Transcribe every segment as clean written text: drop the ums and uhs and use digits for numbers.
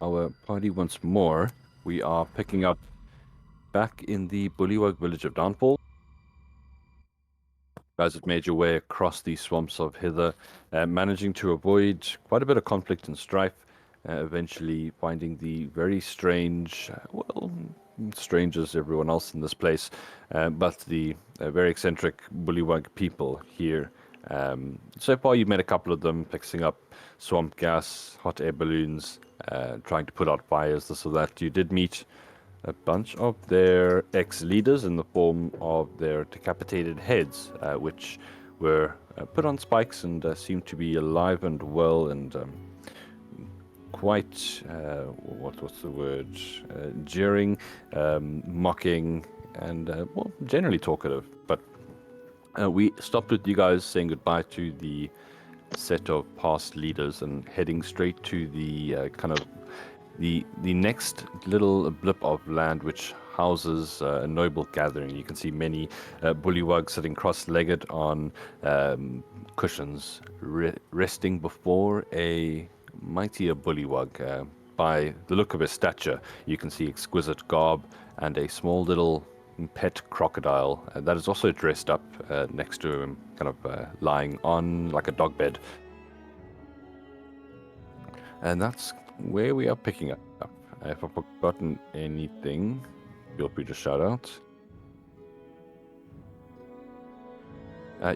Our party once more. We are picking up back in the Bullywug village of Downfall. You guys have made your way across the swamps of Hither, managing to avoid quite a bit of conflict and strife, eventually finding the very strange, strange as everyone else in this place, but the very eccentric Bullywug people here. So far you've met a couple of them, fixing up swamp gas, hot air balloons, trying to put out fires, this or that. You did meet a bunch of their ex-leaders in the form of their decapitated heads, which were put on spikes and seemed to be alive and well and quite, what's the word, jeering, mocking, and, well, generally talkative. But we stopped with you guys saying goodbye to the set of past leaders and heading straight to the the next little blip of land which houses a noble gathering. You can see many bullywugs sitting cross-legged on cushions, resting before a mightier bullywug. By the look of his stature, you can see exquisite garb and a small little pet crocodile that is also dressed up next to him, kind of lying on like a dog bed. And that's where we are picking up. If I've forgotten anything, feel free to shout out.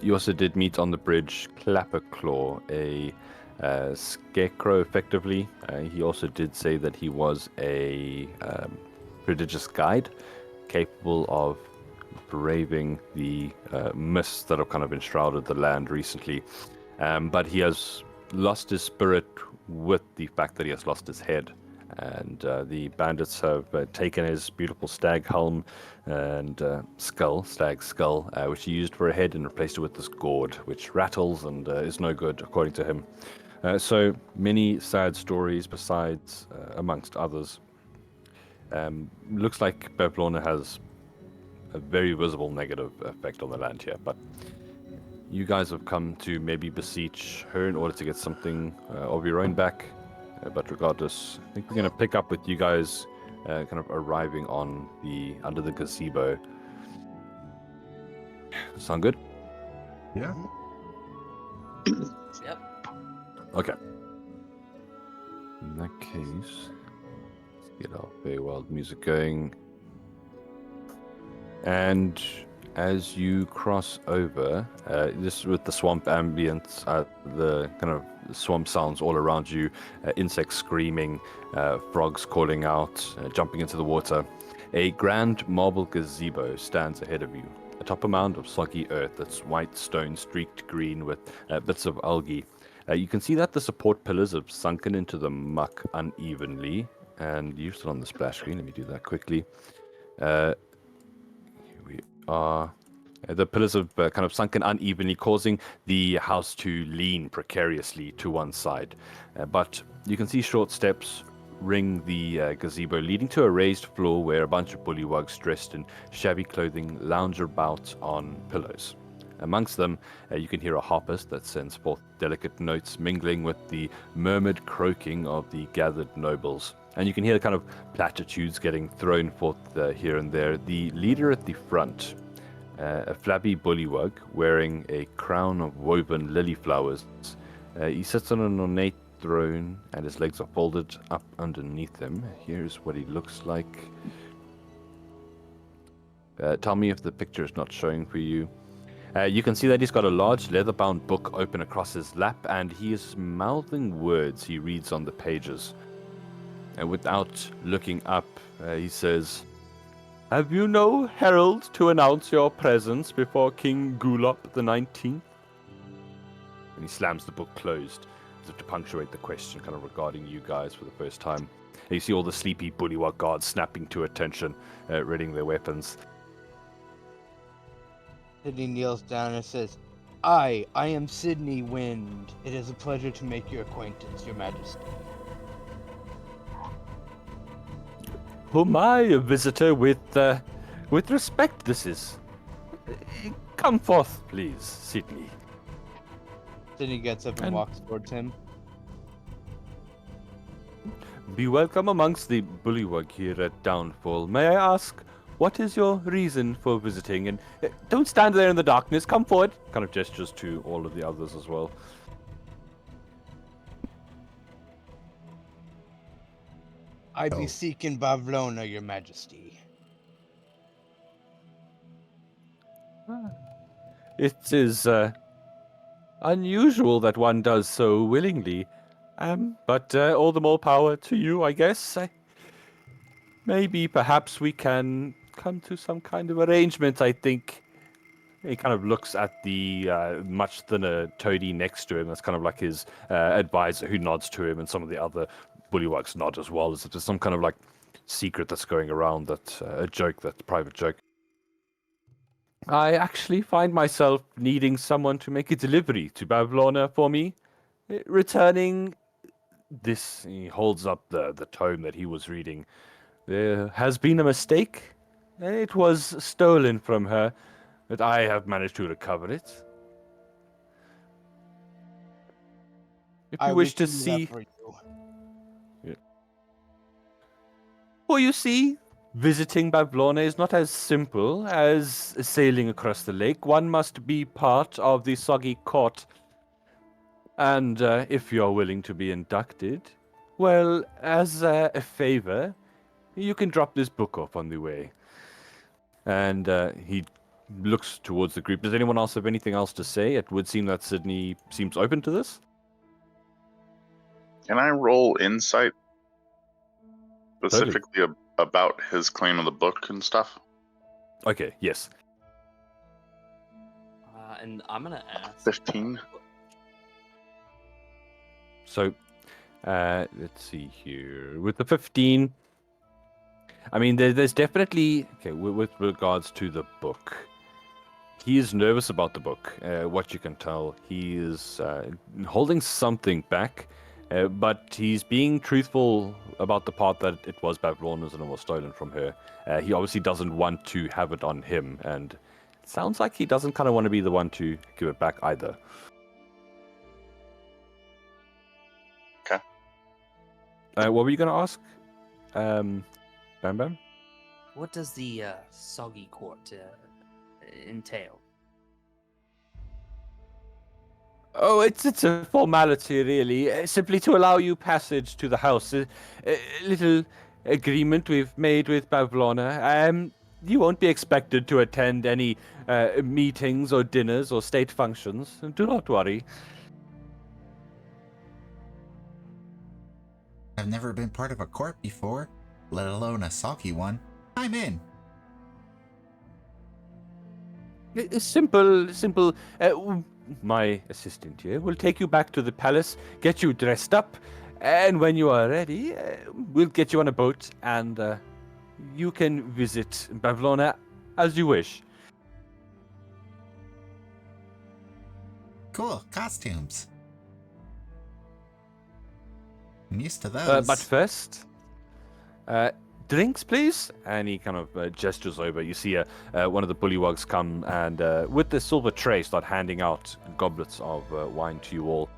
You also did meet on the bridge Clapperclaw, a scarecrow effectively. He also did say that he was a prodigious guide, capable of braving the mists that have kind of enshrouded the land recently. But he has lost his spirit with the fact that he has lost his head. And the bandits have taken his beautiful stag helm and stag skull, which he used for a head, and replaced it with this gourd, which rattles and is no good, according to him. So many sad stories besides, amongst others. Looks like Bavlorna has a very visible negative effect on the land here, but you guys have come to maybe beseech her in order to get something of your own back. But regardless, I think we're going to pick up with you guys kind of arriving on under the gazebo. Sound good? Yeah. Yep. Okay. In that case, let's get our Feywild music going. And as you cross over, this with the swamp ambience, the kind of swamp sounds all around you, insects screaming, frogs calling out, jumping into the water. A grand marble gazebo stands ahead of you, atop a mound of soggy earth that's white stone streaked green with bits of algae. You can see that the support pillars have sunken into the muck unevenly, and you're still on the splash screen. Let me do that quickly. Here we are. The pillars have kind of sunken unevenly, causing the house to lean precariously to one side. But you can see short steps ring the gazebo, leading to a raised floor where a bunch of bullywugs dressed in shabby clothing lounge about on pillows. Amongst them, you can hear a harpist that sends forth delicate notes mingling with the murmured croaking of the gathered nobles. And you can hear kind of platitudes getting thrown forth here and there. The leader at the front, a flabby bullywug wearing a crown of woven lily flowers. He sits on an ornate throne and his legs are folded up underneath him. Here's what he looks like. Tell me if the picture is not showing for you. You can see that he's got a large leather-bound book open across his lap, and he is mouthing words he reads on the pages. And without looking up, he says, "Have you no herald to announce your presence before King Gulop the 19th? And he slams the book closed, as if to punctuate the question kind of regarding you guys for the first time. And you see all the sleepy bullywug guards snapping to attention, readying their weapons. Sydney kneels down and says, I am Sydney Wind. It is a pleasure to make your acquaintance, Your Majesty. Whom I, a visitor with respect, this is. Come forth, please, Sydney. Sydney gets up and And- walks towards him. Be welcome amongst the bullywug here at Downfall. May I ask, what is your reason for visiting? And don't stand there in the darkness, come forward. Kind of gestures to all of the others as well. I be seeking Bavlorna, your majesty. It is unusual that one does so willingly. But all the more power to you, I guess. Maybe perhaps we can come to some kind of arrangement, I think. He kind of looks at the much thinner toady next to him. That's kind of like his advisor who nods to him, and some of the other bullywugs nod as well. As if there's some kind of like secret that's going around, that a joke, that private joke. I actually find myself needing someone to make a delivery to Bavlorna for me. Returning this, he holds up the tome that he was reading. There has been a mistake. It was stolen from her, but I have managed to recover it. If you wish to see... For you. Yeah. Well, you see, visiting Bavlorna is not as simple as sailing across the lake. One must be part of the Soggy Court. And if you're willing to be inducted, well, as a favor, you can drop this book off on the way. And he looks towards the group. Does anyone else have anything else to say? It would seem that Sydney seems open to this. Can I roll insight? Specifically about his claim of the book and stuff? Okay, yes. And I'm going to ask... 15. So, let's see here. With the 15, I mean, there's definitely... Okay, with regards to the book, he is nervous about the book. What you can tell, he is holding something back, but he's being truthful about the part that it was Bavlorna's and it was stolen from her. He obviously doesn't want to have it on him, and it sounds like he doesn't kind of want to be the one to give it back either. Okay. What were you going to ask? Bam Bam? What does the Soggy Court entail? Oh, it's a formality, really. Simply to allow you passage to the house. A little agreement we've made with Bavlorna. You won't be expected to attend any meetings or dinners or state functions. Do not worry. I've never been part of a court before, let alone a soggy one. I'm in. Simple. My assistant here will take you back to the palace, get you dressed up, and when you are ready, we'll get you on a boat, and you can visit Bavlorna as you wish. Cool, costumes. I'm used to those. But first, drinks, please. And he kind of gestures over. You see one of the bullywugs come and with the silver tray start handing out goblets of wine to you all.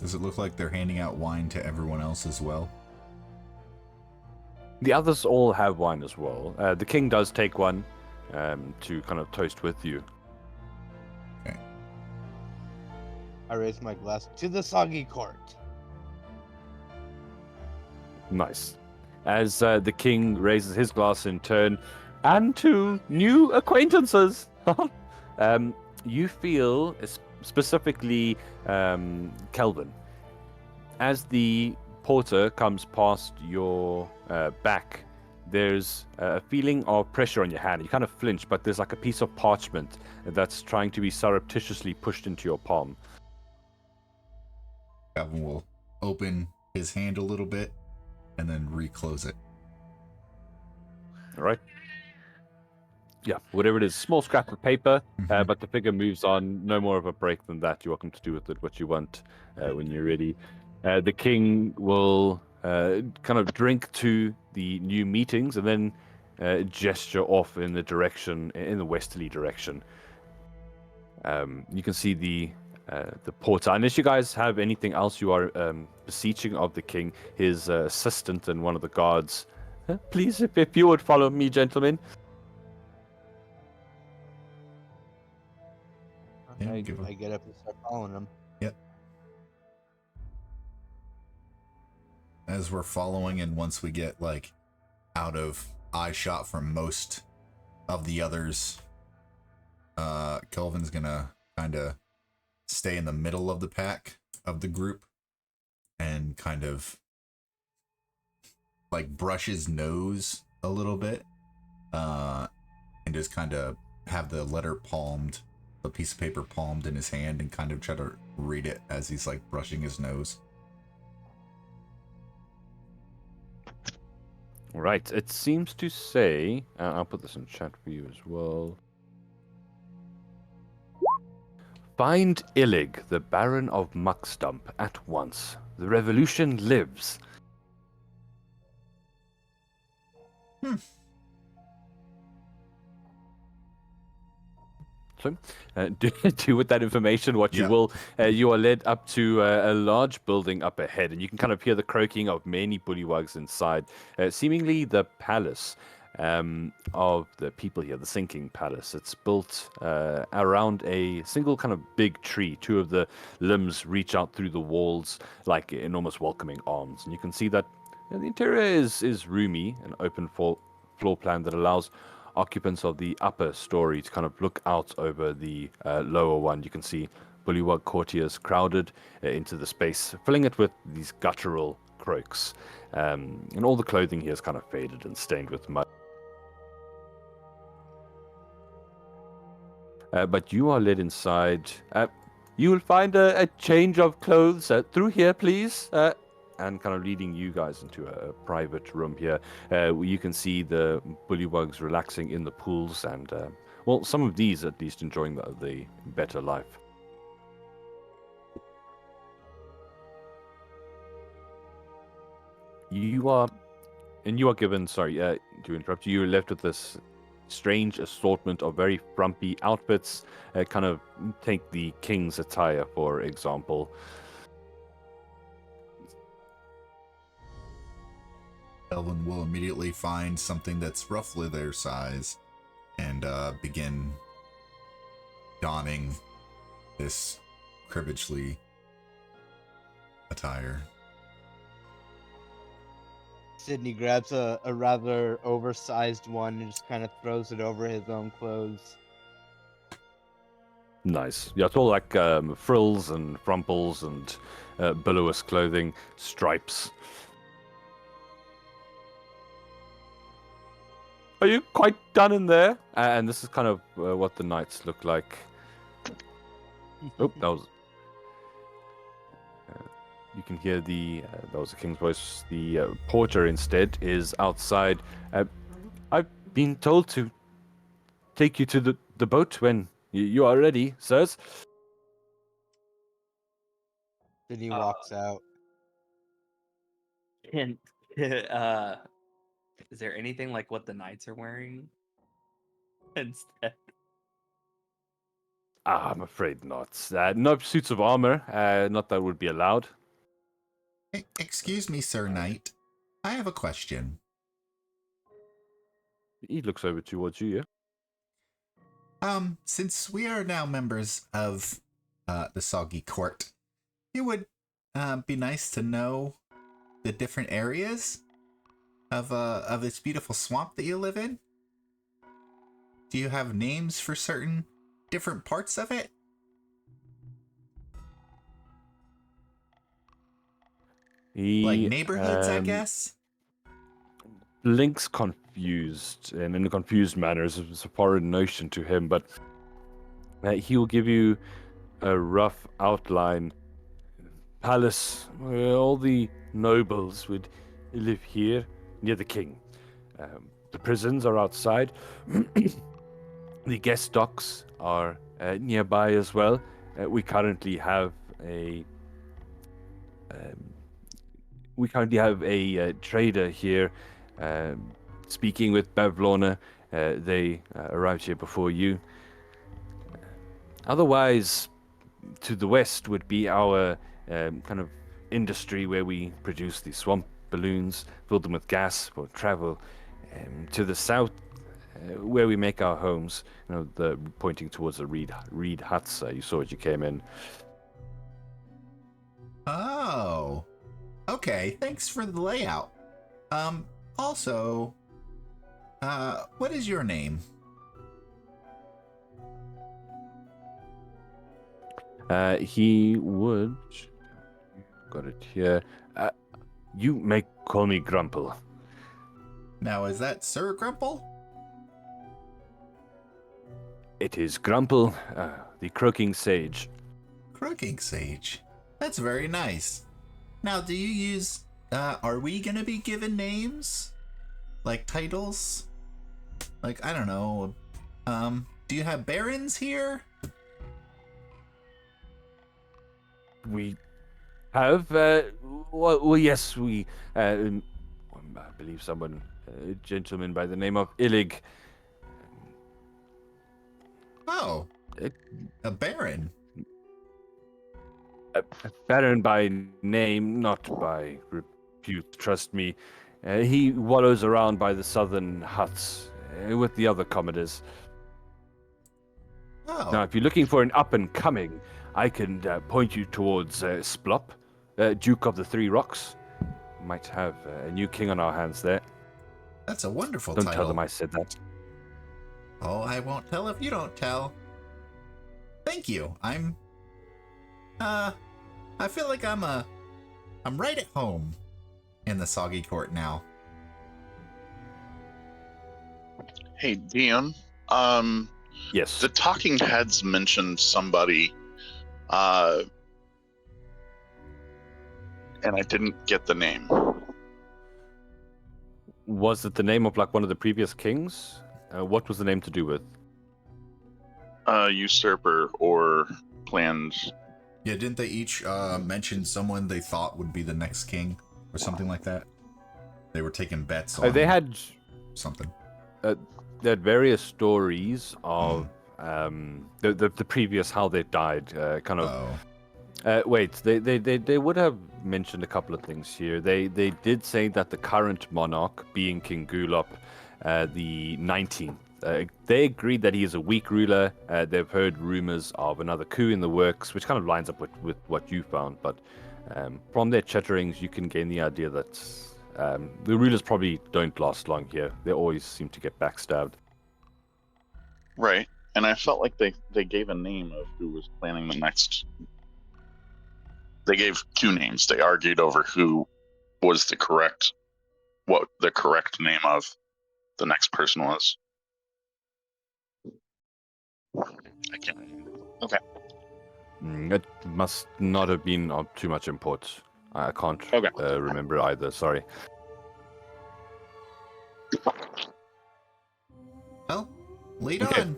Does it look like they're handing out wine to everyone else as well? The others all have wine as well. The king does take one to kind of toast with you. Okay. I raise my glass to the Soggy Court. Nice. As the king raises his glass in turn, and to new acquaintances. You feel, specifically Kelvin, as the porter comes past your back, there's a feeling of pressure on your hand. You kind of flinch, but there's like a piece of parchment that's trying to be surreptitiously pushed into your palm. Calvin will open his hand a little bit and then reclose it. All right. Yeah, whatever it is, small scrap of paper, Mhm. but the figure moves on. No more of a break than that. You're welcome to do with it what you want when you're ready. The king will kind of drink to the new meetings, and then gesture off in the westerly direction. You can see the porter. Unless you guys have anything else you are beseeching of the king, his assistant and one of the guards. Please, if you would follow me, gentlemen. Yeah, I give him- get up and start following him. Yep. As we're following, and once we get like out of eye shot from most of the others, Kelvin's gonna kind of stay in the middle of the pack of the group and kind of like brush his nose a little bit, and just kind of have the letter palmed, a piece of paper palmed in his hand, and kind of try to read it as he's like brushing his nose. Right, it seems to say, I'll put this in chat for you as well. Find Illig, the Baron of Muckstump, at once. The revolution lives. So, do with that information what you Yeah. will. You are led up to a large building up ahead, and you can kind of hear the croaking of many bullywugs inside. Seemingly the palace of the people here, the Sinking Palace. It's built around a single kind of big tree. Two of the limbs reach out through the walls like enormous welcoming arms, and you can see that the interior is roomy, an open floor plan that allows occupants of the upper story to kind of look out over the lower one. You can see bullywug courtiers crowded into the space, filling it with these guttural croaks. And all the clothing here is kind of faded and stained with mud. But you are led inside. You will find a change of clothes through here, please. And kind of leading you guys into a private room here. Where you can see the bullywugs relaxing in the pools and, well, some of these at least enjoying the better life. You are given, sorry to interrupt you, you're left with this strange assortment of very frumpy outfits. Kind of take the king's attire, for example. Kelvin will immediately find something that's roughly their size and begin donning this cribbagely attire. Sydney grabs a rather oversized one and just kind of throws it over his own clothes. Nice. Yeah, it's all like frills and frumples and billows clothing, stripes. Are you quite done in there? And this is kind of what the knights look like. Oh, that was... you can hear that was the king's voice. The porter instead is outside. I've been told to take you to the boat when you are ready, sirs. Sydney walks out. And is there anything like what the knights are wearing instead? I'm afraid not. No suits of armor. Not that would be allowed. Excuse me, Sir Knight. I have a question. He looks over towards you, yeah? Since we are now members of the Soggy Court, it would be nice to know the different areas of this beautiful swamp that you live in. Do you have names for certain different parts of it? Like neighborhoods, I guess? Link's confused, and in a confused manner, it's a foreign notion to him, but he will give you a rough outline. Palace, where all the nobles would live here, near the king. The prisons are outside. The guest docks are nearby as well. We currently have a trader here speaking with Bavlorna. They arrived here before you. Otherwise, to the west would be our kind of industry where we produce these swamp balloons, fill them with gas for travel. To the south, where we make our homes, the pointing towards the reed huts you saw as you came in. Oh, okay. Thanks for the layout. Also, what is your name? He would. Got it here. You may call me Grumple. Now, is that Sir Grumple? It is Grumple, the croaking sage. Croaking Sage. That's very nice. Now, do you use, are we gonna be given names? Like titles? Like, I don't know. Do you have barons here? We have, well, yes, we, I believe someone, a gentleman by the name of Illig. Oh, a baron. A baron by name, not by repute, trust me. He wallows around by the southern huts with the other commodores. Oh, Now, if you're looking for an up-and-coming, I can point you towards Splop, Duke of the Three Rocks. Might have a new king on our hands there. that's a wonderful Don't title. tell them I said that. Oh, I won't tell if you don't tell. Thank you. I feel like I'm right at home in the Soggy Court now. Hey, DM. Yes. The talking heads mentioned somebody, and I didn't get the name. Was it the name of like one of the previous kings? What was the name to do with? Usurper or planned. Yeah, didn't they each mention someone they thought would be the next king or something like that? They were taking bets on They had something. they had various stories of the previous how they died. Kind of. Oh, Wait, they would have mentioned a couple of things here. They did say that the current monarch, being King Gulop, the 19th, they agreed that he is a weak ruler. They've heard rumors of another coup in the works, which kind of lines up with what you found. But from their chatterings, you can gain the idea that the rulers probably don't last long here. They always seem to get backstabbed. Right. And I felt like they gave a name of who was planning the next. They gave two names. They argued over who was what the correct name of the next person was. I can't. Okay. It must not have been of too much import. I can't Okay. remember either. Sorry. well, lead Okay. on.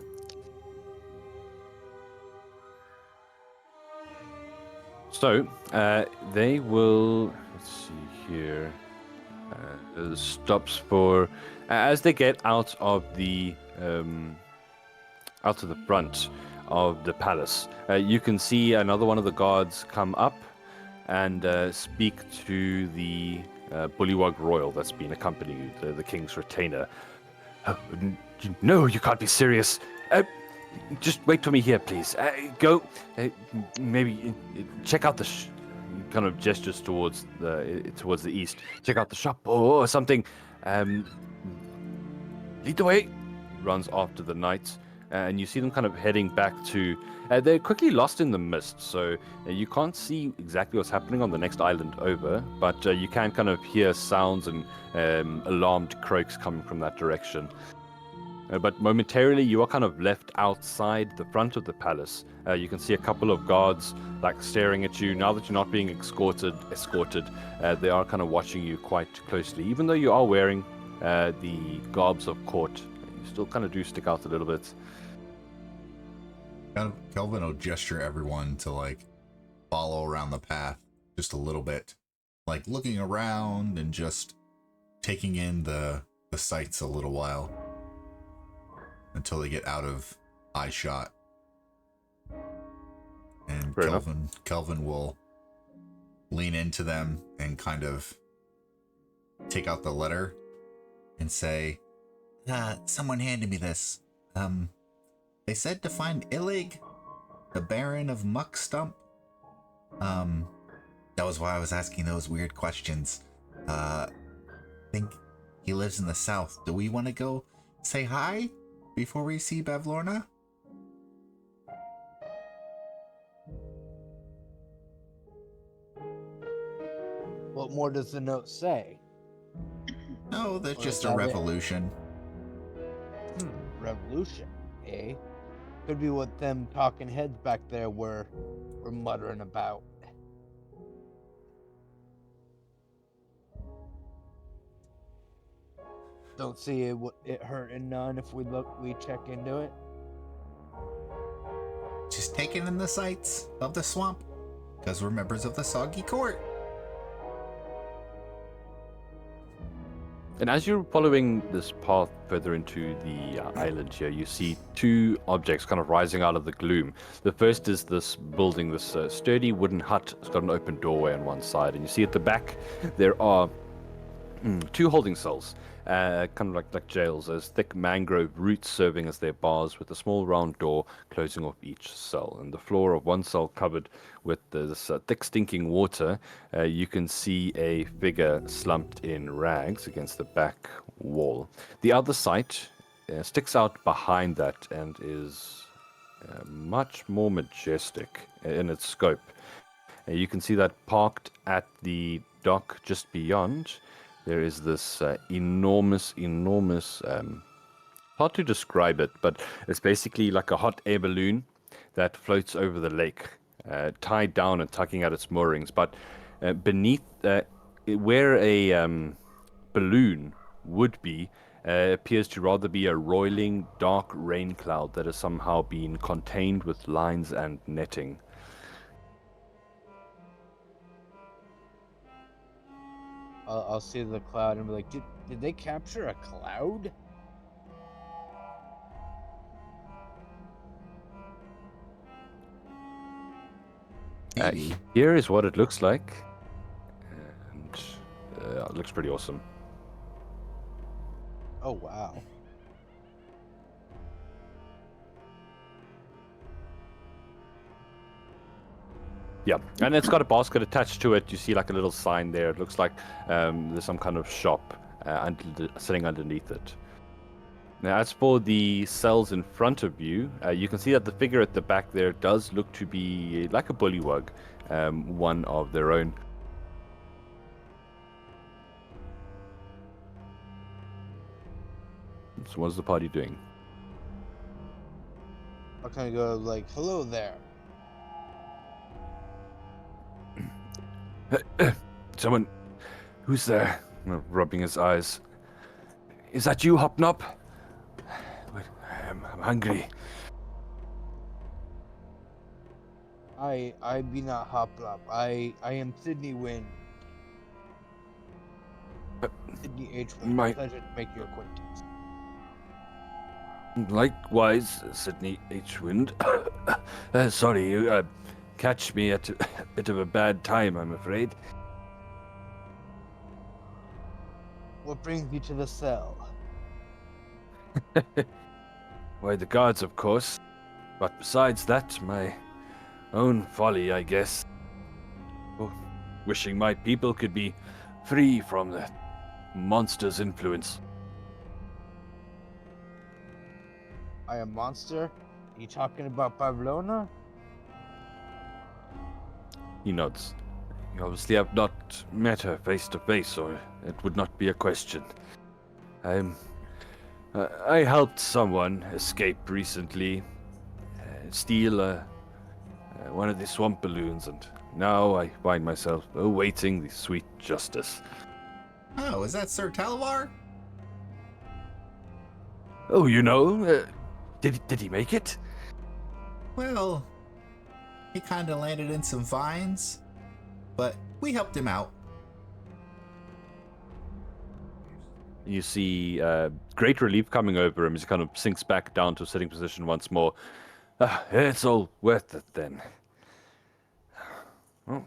So, they will, let's see here, stops for, as they get out of the front of the palace, you can see another one of the guards come up and speak to the Bullywug Royal that's been accompanying the king's retainer. No, you can't be serious. Just wait for me here, please. Go, maybe check out the. Kind of gestures towards the east. Check out the shop or something. Lead the way. Runs after the knights, and you see them kind of heading back to. They're quickly lost in the mist, so you can't see exactly what's happening on the next island over, but you can kind of hear sounds and alarmed croaks coming from that direction. But momentarily, you are kind of left outside the front of the palace. You can see a couple of guards like staring at you. Now that you're not being escorted, they are kind of watching you quite closely. Even though you are wearing the garbs of court, you still kind of do stick out a little bit. Kelvin will gesture everyone to like follow around the path just a little bit, like looking around and just taking in the the sights a little while until they get out of eye shot. And Fair enough. Kelvin will lean into them and kind of take out the letter and say, someone handed me this. They said to find Illig, the Baron of Muckstump. That was why I was asking those weird questions. I think he lives in the south. Do we want to go say hi before we see Bavlorna? What more does the note say? No, that's Or just is a that it? revolution. Revolution, eh? Could be what them talking heads back there were muttering about. Don't see it hurting none if we check into it. Just taking in the sights of the swamp, because we're members of the Soggy Court. And as you're following this path further into the island here, you see two objects kind of rising out of the gloom. The first is this building, this sturdy wooden hut. It's got an open doorway on one side, and you see at the back there are two holding cells, kind of like jails. There's thick mangrove roots serving as their bars, with a small round door closing off each cell. And the floor of one cell covered with this thick stinking water. You can see a figure slumped in rags against the back wall. The other sight sticks out behind that and is much more majestic in its scope. You can see that parked at the dock just beyond, there is this enormous, hard to describe it, but it's basically like a hot air balloon that floats over the lake, tied down and tugging at its moorings. But beneath, where a balloon would be, appears to rather be a roiling, dark rain cloud that has somehow been contained with lines and netting. I'll see the cloud and be like, did they capture a cloud? Here is what it looks like, and it looks pretty awesome. Oh, wow. Yeah, and it's got a basket attached to it. You see like a little sign there. It looks like there's some kind of shop sitting underneath it. Now, as for the cells in front of you, you can see that the figure at the back there does look to be like a bullywug, one of their own. So what's the party doing? I'm gonna go like, hello there. Someone, who's there? Rubbing his eyes. Is that you, Hopnop? I'm hungry. I be not Hoplop. I am Sydney Wind. Sydney H. Wind. my- Pleasure to make your acquaintance. Likewise, Sydney H. Wind. Sorry, you catch me at a bit of a bad time, I'm afraid. What brings you to the cell? Why, the guards, of course. But besides that, my own folly, I guess. Oh, wishing my people could be free from the monster's influence. I am monster? Are you talking about Bavlorna? He nods. You obviously have not met her face to face, or it would not be a question. I helped someone escape recently, steal one of the swamp balloons, and now I find myself awaiting the sweet justice. Oh, is that Sir Talavar? Oh, you know, did he make it? Well, he kind of landed in some vines, but we helped him out. You see great relief coming over him as he kind of sinks back down to a sitting position once more. It's all worth it then. Well,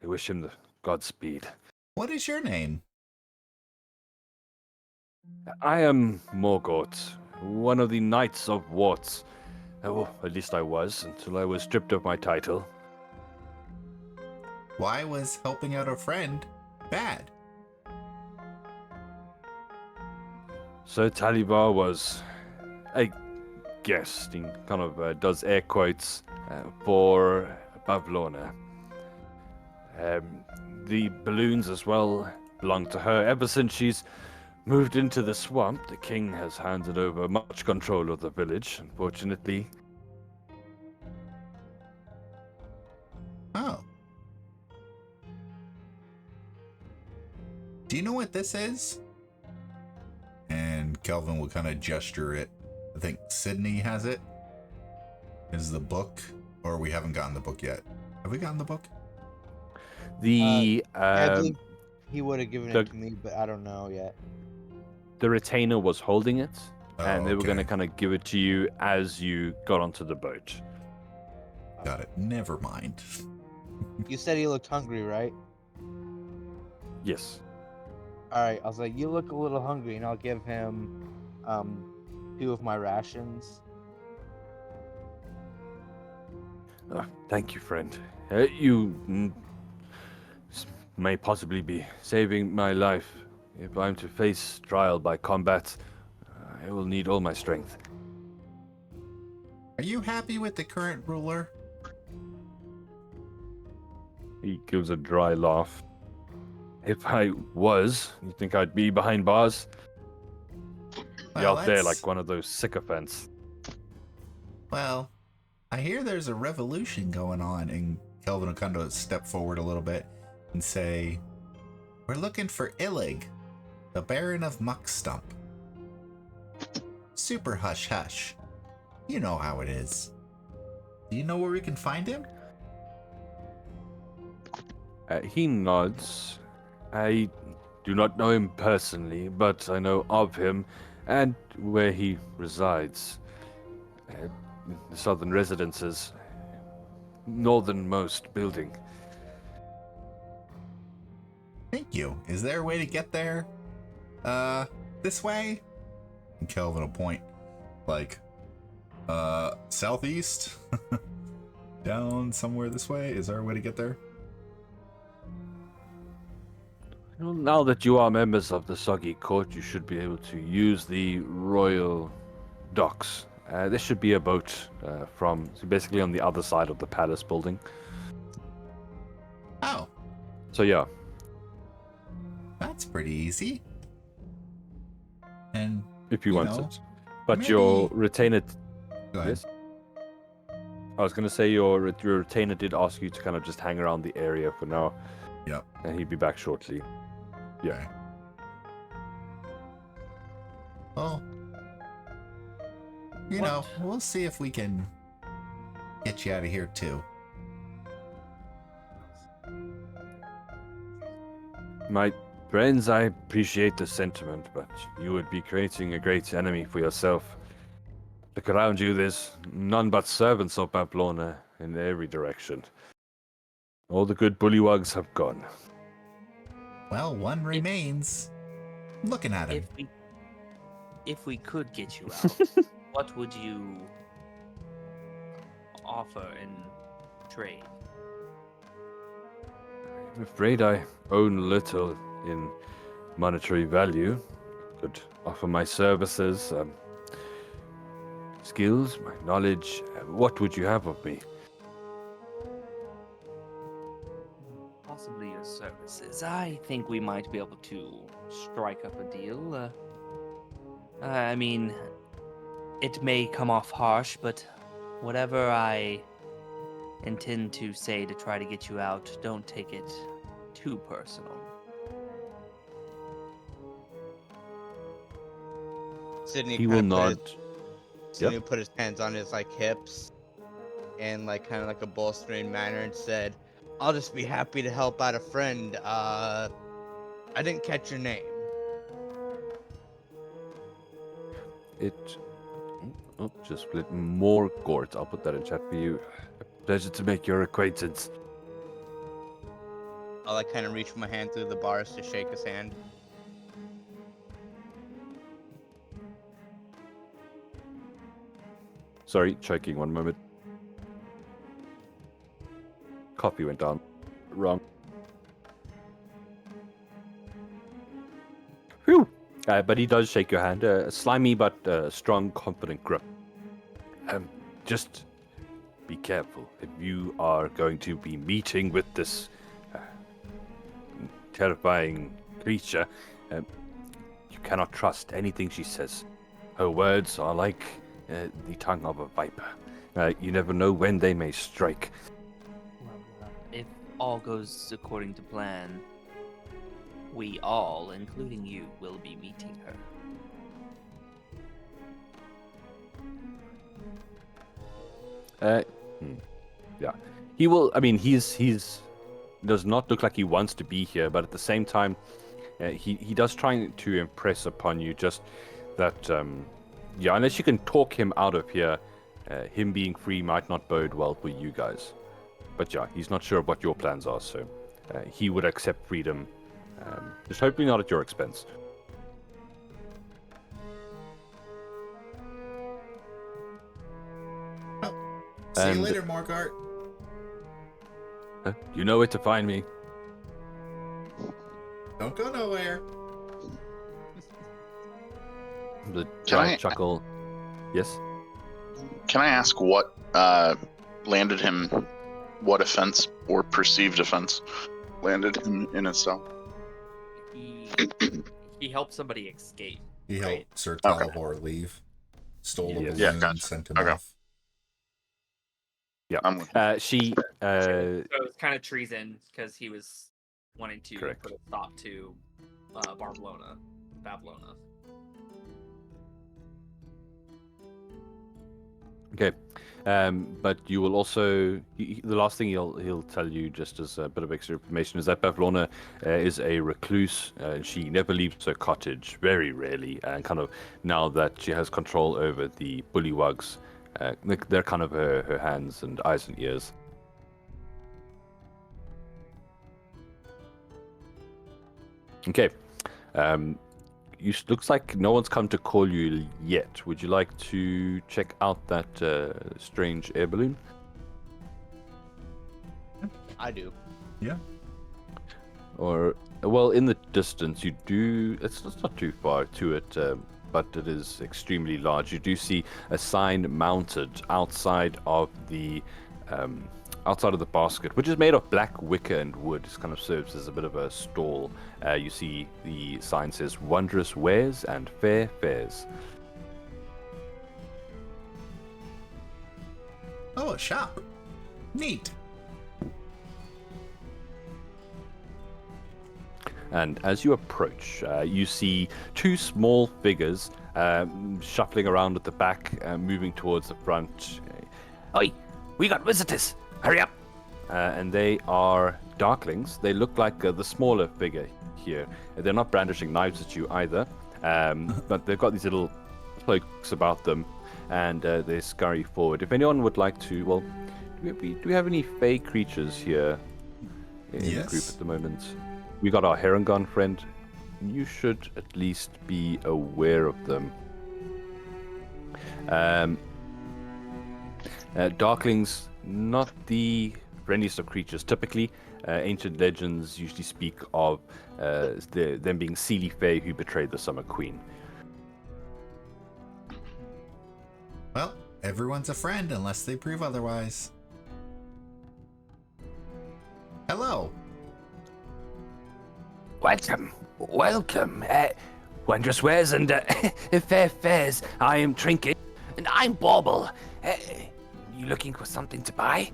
I wish him the Godspeed. What is your name? I am Morgort, one of the Knights of Warts. Well, at least I was, until I was stripped of my title. Why was helping out a friend bad? So Talibar was a guest, he kind of does air quotes, for Bavlorna. The balloons as well belong to her. Ever since she's moved into the swamp, the king has handed over much control of the village, unfortunately. Oh. Do you know what this is? And Kelvin will kind of gesture it. I think Sydney has it. Is the book, or we haven't gotten the book yet? Have we gotten the book? The I believe he would have given the- it to me, but I don't know yet. the retainer was holding it, and they were going to okay. kind of give it to you as you got onto the boat. Got it. Never mind. You said he looked hungry, right? Yes. All right. I was like, you look a little hungry, and I'll give him 2 of my rations. Thank you, friend. You may possibly be saving my life. If I'm to face trial by combat, I will need all my strength. Are you happy with the current ruler? He gives a dry laugh. If I was, you think I'd be behind bars? Be out there like one of those sycophants. Well, I hear there's a revolution going on, and Kelvin will kind of step forward a little bit and say, "We're looking for Illig, the Baron of Muckstump. Super hush hush. You know how it is. Do you know where we can find him?" He nods. I do not know him personally, but I know of him and where he resides. The southern residences, northernmost building. Thank you. Is there a way to get there? This way? And Kelvin will point, like, southeast? Down somewhere this way? Is there a way to get there? Well, now that you are members of the Soggy Court, you should be able to use the royal docks. There should be a boat basically on the other side of the palace building. Oh, So yeah, that's pretty easy. And if you want know, it. But maybe- your retainer... go ahead. Yes? I was going to say your retainer did ask you to kind of just hang around the area for now. Yep. And he'd be back shortly. Yeah. Okay. Well, you know, we'll see if we can get you out of here too. My friends, I appreciate the sentiment, but you would be creating a great enemy for yourself. Look around you, there's none but servants of Bavlorna in every direction. All the good bullywugs have gone. Well, one remains. I'm looking at him. If we could get you out, what would you offer in trade? I'm afraid I own little in monetary value. Could offer my services, skills, my knowledge. What would you have of me? Possibly your services. I think we might be able to strike up a deal. I mean, it may come off harsh, but whatever I intend to say to try to get you out, don't take it too personal. Sydney He will kinda put nod. his- Sydney put his hands on his hips, and kind of like a bolstering manner, and said, "I'll just be happy to help out a friend. I didn't catch your name." Just split more Gort. I'll put that in chat for you. A pleasure to make your acquaintance. I'll like kind of reach my hand through the bars to shake his hand. Sorry, choking 1 moment. Coffee went down. Wrong. Phew! But he does shake your hand. A slimy but strong, confident grip. Just be careful. If you are going to be meeting with this terrifying creature, you cannot trust anything she says. Her words are like the tongue of a viper. You never know when they may strike. Well, if all goes according to plan, we all, including you, will be meeting her. Yeah. He will. I mean, he's does not look like he wants to be here, but at the same time, he does try to impress upon you just that. Yeah, unless you can talk him out of here, him being free might not bode well for you guys. But yeah, he's not sure of what your plans are, so he would accept freedom. Just hopefully not at your expense. See you And- later, Morgart. You know where to find me. Don't go nowhere. The Can giant I- chuckle. Yes. Can I ask what landed him, what offense or perceived offense landed him in his cell? He helped somebody escape. He Right. helped Sir Okay. Talvor leave. Stole a Yes. balloon, Yeah, gotcha. sent him Okay. off. I'm with She. So it was kind of treason because he was wanting to Correct. put a stop to Bavlorna. Okay, but you will also the last thing he'll tell you, just as a bit of extra information, is that Bavlorna is a recluse. She never leaves her cottage, very rarely, and kind of now that she has control over the bullywugs, they're kind of her hands and eyes and ears. Okay. Looks like no one's come to call you yet. Would you like to check out that strange air balloon? I do. Yeah. Or, well, in the distance, you do. It's not too far to it, but it is extremely large. You do see a sign mounted outside of the basket, which is made of black wicker and wood. It kind of serves as a bit of a stall. You see the sign says "Wondrous Wares and Fair Fares." Oh, a shop. Neat. And as you approach, you see two small figures shuffling around at the back, moving towards the front. Oi, we got visitors! Hurry up! And they are darklings. They look like the smaller figure here. They're not brandishing knives at you either, but they've got these little cloaks about them, and they scurry forward. If anyone would like to, well, do we have any fey creatures here in the group Yes. at the moment? We got our Herongon friend. You should at least be aware of them. Darklings, not the friendliest of creatures. Typically, ancient legends usually speak of them being Seelie Fae who betrayed the Summer Queen. Well, everyone's a friend unless they prove otherwise. Hello. Welcome. Wondrous wares and fair fares. I am Trinket, and I'm Bauble. You looking for something to buy?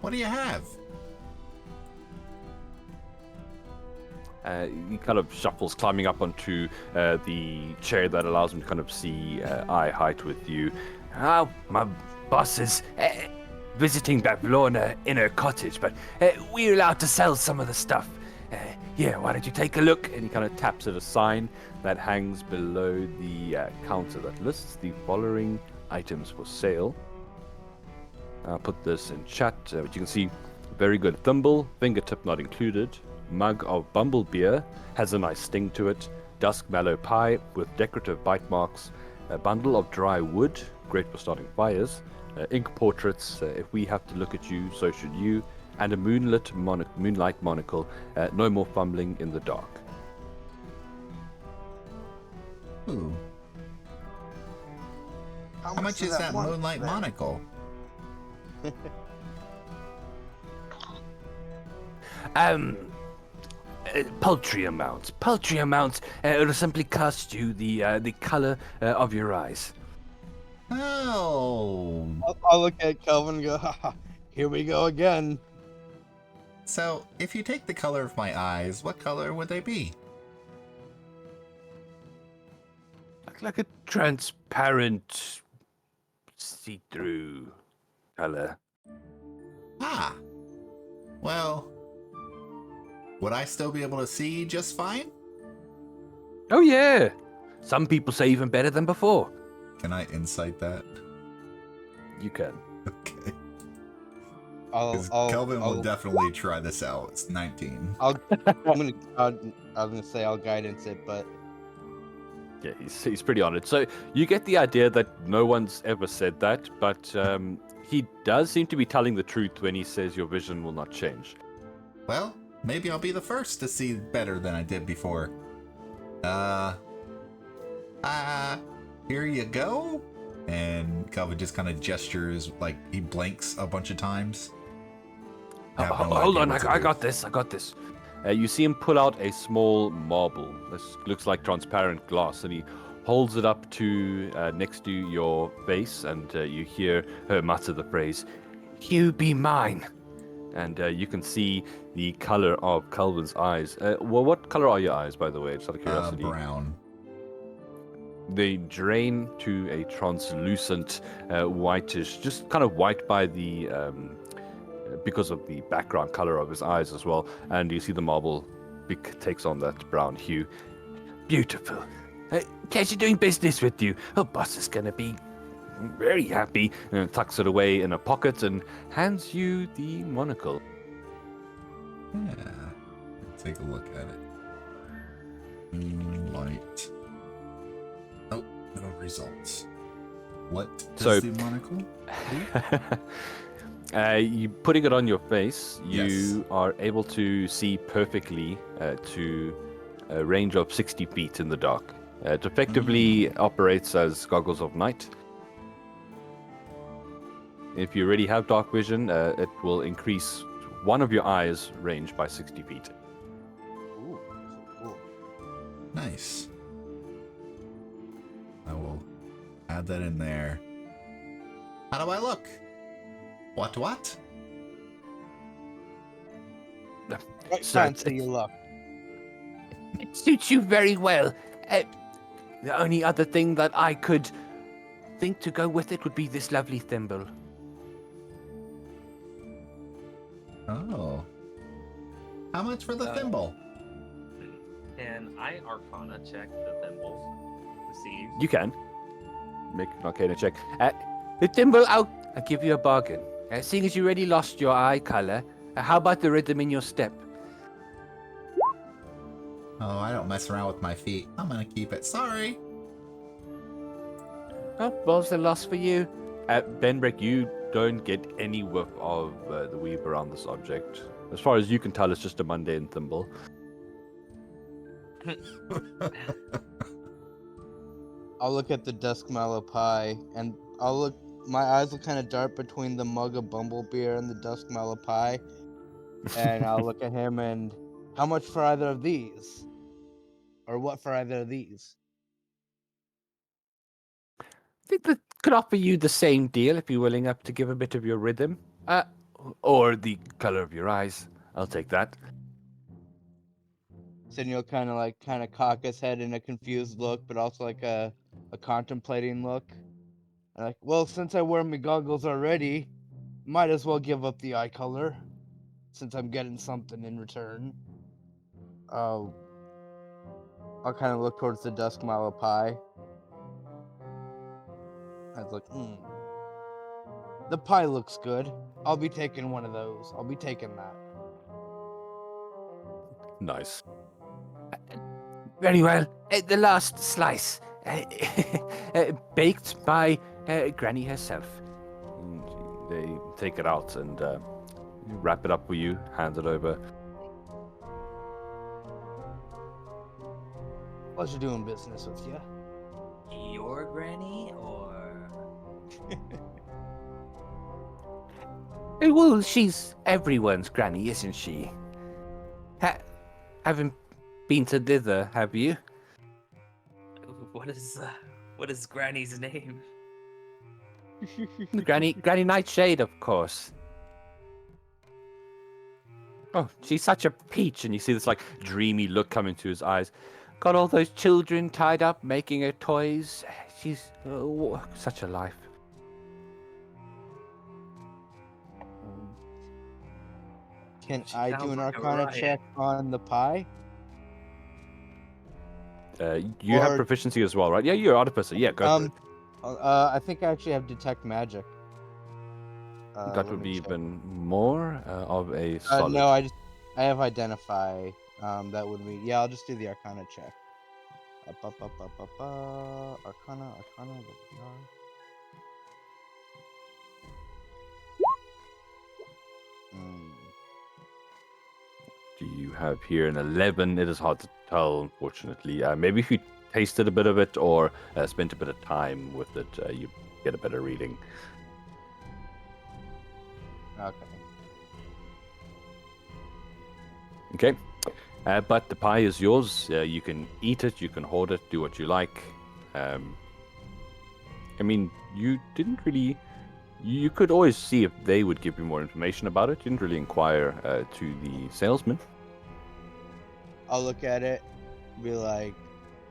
What do you have? He kind of shuffles, climbing up onto the chair that allows him to kind of see eye height with you. Oh, my boss is visiting Bavlorna in her cottage, but we're allowed to sell some of the stuff. Yeah, why don't you take a look? And he kind of taps at a sign that hangs below the counter that lists the following items for sale. I'll put this in chat, but you can see very good thimble, fingertip not included, mug of bumble beer, has a nice sting to it, dusk mallow pie with decorative bite marks, a bundle of dry wood, great for starting fires, ink portraits, if we have to look at you, so should you, and a moonlight monocle, no more fumbling in the dark. Ooh. How much is that moonlight monocle? Paltry amounts. It'll simply cost you the color of your eyes. Oh. I'll look at Kelvin and go, haha, here we go again. So, if you take the color of my eyes, what color would they be? Like a transparent, see-through color. Ah. Well, would I still be able to see just fine? Oh yeah. Some people say even better than before. Can I insight that? You can. Okay. I'll, Kelvin will I'll, definitely try this out. It's 19. I was gonna say I'll guidance it, but Yeah, he's pretty on it. So you get the idea that no one's ever said that, but he does seem to be telling the truth when he says your vision will not change. Well, maybe I'll be the first to see better than I did before. Here you go. And Kelvin just kind of gestures, like he blinks a bunch of times. Hold on, I got this. You see him pull out a small marble. This looks like transparent glass, and he holds it up to next to your face, and you hear her mutter the phrase, "You be mine." And you can see the color of Kelvin's eyes. Well, what color are your eyes, by the way? Just out of curiosity. Brown. They drain to a translucent whitish, just kind of white by the because of the background color of his eyes as well. And you see the marble takes on that brown hue. Beautiful. Pleasure doing business with you. Oh, boss is gonna be very happy. And tucks it away in a pocket and hands you the monocle. Yeah. Take a look at it. Moonlight. Oh, no results. What does the monocle do? You putting it on your face, Yes. you are able to see perfectly to a range of 60 feet in the dark. It effectively operates as goggles of night. If you already have dark vision, it will increase one of your eyes' range by 60 feet. ooh, cool. Nice. I will add that in there. How do I look? What? Right So fancy you look. It suits you very well. The only other thing that I could think to go with it would be this lovely thimble. Oh. How much for the thimble? Can I Arcana check the thimbles to see? You can. Make an Arcana check. The thimble, I'll give you a bargain. Seeing as you already lost your eye color, how about the rhythm in your step? Oh, I don't mess around with my feet. I'm gonna keep it. Sorry. Oh, what's the loss for you? Benbrick, you don't get any whiff of the weave around this object. As far as you can tell, it's just a mundane thimble. I'll look at the dusk mallow pie, and my eyes will kind of dart between the mug of bumble beer and the dusk mallow pie, and I'll look at him and, how much for either of these? Or what for either of these? I think that could offer you the same deal if you're willing up to give a bit of your rhythm. Or the color of your eyes. I'll take that. Senor kind of cock his head in a confused look, but also like a contemplating look. And like, well, since I wear my goggles already, might as well give up the eye color, since I'm getting something in return. I'll kind of look towards the Duskmallow pie. I was like, the pie looks good. I'll be taking one of those. I'll be taking that. Nice. Very well. The last slice. Baked by Granny herself. And they take it out and wrap it up for you, hand it over. Pleasure doing business with you. Your granny or Well, she's everyone's granny, isn't she? Haven't been to Hither, have you? what is Granny's name? Granny Nightshade, of course. Oh, she's such a peach. And you see this like dreamy look come into his eyes. Got all those children tied up, making her toys. She's such a life. Can She I do sounds an like a Arcana riot. check on the pie? You have Or- proficiency as well, right? Yeah, you're artificer. Yeah, go for it. I think I actually have detect magic. That let would me be check. even more of a solid. No, I have identify. That would be I'll just do the Arcana check. Arcana. There we are. Do you have here an 11? It is hard to tell, unfortunately. Maybe if you tasted a bit of it or spent a bit of time with it, you get a better reading. Okay. Okay. But the pie is yours. You can eat it, you can hoard it, do what you like. I mean, you didn't really... You could always see if they would give you more information about it. You didn't really inquire to the salesman. I'll look at it, be like,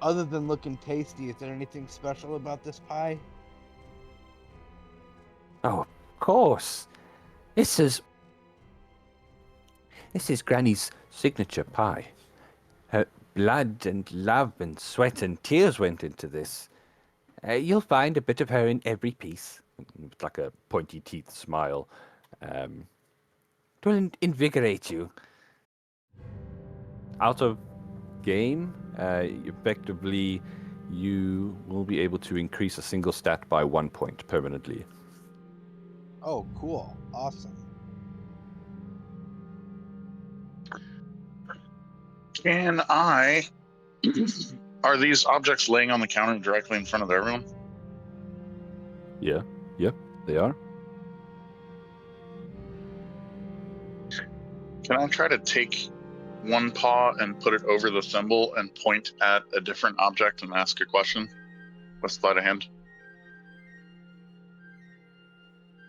other than looking tasty, is there anything special about this pie? Oh, of course. This is Granny's signature pie. Her blood and love and sweat and tears went into this. You'll find a bit of her in every piece. With like a pointy teeth smile. It will invigorate you. Out of game, effectively, you will be able to increase a single stat by 1 point permanently. Oh, cool. Awesome. Can I? Are these objects laying on the counter directly in front of everyone? Yeah, they are. Can I try to take one paw and put it over the thimble and point at a different object and ask a question with sleight of hand?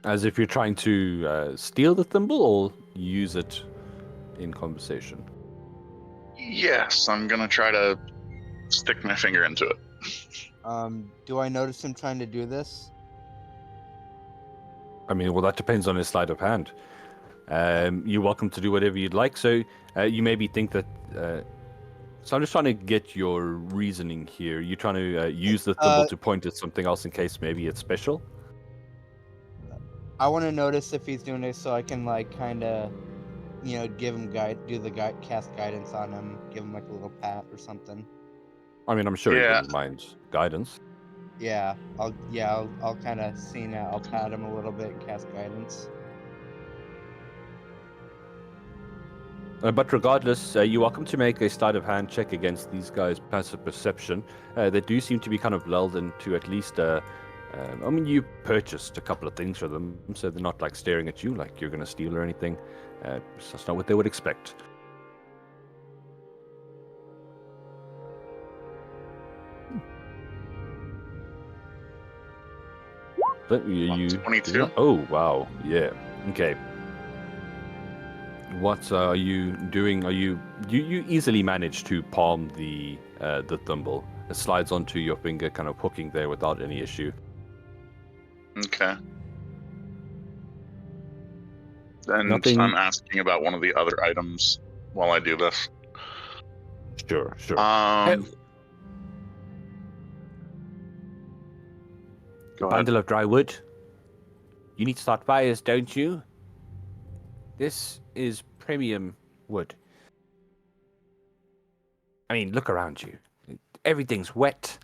As if you're trying to steal the thimble or use it in conversation. Yes, I'm gonna try to stick my finger into it. Do I notice him trying to do this? I mean, well, that depends on his sleight of hand. You're welcome to do whatever you'd like. So you maybe think that... so I'm just trying to get your reasoning here. You're trying to use the thimble to point at something else in case maybe it's special? I want to notice if he's doing this so I can like kind of, give him cast guidance on him, give him like a little pat or something. I mean, I'm sure he Yeah. wouldn't mind guidance. Yeah, I'll kind of see now. I'll pat him a little bit and cast guidance. But regardless, you're welcome to make a sleight of hand check against these guys' passive perception. They do seem to be kind of lulled into at least... I mean, you purchased a couple of things for them, so they're not like staring at you like you're going to steal or anything. So that's not what they would expect. But you 22. Oh, wow. Yeah. Okay. What are you doing? You easily manage to palm the thimble. It slides onto your finger, kind of hooking there without any issue. Okay. And Nothing- I'm asking about one of the other items while I do this. Sure, sure. Go ahead. Bundle of dry wood. You need to start fires, don't you? This is premium wood. I mean, look around you. Everything's wet.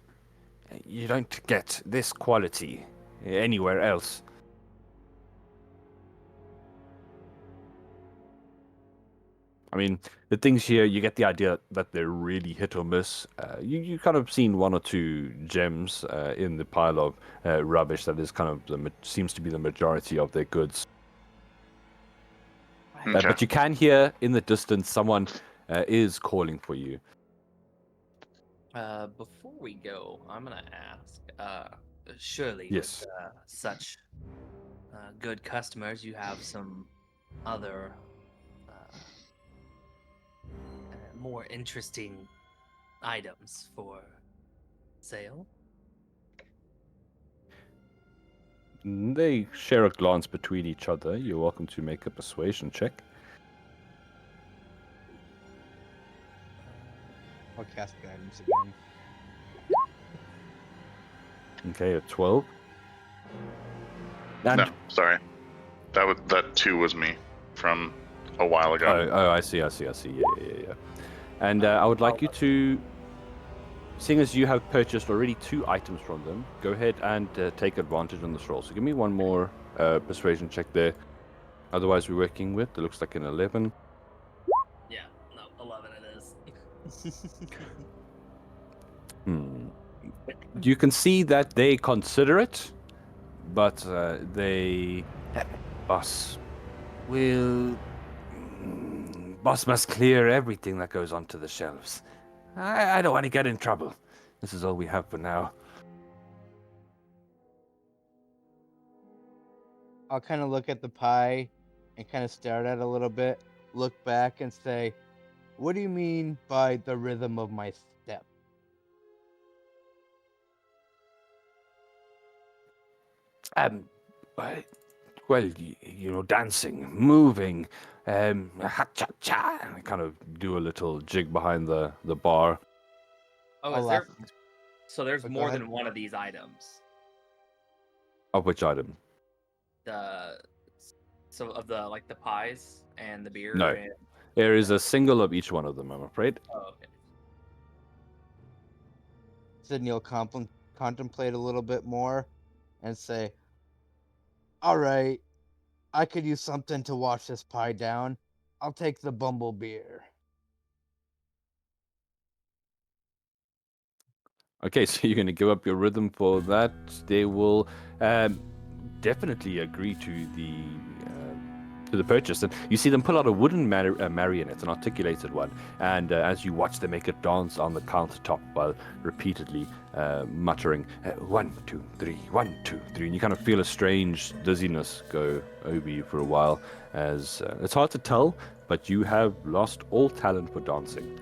You don't get this quality anywhere else. I mean, the things here, you get the idea that they're really hit or miss. You kind of seen one or two gems in the pile of rubbish that is kind of seems to be the majority of their goods. Okay. But you can hear in the distance someone is calling for you. Before we go, I'm gonna ask. Surely, Yes. with such good customers, you have some other more interesting items for sale. They share a glance between each other. You're welcome to make a persuasion check. I'll cast guidance again. Okay, a 12. And No, sorry. That 2 was me from a while ago. Oh, I see. Yeah. And I would like you to, seeing as you have purchased already 2 items from them, go ahead and take advantage on this roll. So give me one more persuasion check there. Otherwise, we're working with, it looks like an 11. Yeah, no, 11 it is. You can see that they consider it, but Boss must clear everything that goes onto the shelves. I don't want to get in trouble. This is all we have for now. I'll kind of look at the pie and kind of stare at it a little bit, look back and say, what do you mean by the rhythm of my step? Well, dancing, moving, ha-cha-cha, and I kind of do a little jig behind the bar. Oh, I'll is there? laugh. So there's Go more ahead. than one of these items. Of which item? Of the pies and the beer. No. And... There is a single of each one of them, I'm afraid. Oh, okay. Sydney will contemplate a little bit more and say, all right, I could use something to wash this pie down. I'll take the bumble beer. Okay, so you're going to give up your rhythm for that. They will definitely agree to the purchase. And you see them pull out a wooden marionette, an articulated one. And as you watch them make it dance on the countertop while repeatedly muttering, 1, 2, 3, 1, 2, 3. And you kind of feel a strange dizziness go over you for a while. As it's hard to tell, but you have lost all talent for dancing.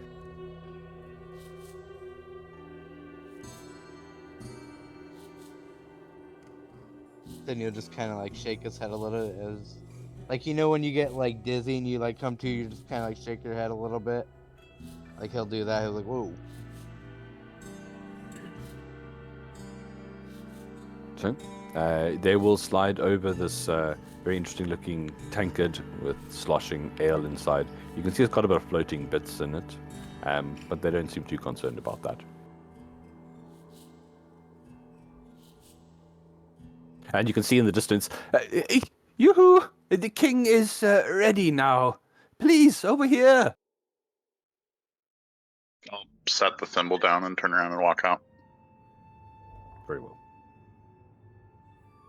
Then you'll just kind of like shake his head a little as, like, when you get like dizzy and you like come to, you just kind of like shake your head a little bit. Like he'll do that. He'll like, whoa. So they will slide over this very interesting looking tankard with sloshing ale inside. You can see it's got a bit of floating bits in it, but they don't seem too concerned about that. And you can see in the distance, yoo-hoo! The king is ready now. Please, over here. I'll set the thimble down and turn around and walk out. Very well.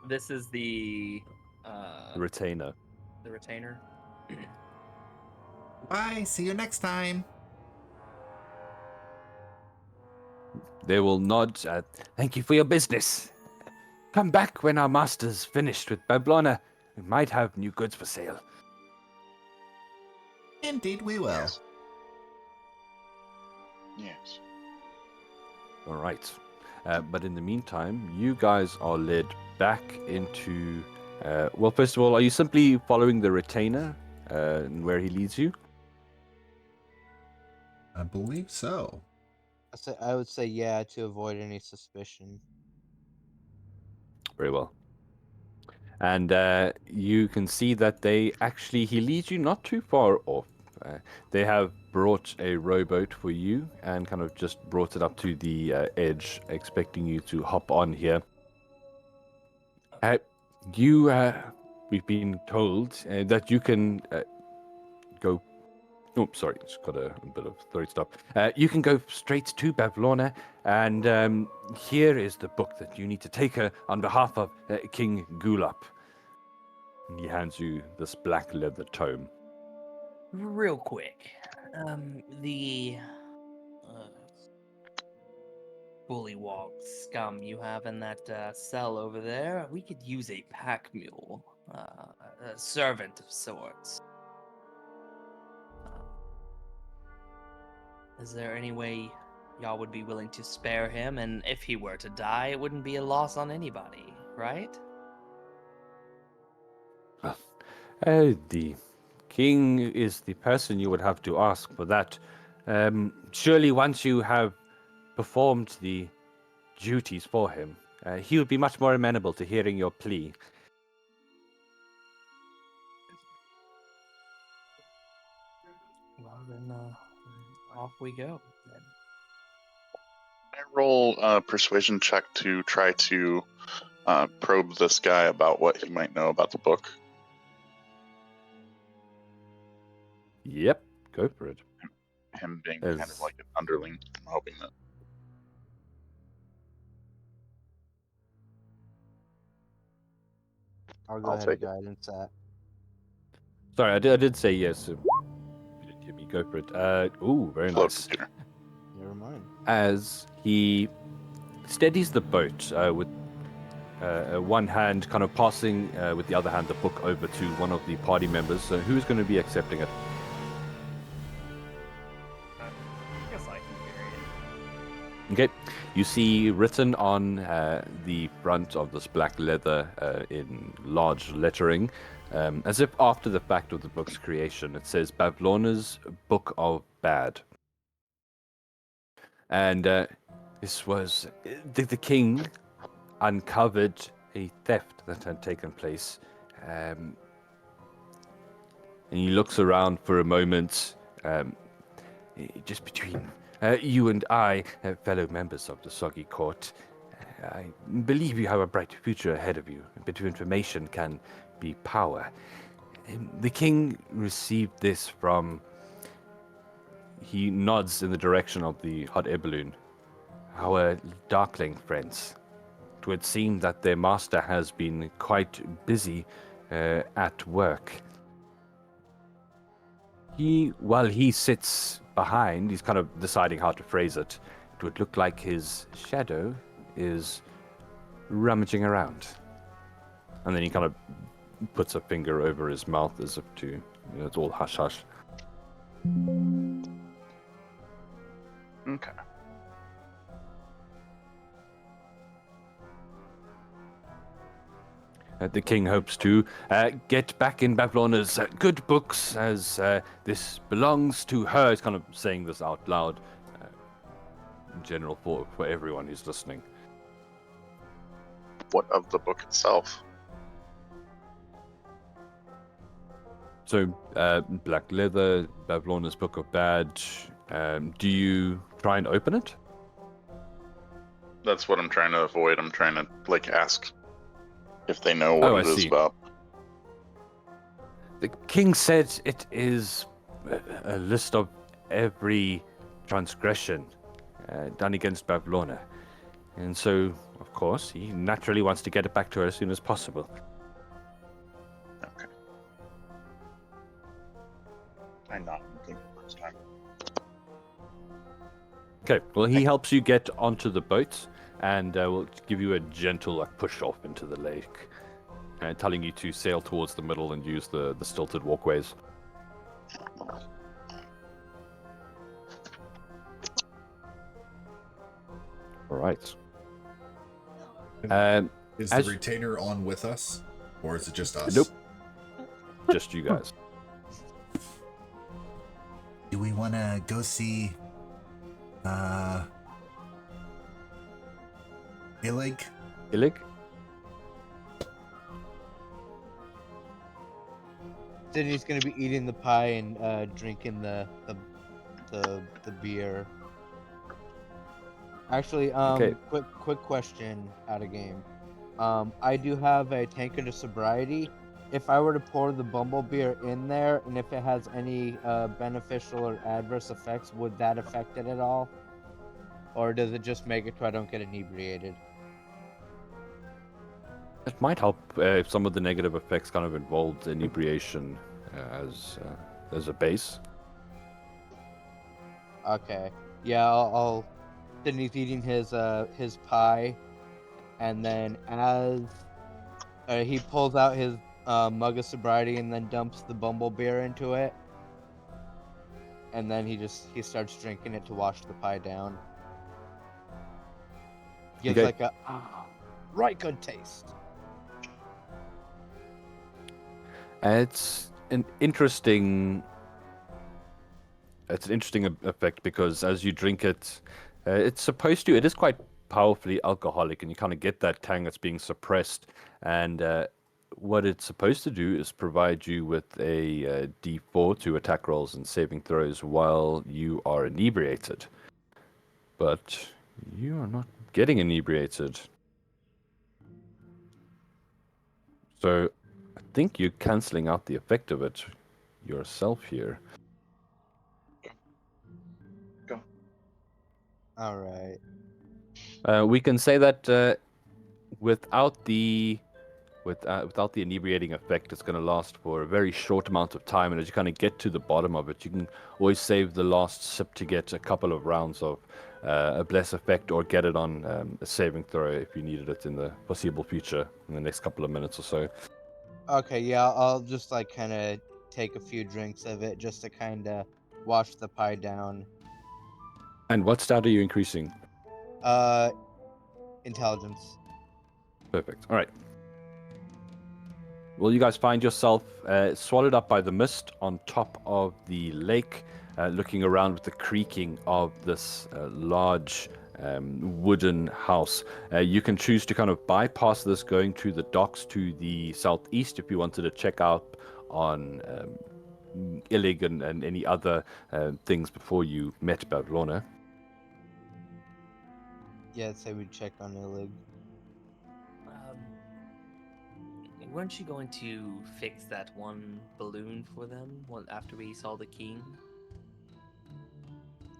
This is the The retainer. the retainer. Bye. See you next time. They will nod. Thank you for your business. Come back when our master's finished with Bavlorna. We might have new goods for sale. Indeed, we will. Yes. All right. But in the meantime, you guys are led back into... well, first of all, are you simply following the retainer where he leads you? I believe so. I would say yeah to avoid any suspicion. Very well. And you can see that he leads you not too far off. They have brought a rowboat for you and kind of just brought it up to the edge, expecting you to hop on here. We've been told that you can go. Oh, sorry, just got a bit of throat stop. You can go straight to Bavlorna, and here is the book that you need to take her on behalf of King Gulop. And he hands you this black leather tome. Real quick, the bullywog scum you have in that cell over there, we could use a pack mule, a servant of sorts. Is there any way y'all would be willing to spare him? And if he were to die, it wouldn't be a loss on anybody, right? The king is the person you would have to ask for that. Surely once you have performed the duties for him, he would be much more amenable to hearing your plea. Well, then, off we go. Then. I roll a persuasion check to try to probe this guy about what he might know about the book. Yep, go for it. Him being kind of like an underling. I'm hoping that. I'll go I'll ahead take and guidance that. Sorry, I did say yes. You didn't give me go for it. Ooh, very Float nice. computer. Never mind. As he steadies the boat with one hand kind of passing with the other hand the book over to one of the party members. So who's going to be accepting it? I guess I can carry it. Okay, you see written on the front of this black leather in large lettering, as if after the fact of the book's creation, it says Bavlorna's Book of Bad. And this was the king uncovered a theft that had taken place. And he looks around for a moment, just between you and I, fellow members of the Soggy Court. I believe you have a bright future ahead of you. A bit of information can be power. The king received this from... He nods in the direction of the hot air balloon. Our Darkling friends. It would seem that their master has been quite busy at work. While he sits behind, he's kind of deciding how to phrase it. It would look like his shadow is rummaging around. And then he kind of puts a finger over his mouth as if to, it's all hush hush. Okay. The king hopes to get back in Bavlorna's good books, as this belongs to her. He's kind of saying this out loud, in general, for everyone who's listening. What of the book itself? So, black leather, Bavlorna's Book of Bad. Do you try and open it? That's what I'm trying to avoid. I'm trying to ask if they know what it is about. The king said it is a list of every transgression done against Bavlorna. And so, of course, he naturally wants to get it back to her as soon as possible. Okay. I not think first time. Okay, well, he helps you get onto the boat and will give you a gentle push off into the lake, telling you to sail towards the middle and use the stilted walkways. All right. Is the retainer on with us, or is it just us? Nope. Just you guys. Do we want to go see Illig? Illig? Sydney's gonna be eating the pie and drinking the beer. Actually, Okay. quick question out of game. I do have a tankard of sobriety. If I were to pour the bumble beer in there, and if it has any beneficial or adverse effects, would that affect it at all? Or does it just make it so I don't get inebriated? It might help if some of the negative effects kind of involved inebriation as a base. Okay. Yeah, I'll Sydney's eating his pie, and then as he pulls out his mug of sobriety and then dumps the bumble beer into it, and then he starts drinking it to wash the pie down. Gives Okay. like a right good taste. It's an interesting effect because as you drink it, it is quite powerfully alcoholic, and you kind of get that tang that's being suppressed. And what it's supposed to do is provide you with a D4 to attack rolls and saving throws while you are inebriated. But you are not getting inebriated. So I think you're cancelling out the effect of it yourself here. Go. All right. We can say that without the inebriating effect, it's going to last for a very short amount of time. And as you kind of get to the bottom of it, you can always save the last sip to get a couple of rounds of a bless effect, or get it on a saving throw if you needed it in the foreseeable future in the next couple of minutes or so. Okay, yeah, I'll just like kind of take a few drinks of it just to kind of wash the pie down. And what stat are you increasing? Intelligence. Perfect. All right. Well, you guys find yourself swallowed up by the mist on top of the lake, looking around with the creaking of this large wooden house. You can choose to kind of bypass this, going to the docks to the southeast if you wanted to check out on Illig and any other things before you met Bavlorna. Yeah, I'd say we check on Illig. Weren't you going to fix that one balloon for them after we saw the king?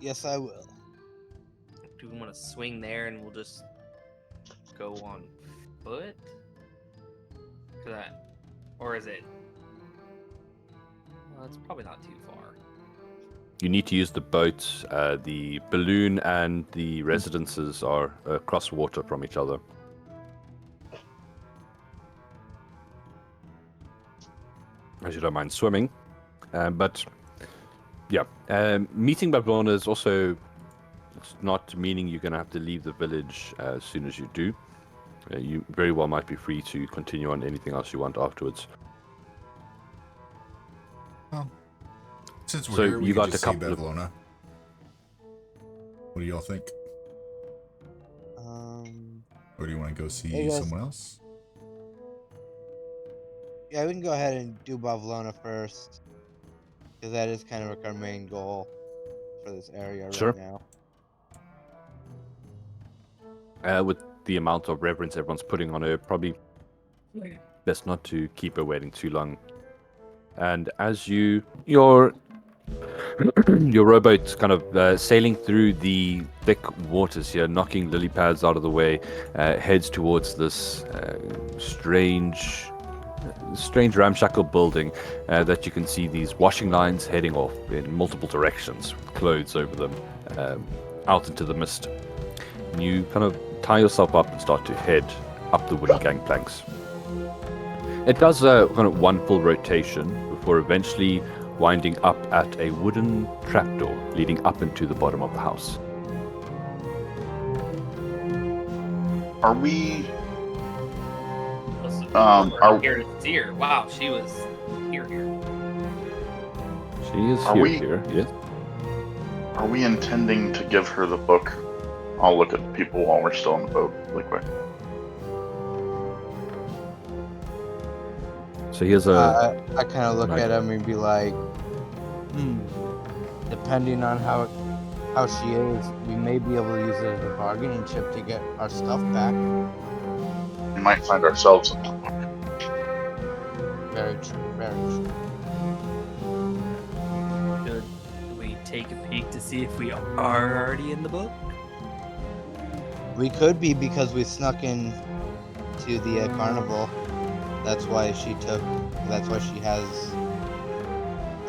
Yes, I will. Do we want to swing there and we'll just go on foot? Or is it? Well, it's probably not too far. You need to use the boat. The balloon and the residences are across water from each other. As you don't mind swimming. But, yeah. Meeting Bavlorna is also not meaning you're going to have to leave the village as soon as you do. You very well might be free to continue on anything else you want afterwards. Well, since we're So here, we you can got just a see couple of- Bavlorna. What do y'all think? Or do you want to go see Hey, guys. someone else? Yeah, we can go ahead and do Bavlorna first, because that is kind of like our main goal for this area Sure. right now. With the amount of reverence everyone's putting on her, probably best not to keep her waiting too long. And as your rowboat's kind of sailing through the thick waters here, knocking lily pads out of the way, heads towards this strange ramshackle building that you can see these washing lines heading off in multiple directions, with clothes over them, out into the mist. And you kind of tie yourself up and start to head up the wooden gangplanks. It does kind of one full rotation before eventually winding up at a wooden trapdoor leading up into the bottom of the house. Are we? We're here to see her. Wow, she was here. She is Are here, we- here, yes. Are we intending to give her the book? I'll look at the people while we're still on the boat really quick. So here's a. I kind of look Right. at him and be like, depending on how she is, we may be able to use it as a bargaining chip to get our stuff back. We might find ourselves in that book. Very true, very true. Should we take a peek to see if we are already in the book? We could be because we snuck in to the carnival. That's why she took. That's why she has.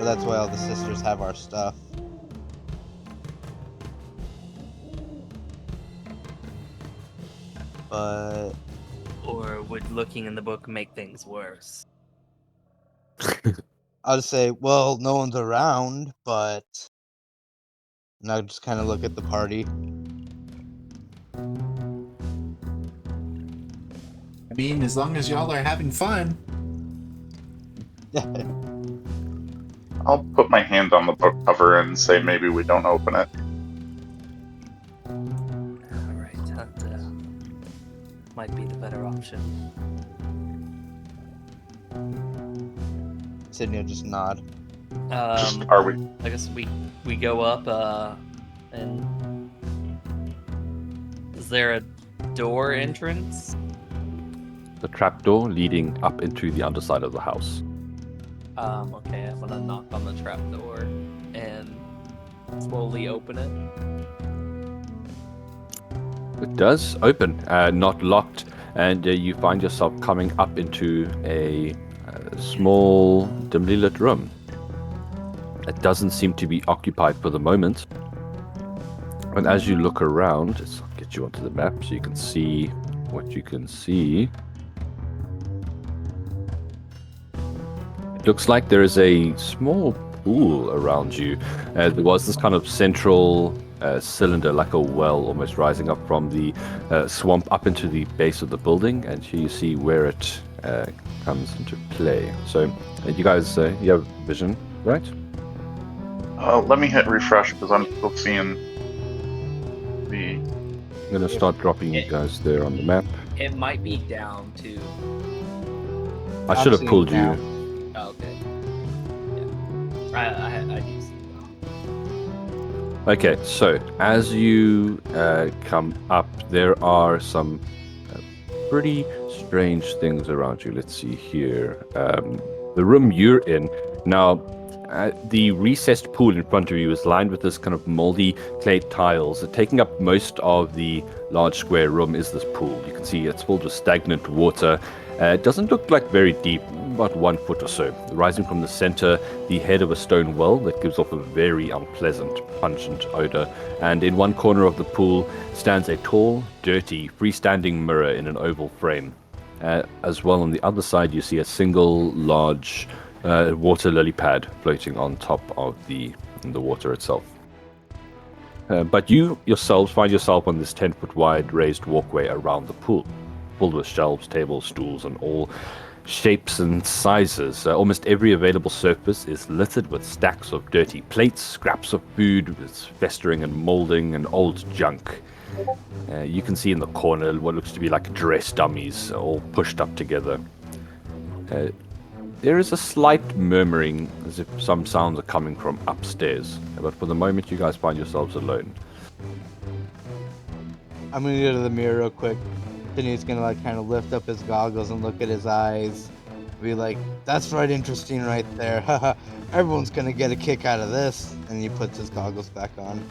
That's why all the sisters have our stuff. But Or would looking in the book make things worse? I'll just say, well, no one's around, but. And I'll just kind of look at the party. I mean, as long as y'all are having fun. I'll put my hand on the book cover and say maybe we don't open it. Alright, that might be the better option. Sydney will just nod. Are we? I guess we go up, and is there a door entrance? The trapdoor leading up into the underside of the house. Okay, I'm gonna knock on the trapdoor and slowly open it. It does open, not locked, and you find yourself coming up into a small, dimly lit room. It doesn't seem to be occupied for the moment. And as you look around, let's get you onto the map so you can see what you can see. It looks like there is a small pool around you. There was this kind of central cylinder, like a well, almost rising up from the swamp up into the base of the building, and here you see where it comes into play. So, you guys, you have vision, right? Let me hit refresh because I'm still seeing the. I'm going to start dropping you guys there on the map. It might be down to. I should have seeing pulled now. you. Oh, okay. Yeah. I do see that. Okay, so as you come up, there are some pretty strange things around you. Let's see here. The room you're in now. The recessed pool in front of you is lined with this kind of moldy clay tiles. Taking up most of the large square room is this pool. You can see it's filled with stagnant water. It doesn't look like very deep, about 1 foot or so. Rising from the center, the head of a stone well that gives off a very unpleasant, pungent odor. And in one corner of the pool stands a tall, dirty, freestanding mirror in an oval frame. As well on the other side, you see a single large water lily pad floating on top of the water itself. But you yourselves find yourself on this 10-foot wide raised walkway around the pool, filled with shelves, tables, stools, and all shapes and sizes. Almost every available surface is littered with stacks of dirty plates, scraps of food with festering and molding, and old junk. You can see in the corner what looks to be like dress dummies, all pushed up together. There is a slight murmuring, as if some sounds are coming from upstairs. But for the moment, you guys find yourselves alone. I'm gonna go to the mirror real quick. Then he's gonna like kind of lift up his goggles and look at his eyes. Be like, "That's right, interesting right there. Haha, everyone's gonna get a kick out of this." And he puts his goggles back on.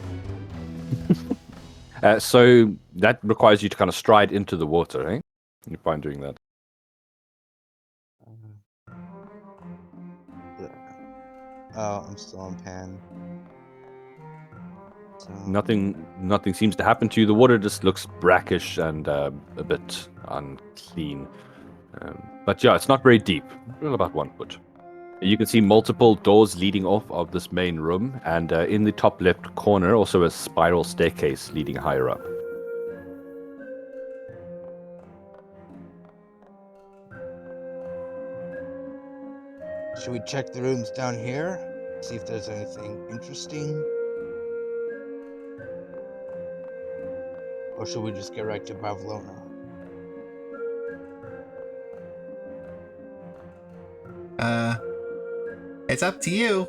So that requires you to kind of stride into the water, eh? You're fine doing that. Oh, I'm still on pan. So, Nothing seems to happen to you. The water just looks brackish and a bit unclean. But yeah, it's not very deep. Well, about 1 foot. You can see multiple doors leading off of this main room, and in the top left corner, also a spiral staircase leading higher up. should we check the rooms down here? See if there's anything interesting. Or should we just get right to Bavlorna? It's up to you.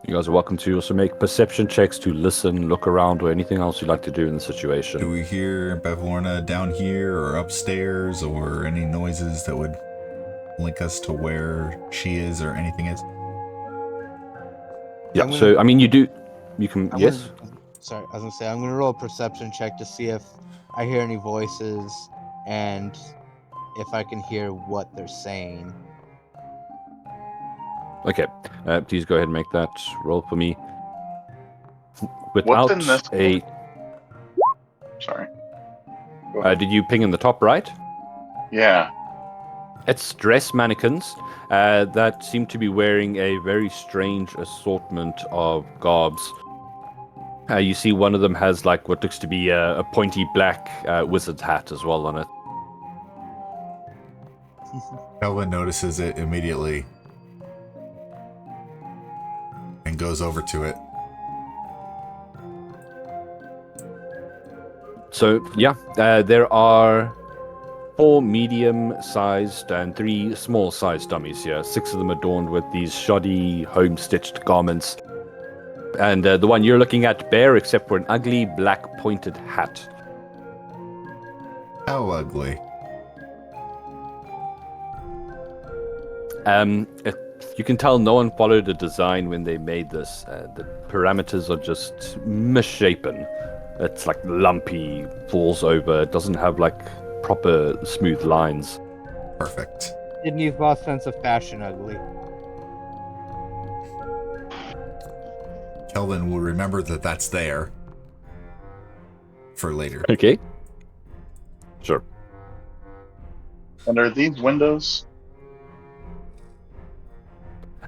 You guys are welcome to also make perception checks to listen, look around, or anything else you'd like to do in the situation. Do we hear Bavlorna down here or upstairs or any noises that would link us to where she is or anything is? Yeah, I'm so, gonna- I mean, you can, yes? Sorry, I was gonna say, I'm gonna roll a perception check to see if I hear any voices and if I can hear what they're saying. Okay, please go ahead and make that roll for me. Without What's in this a... Sorry. Go ahead. did you ping in the top right? Yeah. It's dress mannequins that seem to be wearing a very strange assortment of garbs. You see one of them has like what looks to be a pointy black wizard's hat as well on it. Kelvin notices it immediately and goes over to it. So, yeah, there are 4 medium-sized and 3 small-sized dummies here. 6 of them adorned with these shoddy, home-stitched garments. And the one you're looking at, bare except for an ugly, black pointed hat. How ugly. You can tell no one followed a design when they made this. The parameters are just misshapen. It's like lumpy, falls over. It doesn't have like proper smooth lines. Perfect. Sydney's lost sense of fashion ugly. Kelvin will remember that that's there for later. Okay. Sure. And are these windows?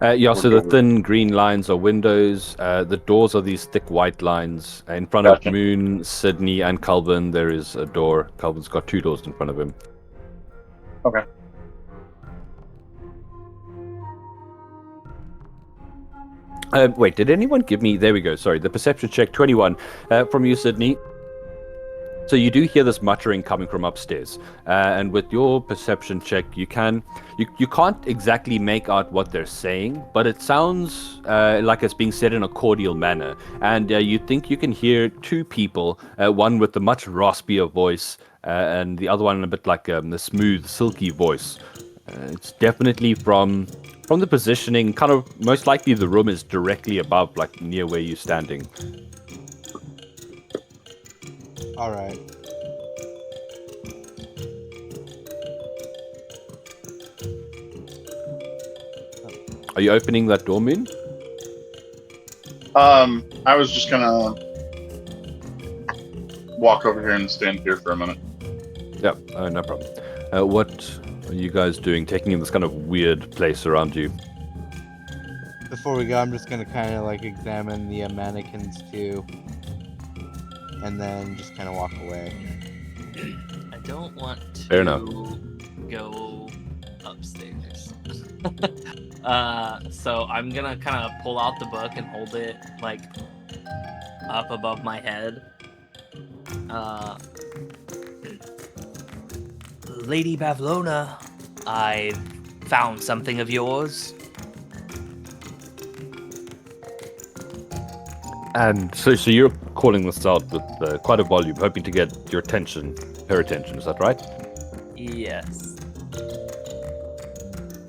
Yeah, so the thin green lines are windows. The doors are these thick white lines. In front Gotcha. of Moon, Sydney, and Calvin, there is a door. Calvin's got 2 doors in front of him. Okay. Wait, did anyone give me... There we go, sorry. The perception check, 21. From you, Sydney. So you do hear this muttering coming from upstairs. And with your perception check, you can't exactly make out what they're saying, but it sounds like it's being said in a cordial manner. And you think you can hear 2 people, one with a much raspier voice, and the other one a bit like the smooth, silky voice. It's definitely from the positioning, kind of most likely the room is directly above, like near where you're standing. All right. Are you opening that door, Moon? I was just gonna walk over here and stand here for a minute. Yeah, no problem. What are you guys doing, taking in this kind of weird place around you? Before we go, I'm just gonna kind of like examine the mannequins too, and then just kind of walk away. I don't want to Fair enough. go upstairs. So I'm gonna kind of pull out the book and hold it like up above my head. Lady Bavlorna, I found something of yours. And so you're calling this out with quite a volume, hoping to get her attention, is that right? Yes.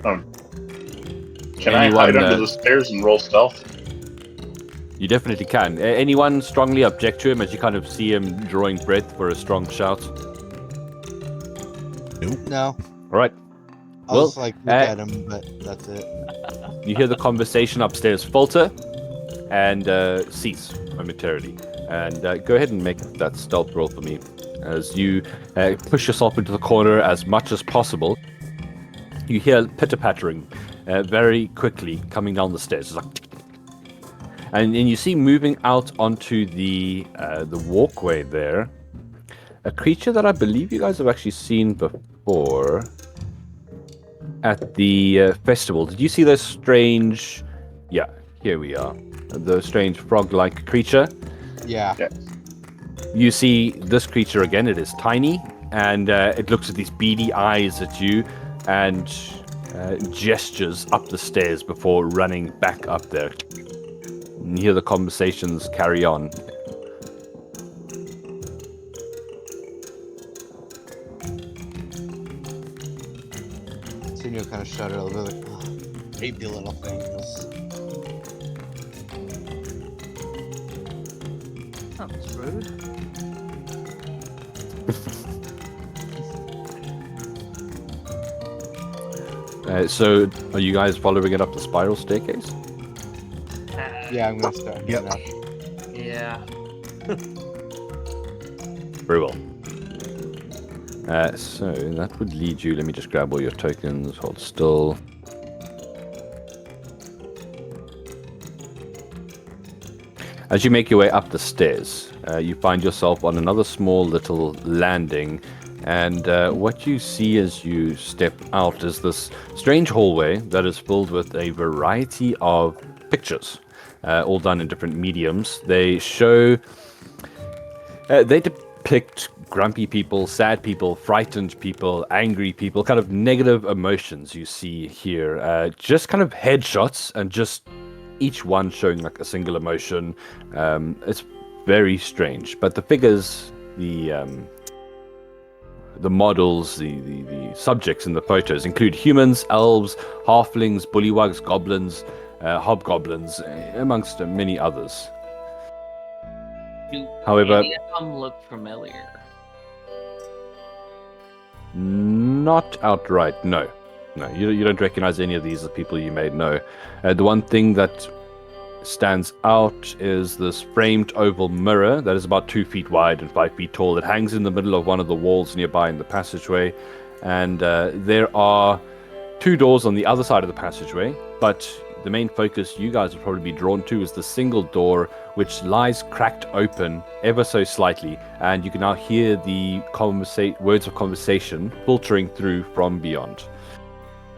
Can I hide under the stairs and roll stealth? You definitely can. Anyone strongly object to him as you kind of see him drawing breath for a strong shout? No, All right. I'll Well, just like look at him, but that's it. You hear the conversation upstairs falter and cease momentarily. And go ahead and make that stealth roll for me. As you push yourself into the corner as much as possible, you hear pitter-pattering very quickly coming down the stairs. It's like... And you see moving out onto the walkway there, a creature that I believe you guys have actually seen before at the festival. Did you see this strange... Yeah, here we are. The strange frog-like creature. Yeah. Yeah. You see this creature again. It is tiny, and it looks at these beady eyes at you, and gestures up the stairs before running back up there. And you hear the conversations carry on. Sonya kind of shudder a little bit, like, oh, baby little things. Oh, that's rude. So, are you guys following it up the spiral staircase? Yeah, I'm gonna start. Yep. Now. Yeah. Very well. So that would lead you. Let me just grab all your tokens. Hold still. As you make your way up the stairs, you find yourself on another small little landing, and what you see as you step out is this strange hallway that is filled with a variety of pictures, all done in different mediums. They show, they depict grumpy people, sad people, frightened people, angry people, kind of negative emotions you see here. Just kind of headshots, and just each one showing like a single emotion. It's very strange, but the figures, the models, the subjects in the photos include humans, elves, halflings, bullywugs, goblins, hobgoblins, amongst many others. Do However, any of them look familiar? not outright, no. No, you don't recognize any of these as people you may know. The one thing that stands out is this framed oval mirror that is about 2 feet wide and 5 feet tall. It hangs in the middle of one of the walls nearby in the passageway, and there are 2 doors on the other side of the passageway, but the main focus you guys would probably be drawn to is the single door, which lies cracked open ever so slightly, and you can now hear the words of conversation filtering through from beyond.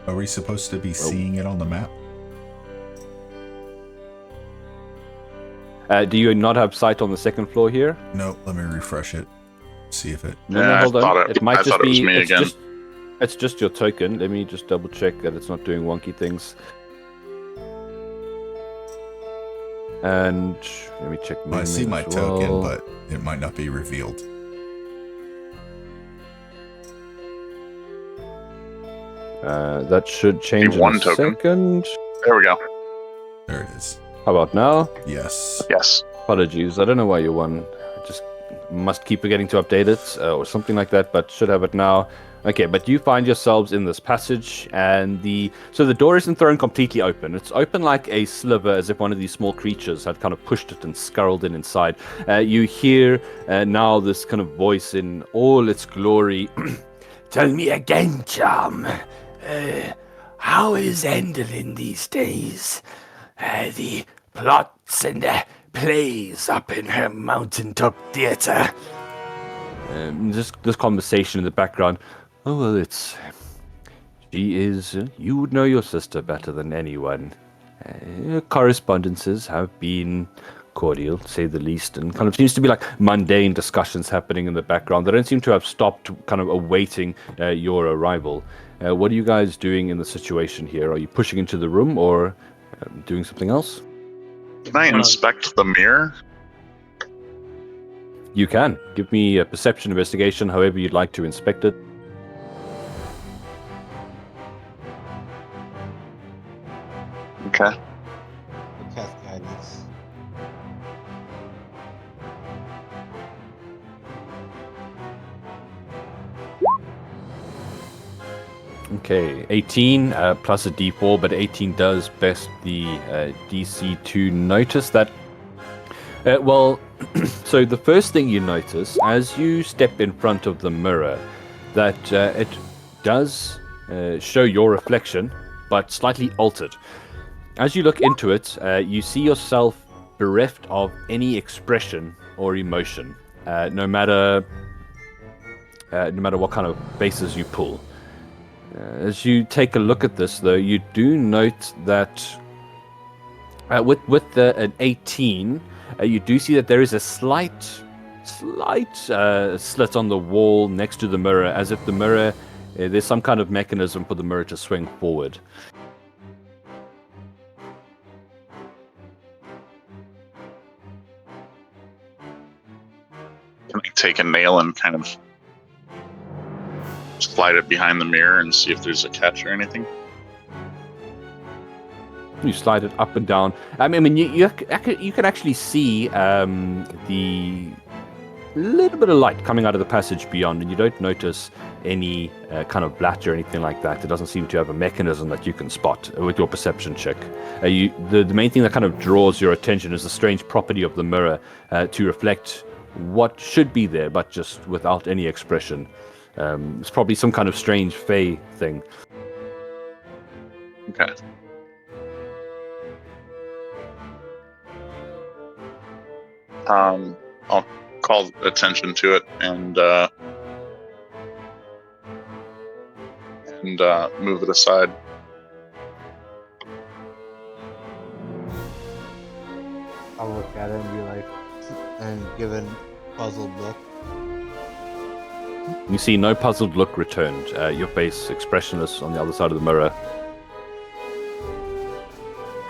Are we supposed to be seeing it on the map? Do you not have sight on the second floor here? Nope, let me refresh it. See if it... No, Yeah, hold I on. thought It might I just thought it was be. me again. It's just your token. Let me just double check that it's not doing wonky things. And let me check. I see my as token, well. but it might not be revealed. That should change in one a token. second. There we go. There it is. How about now? Yes. Yes. Apologies. I don't know why you won. I just must keep forgetting to update it or something like that, but should have it now. Okay, but you find yourselves in this passage, and the door isn't thrown completely open. It's open like a sliver, as if one of these small creatures had kind of pushed it and scurried in inside. You hear now this kind of voice in all its glory. Tell me again, Charm. How is Endelin these days? The plots and plays up in her mountaintop theater. This conversation in the background. Oh, well, she is, you would know your sister better than anyone. Correspondences have been cordial, to say the least, and kind of seems to be like mundane discussions happening in the background. They don't seem to have stopped kind of awaiting your arrival. What are you guys doing in the situation here? Are you pushing into the room or doing something else? Can I inspect the mirror? You can. Give me a perception investigation, however you'd like to inspect it. Okay. Cast guidance. Okay, 18 plus a d4, but 18 does best the DC to notice that. So the first thing you notice as you step in front of the mirror, that it does show your reflection, but slightly altered. As you look into it, you see yourself bereft of any expression or emotion, no matter what kind of faces you pull. As you take a look at this, though, you do note that with an 18, you do see that there is a slight slight slit on the wall next to the mirror, as if the mirror, there's some kind of mechanism for the mirror to swing forward. Can I take a nail and kind of slide it behind the mirror and see if there's a catch or anything? You slide it up and down. I mean, you can actually see the little bit of light coming out of the passage beyond, and you don't notice any kind of blatch or anything like that. It doesn't seem to have a mechanism that you can spot with your perception check. The main thing that kind of draws your attention is the strange property of the mirror to reflect what should be there, but just without any expression. It's probably some kind of strange fey thing. Okay. I'll call attention to it and move it aside. I'll look at it and be like, and give a puzzled look. You see no puzzled look returned. Your face expressionless on the other side of the mirror.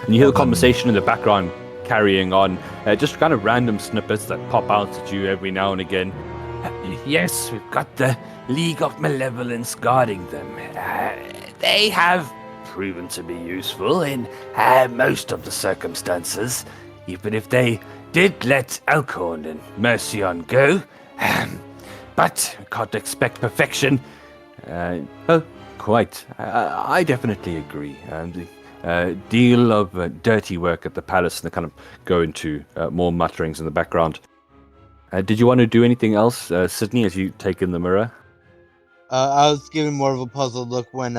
And you hear the conversation in the background carrying on, just kind of random snippets that pop out at you every now and again. Yes, we've got the League of Malevolence guarding them. They have proven to be useful in most of the circumstances, even if they did let Alcorn and Mercion go. But we can't expect perfection. Oh, quite. I definitely agree. Deal of dirty work at the palace, and they kind of go into more mutterings in the background. Did you want to do anything else, Sydney, as you take in the mirror? I was giving more of a puzzled look when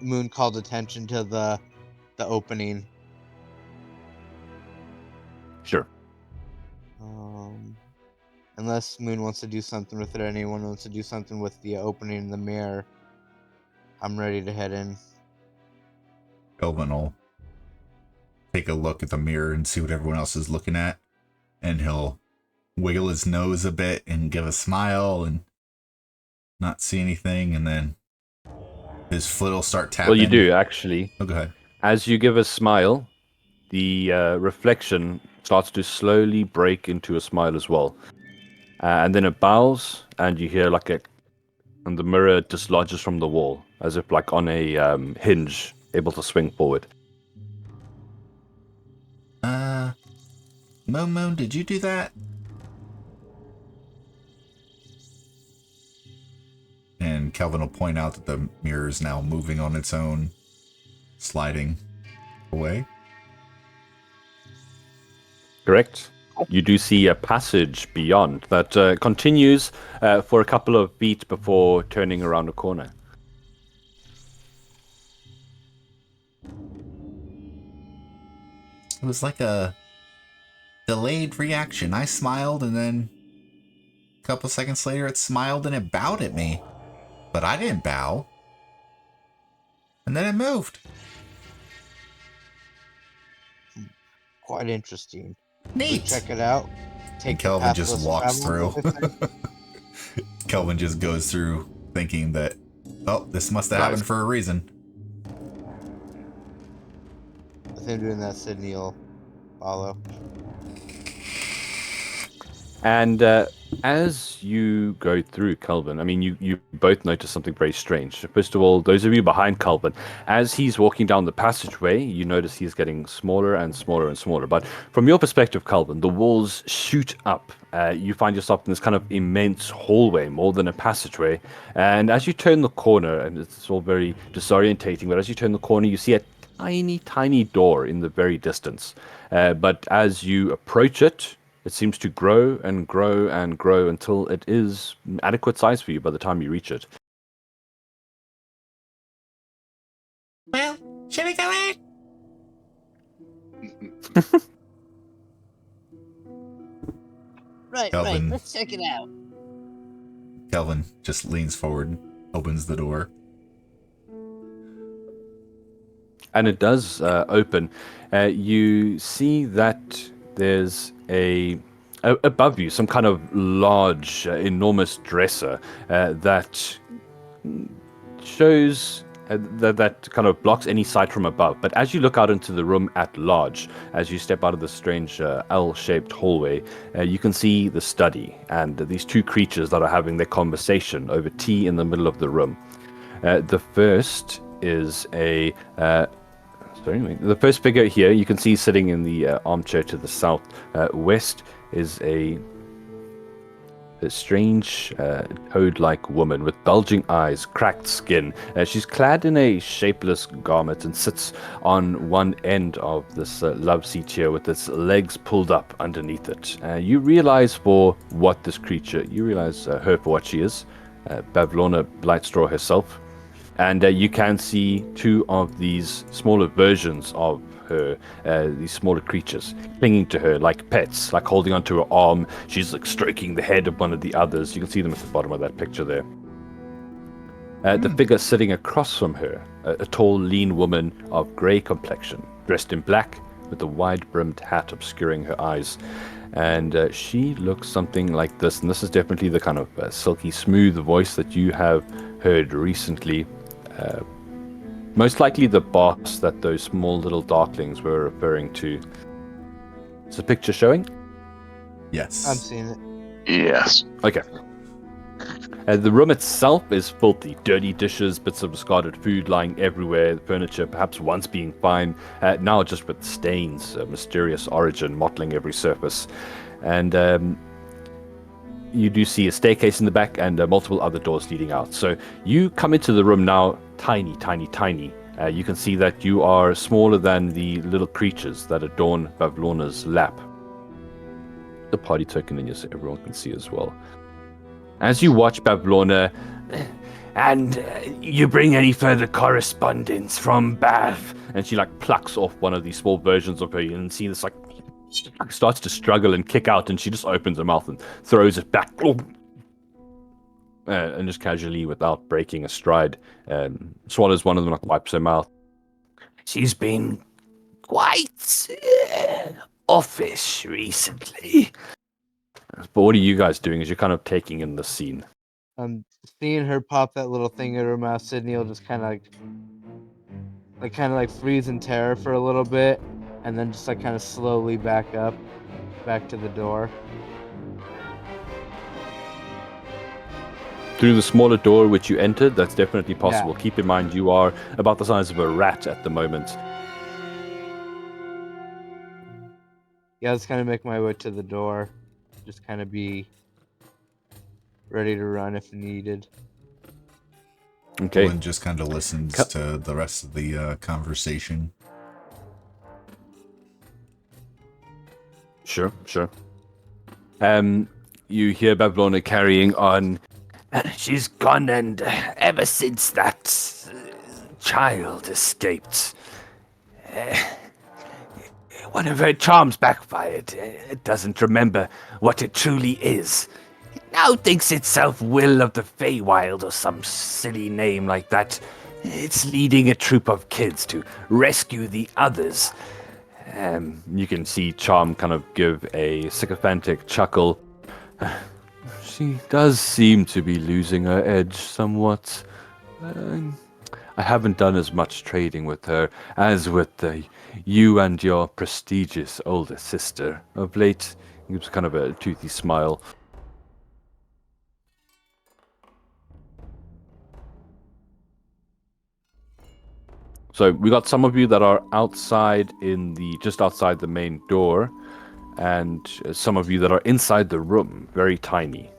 Moon called attention to the opening. Sure. Unless Moon wants to do something with it, or anyone wants to do something with the opening in the mirror, I'm ready to head in. Kelvin will take a look at the mirror and see what everyone else is looking at, and he'll wiggle his nose a bit and give a smile and not see anything, and then his foot will start tapping. Well, you do, actually. Oh, go ahead. As you give a smile, the reflection starts to slowly break into a smile as well. And then it bows, and you hear and the mirror dislodges from the wall, as if like on a hinge, able to swing forward. Moon, did you do that? And Kelvin will point out that the mirror is now moving on its own, sliding away. Correct. You do see a passage beyond that continues for a couple of feet before turning around a corner. It was like a delayed reaction. I smiled, and then a couple seconds later it smiled and it bowed at me. But I didn't bow. And then it moved. Quite interesting. Neat. Check it out. And Kelvin just walks through. Kelvin just goes through thinking that, oh, this must have happened for a reason. With him doing that, Sydney will follow. And as you go through, Kelvin, I mean, you both notice something very strange. First of all, those of you behind Kelvin, as he's walking down the passageway, you notice he's getting smaller and smaller and smaller. But from your perspective, Kelvin, the walls shoot up. You find yourself in this kind of immense hallway, more than a passageway. And as you turn the corner, and it's all very disorientating, but as you turn the corner, you see a tiny, tiny door in the very distance. But as you approach it, it seems to grow and grow and grow until it is adequate size for you by the time you reach it. Well, should we go in? Right, Kelvin. let's check it out. Kelvin just leans forward, opens the door. And it does open. You see that there's a above you, some kind of large, enormous dresser that shows that kind of blocks any sight from above. But as you look out into the room at large, as you step out of the strange L-shaped hallway, you can see the study and these two creatures that are having their conversation over tea in the middle of the room. The first is the first figure here, you can see sitting in the armchair to the south west, is a strange toad-like woman with bulging eyes, cracked skin. She's clad in a shapeless garment and sits on one end of this love seat here with its legs pulled up underneath it. You realize her for what she is, Bavlorna Blightstraw herself. And you can see two of these smaller versions of her, these smaller creatures clinging to her like pets, like holding onto her arm. She's like stroking the head of one of the others. You can see them at the bottom of that picture there. The figure sitting across from her, a tall, lean woman of grey complexion, dressed in black with a wide-brimmed hat obscuring her eyes. And she looks something like this. And this is definitely the kind of silky, smooth voice that you have heard recently. Most likely the boss that those small little darklings were referring to. Is the picture showing? Yes. I'm seeing it. Yes. Okay. The room itself is filthy. Dirty dishes, bits of discarded food lying everywhere, the furniture perhaps once being fine, now just with stains, mysterious origin mottling every surface. And you do see a staircase in the back and multiple other doors leading out. So you come into the room now, tiny, tiny, tiny. You can see that you are smaller than the little creatures that adorn Bavlorna's lap. The party token in you so everyone can see as well. As you watch Bavlorna, And you bring any further correspondence from Bav? and she like plucks off one of these small versions of her, you can see this like starts to struggle and kick out, and she just opens her mouth and throws it back. And just casually, without breaking a stride, swallows one of them, like wipes her mouth. She's been quite offish recently. But what are you guys doing as you're kind of taking in the scene? I'm seeing her pop that little thing in her mouth. Sydney will just kind of freeze in terror for a little bit, and then just like kind of slowly back to the door. Through the smaller door which you entered, that's definitely possible. Yeah. Keep in mind you are about the size of a rat at the moment. Yeah, let's kind of make my way to the door. Just kind of be ready to run if needed. Okay. Owen just kind of listens to the rest of the conversation. Sure. You hear Bavlorna carrying on. She's gone, and ever since that child escaped, one of her charms backfired. It doesn't remember what it truly is. It now thinks itself Will of the Feywild or some silly name like that. It's leading a troop of kids to rescue the others. You can see Charm kind of give a sycophantic chuckle. She does seem to be losing her edge somewhat. I haven't done as much trading with her as with you and your prestigious older sister of late. He gives kind of a toothy smile. So we got some of you that are outside just outside the main door, and some of you that are inside the room, very tiny.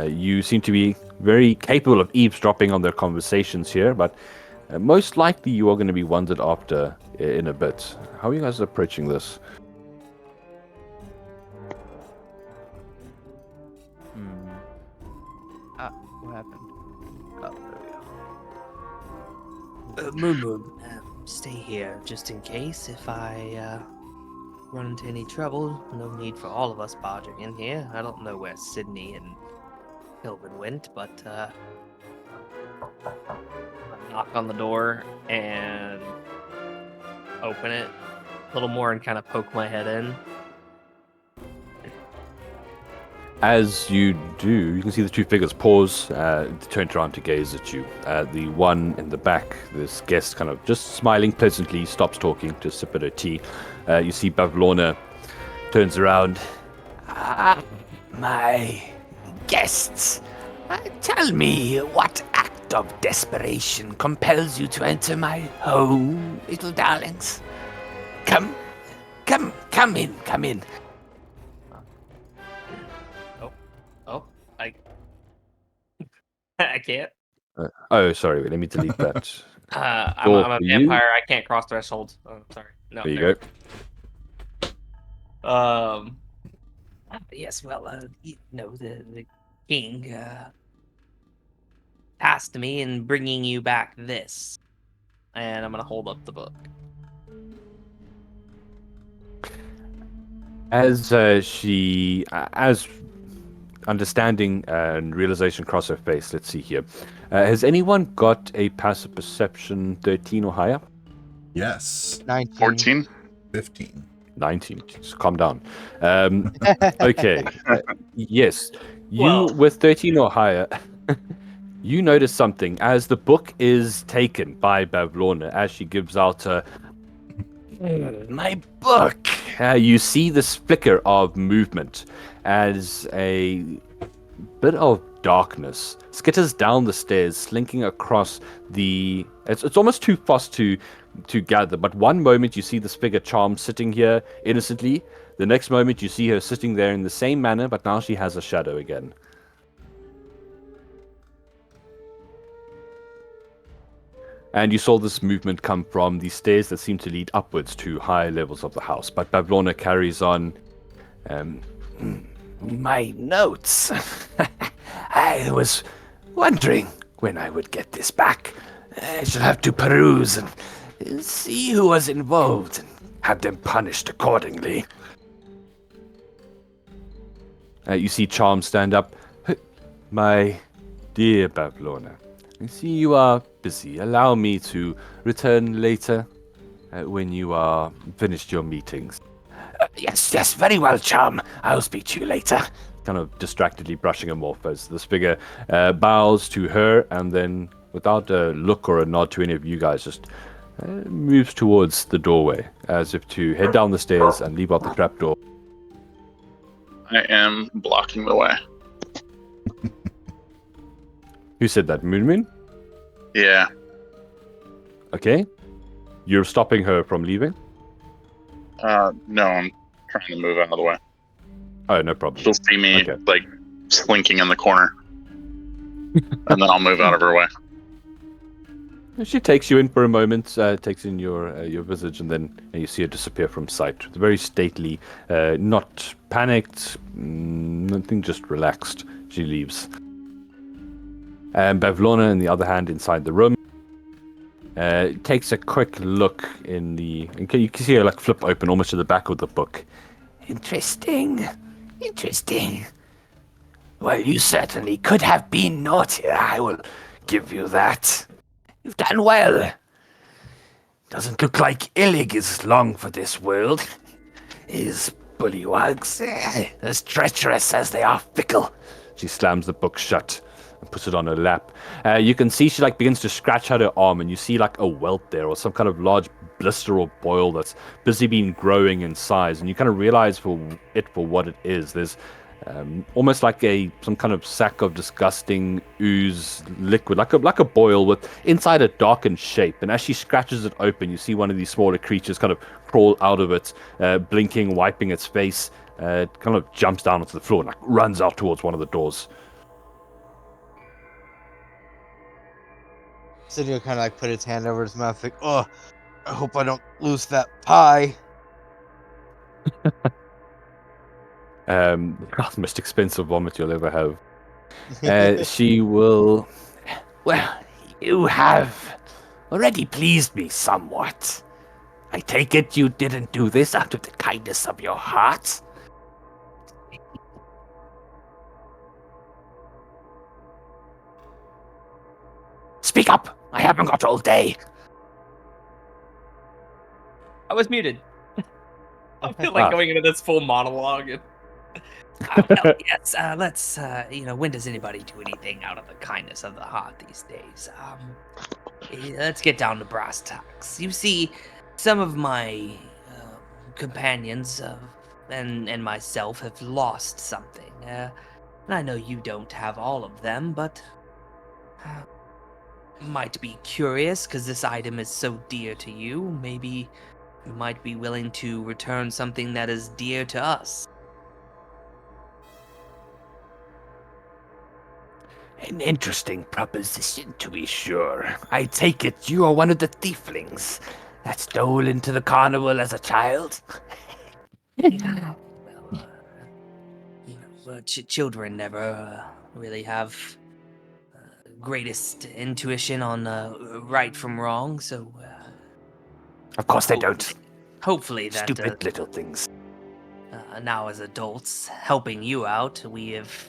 You seem to be very capable of eavesdropping on their conversations here, but most likely you are going to be wandered after in a bit. How are you guys approaching this? What happened? Oh, there we go. Moon, stay here just in case if I run into any trouble. No need for all of us barging in here. I don't know where Sydney and Kilvin went, but I knock on the door and open it a little more and kind of poke my head in. As you do, you can see the two figures pause, turn around to gaze at you. The one in the back, this guest kind of just smiling pleasantly, stops talking to sip at her tea. You see Bavlorna turns around. Ah, my guests, tell me what act of desperation compels you to enter my home, little darlings. Come in. Oh, I can't. Oh, sorry, let me delete that. I'm Door a for you. vampire. I can't cross thresholds. Oh, sorry. No. There you never go. mind. Yes, well, the king tasked me in bringing you back this. And I'm gonna hold up the book. As as understanding and realization cross her face, let's see here. Has anyone got a passive perception 13 or higher? Yes. 19. 14. 15. 19. Just calm down. Okay. Yes. You Well- with 13 or higher, you notice something as the book is taken by Bavlorna as she gives out my book. You see this flicker of movement as a bit of darkness skitters down the stairs, slinking across the. It's almost too fast to gather. But one moment you see this figure charmed sitting here innocently. The next moment you see her sitting there in the same manner, but now she has a shadow again. And you saw this movement come from the stairs that seem to lead upwards to higher levels of the house. But Bavlorna carries on. My notes. I was wondering when I would get this back. I shall have to peruse and see who was involved and have them punished accordingly. You see Charm stand up. My dear Bavlorna, I see you are busy. Allow me to return later when you are finished your meetings. Yes, very well, Charm. I'll speak to you later. Kind of distractedly brushing him off as this figure bows to her and then, without a look or a nod to any of you guys, just moves towards the doorway as if to head down the stairs and leave out the trapdoor. I am blocking the way. Who said that? Moon? Yeah. Okay. You're stopping her from leaving? No, I'm trying to move out of the way. Oh, no problem. She'll see me Okay. like slinking in the corner, and then I'll move out of her way. She takes you in for a moment, takes in your visage, and then you see her disappear from sight. Very stately, not panicked, nothing, just relaxed. She leaves. And Bavlorna, on the other hand, inside the room, takes a quick look in the. You can see her like flip open almost to the back of the book. Interesting. Well, you certainly could have been naughtier, I will give you that. You've done well. Doesn't look like Illig is long for this world. His bullywugs, as treacherous as they are fickle. She slams the book shut and puts it on her lap. You can see she like begins to scratch at her arm, and you see like a welt there, or some kind of large blister or boil that's busy been growing in size, and you kind of realize for what it is. There's almost like some kind of sack of disgusting ooze liquid, like a boil with inside a darkened shape. And as she scratches it open, you see one of these smaller creatures kind of crawl out of it, blinking, wiping its face. It kind of jumps down onto the floor and like runs out towards one of the doors. Sidio kind of like put his hand over his mouth, like, "Oh, I hope I don't lose that pie." The most expensive vomit you'll ever have. She will. Well, you have already pleased me somewhat. I take it you didn't do this out of the kindness of your heart? Speak up! I haven't got all day. I was muted. I feel like going into this full monologue. Well, yes. Let's. When does anybody do anything out of the kindness of the heart these days? Let's get down to brass tacks. You see, some of my companions and myself have lost something. And I know you don't have all of them, but might be curious because this item is so dear to you. Maybe you might be willing to return something that is dear to us. An interesting proposition, to be sure. I take it you are one of the thieflings that stole into the carnival as a child? Children never really have greatest intuition on right from wrong, so Of course they don't. hopefully that Stupid little things. now as adults helping you out, we have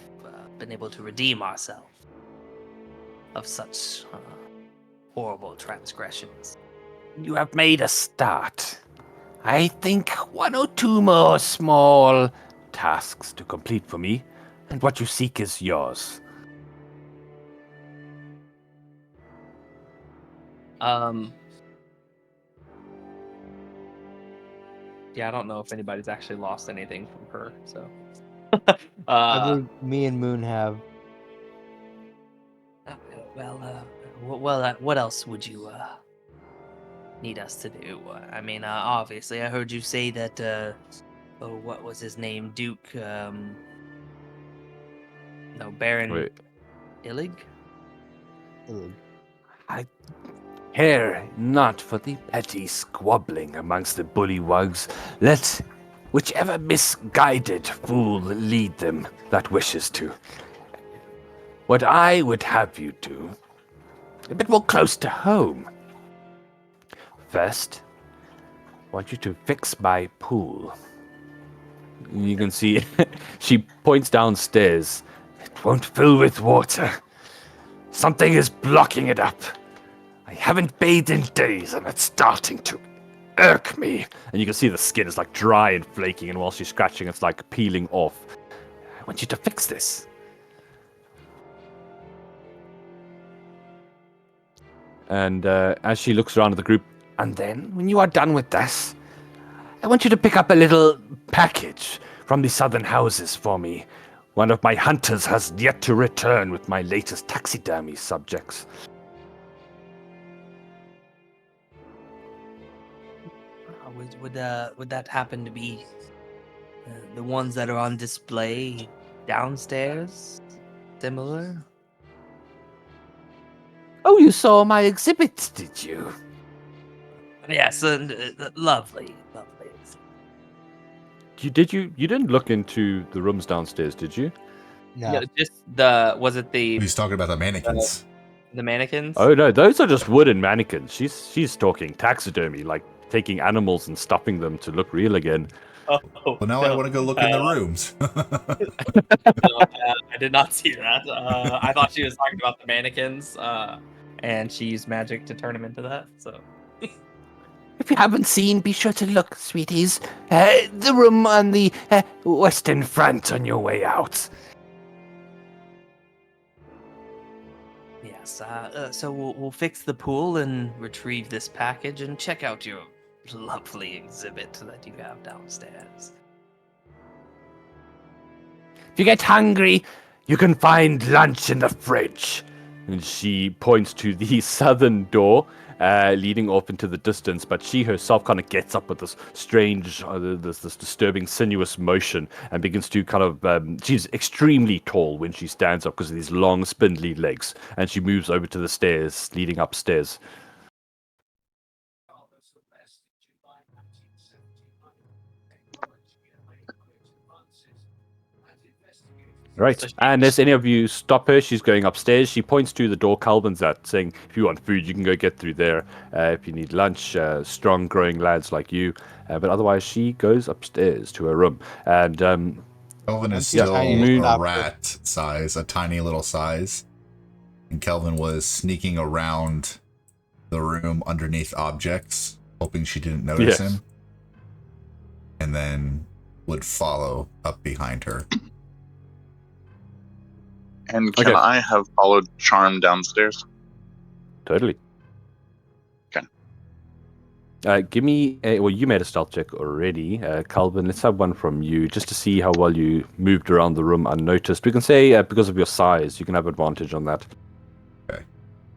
been able to redeem ourselves of such horrible transgressions. You have made a start. I think 1 or 2 more small tasks to complete for me, and what you seek is yours. Yeah, I don't know if anybody's actually lost anything from her, so. I believe me and Moon have. What else would you need us to do? I mean, obviously, I heard you say that. What was his name? Duke. No, Baron. Wait. Illig. I care not for the petty squabbling amongst the bullywugs. Let whichever misguided fool lead them that wishes to. What I would have you do, a bit more close to home. First, I want you to fix my pool. You can see she points downstairs. It won't fill with water. Something is blocking it up. I haven't bathed in days and it's starting to irk me. And you can see the skin is like dry and flaking, and while she's scratching, it's like peeling off. I want you to fix this. And as she looks around at the group, And then, when you are done with this, I want you to pick up a little package from the southern houses for me. One of my hunters has yet to return with my latest taxidermy subjects. Would that happen to be the ones that are on display downstairs? Similar? Oh, you saw my exhibit, did you? Yes, lovely. you didn't look into the rooms downstairs, did you? No. Yeah, just was it the He's talking about the mannequins. mannequins? Oh no, those are just wooden mannequins. She's talking taxidermy, like taking animals and stuffing them to look real again. Oh, Well, now I want to go look in the rooms. No, I did not see that. I thought she was talking about the mannequins, and she used magic to turn them into that. So If you haven't seen, be sure to look, sweeties. The room on the western front on your way out. Yes. So we'll fix the pool and retrieve this package and check out your lovely exhibit that you have downstairs. If you get hungry, you can find lunch in the fridge. And she points to the southern door leading off into the distance, but she herself kind of gets up with this strange, this disturbing, sinuous motion and begins to kind of, she's extremely tall when she stands up because of these long, spindly legs, and she moves over to the stairs leading upstairs. Right, and as any of you stop her, she's going upstairs. She points to the door Calvin's at, saying, if you want food, you can go get through there. If you need lunch, strong, growing lads like you. But otherwise, she goes upstairs to her room. And Kelvin is Yeah, still tiny. a rat size, a tiny little size. And Kelvin was sneaking around the room underneath objects, hoping she didn't notice Yes. him. And then would follow up behind her. And can Okay. I have followed Charm downstairs? Totally. Okay. Give me well, you made a stealth check already. Calvin, let's have one from you just to see how well you moved around the room unnoticed. We can say because of your size, you can have advantage on that.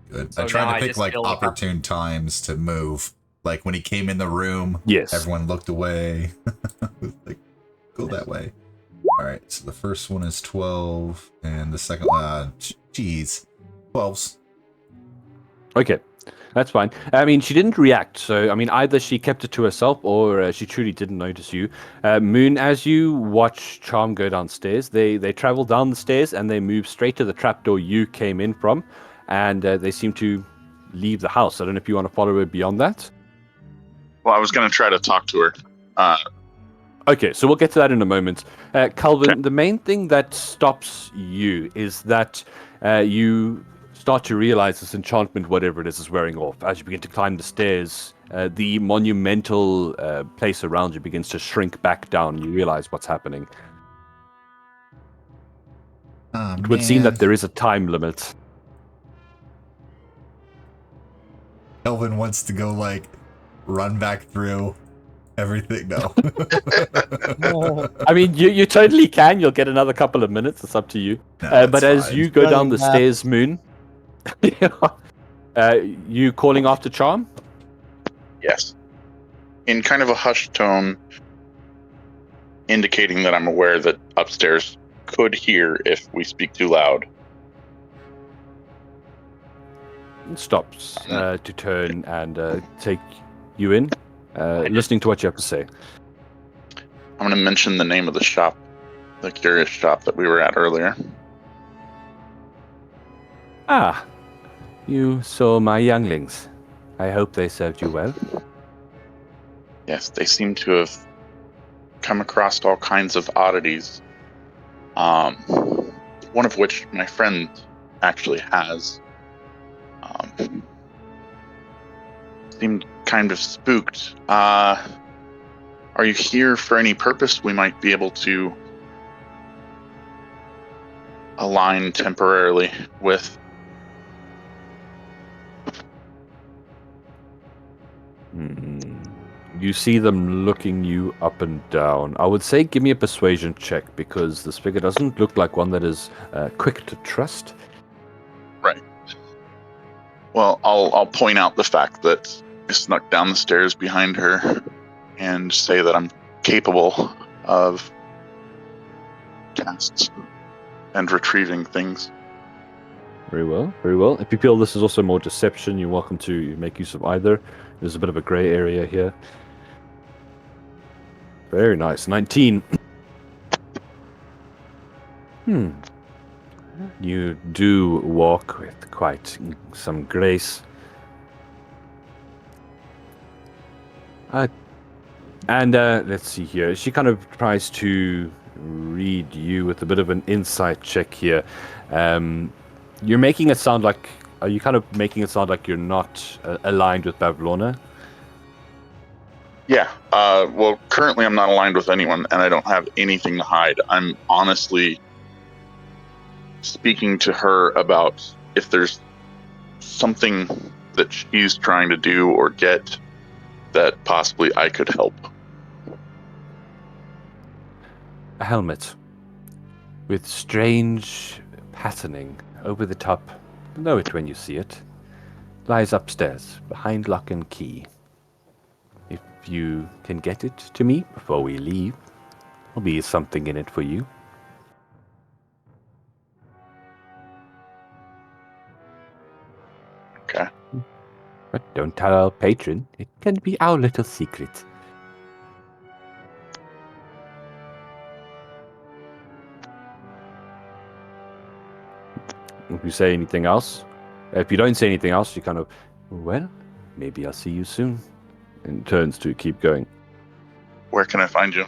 Good. So I tried now to I pick just like feel like I'm- opportune times to move. Like when he came in the room, Yes. everyone looked away. Like, go that way. All right. So the first one is 12, and the second one, geez, 12s. Okay. That's fine. I mean, she didn't react, so I mean, either she kept it to herself or she truly didn't notice you. Moon, as you watch Charm go downstairs, they travel down the stairs and they move straight to the trapdoor you came in from, and they seem to leave the house. I don't know if you want to follow her beyond that. Well, I was going to try to talk to her. Okay, so we'll get to that in a moment. Calvin, the main thing that stops you is that you start to realize this enchantment, whatever it is wearing off. As you begin to climb the stairs, the monumental place around you begins to shrink back down. You realize what's happening. Oh, It would seem man. that there is a time limit. Kelvin wants to go like run back through everything. No. I mean, you totally can. You'll get another couple of minutes. It's up to you. No, But that's as fine. you go down Running the back. stairs, Moon, you calling after Charm? Yes. In kind of a hushed tone, indicating that I'm aware that upstairs could hear if we speak too loud. Stops to turn and take you in, listening to what you have to say. I'm going to mention the name of the shop, the curious shop that we were at earlier. Ah, you saw my younglings. I hope they served you well. Yes, they seem to have come across all kinds of oddities. One of which my friend actually has. Seemed kind of spooked. Are you here for any purpose? We might be able to align temporarily with. You see them looking you up and down. I would say give me a persuasion check because this figure doesn't look like one that is quick to trust. Right. Well, I'll point out the fact that I snuck down the stairs behind her and say that I'm capable of casts and retrieving things. Very well, very well. If you feel this is also more deception, you're welcome to make use of either. There's a bit of a grey area here. Very nice. 19. You do walk with quite some grace. And let's see here. She kind of tries to read you with a bit of an insight check here. You're making it sound like... Are you kind of making it sound like you're not aligned with Bavlorna? Yeah. Well, currently I'm not aligned with anyone, and I don't have anything to hide. I'm honestly speaking to her about if there's something that she's trying to do or get that possibly I could help. A helmet with strange patterning over the top. Know it when you see it. Lies upstairs behind lock and key. If you can get it to me before we leave, there'll be something in it for you. Okay. But don't tell our patron. It can be our little secret. If you say anything else, if you don't say anything else, you kind of, well, maybe I'll see you soon. And turns to keep going. Where can I find you?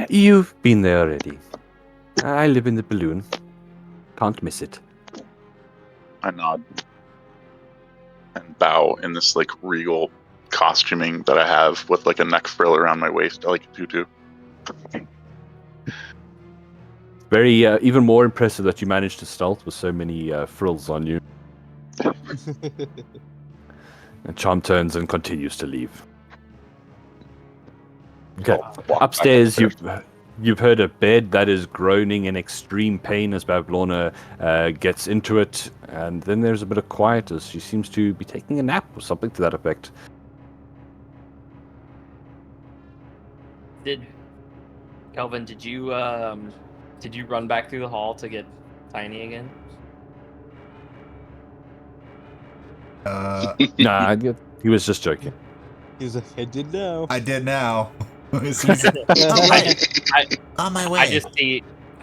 You've been there already. I live in the balloon. Can't miss it. I nod and bow in this like regal costuming that I have with like a neck frill around my waist, like a tutu. Very, even more impressive that you managed to stealth with so many frills on you. And Charm turns and continues to leave. Okay, Walk back upstairs upstairs. you've heard a bed that is groaning in extreme pain as Bavlorna gets into it, and then there's a bit of quiet as she seems to be taking a nap or something to that effect. Kelvin, did you run back through the hall to get Tiny again? Nah, he was just joking. He's like, I did now. I did now. As soon as- All right. On my way. I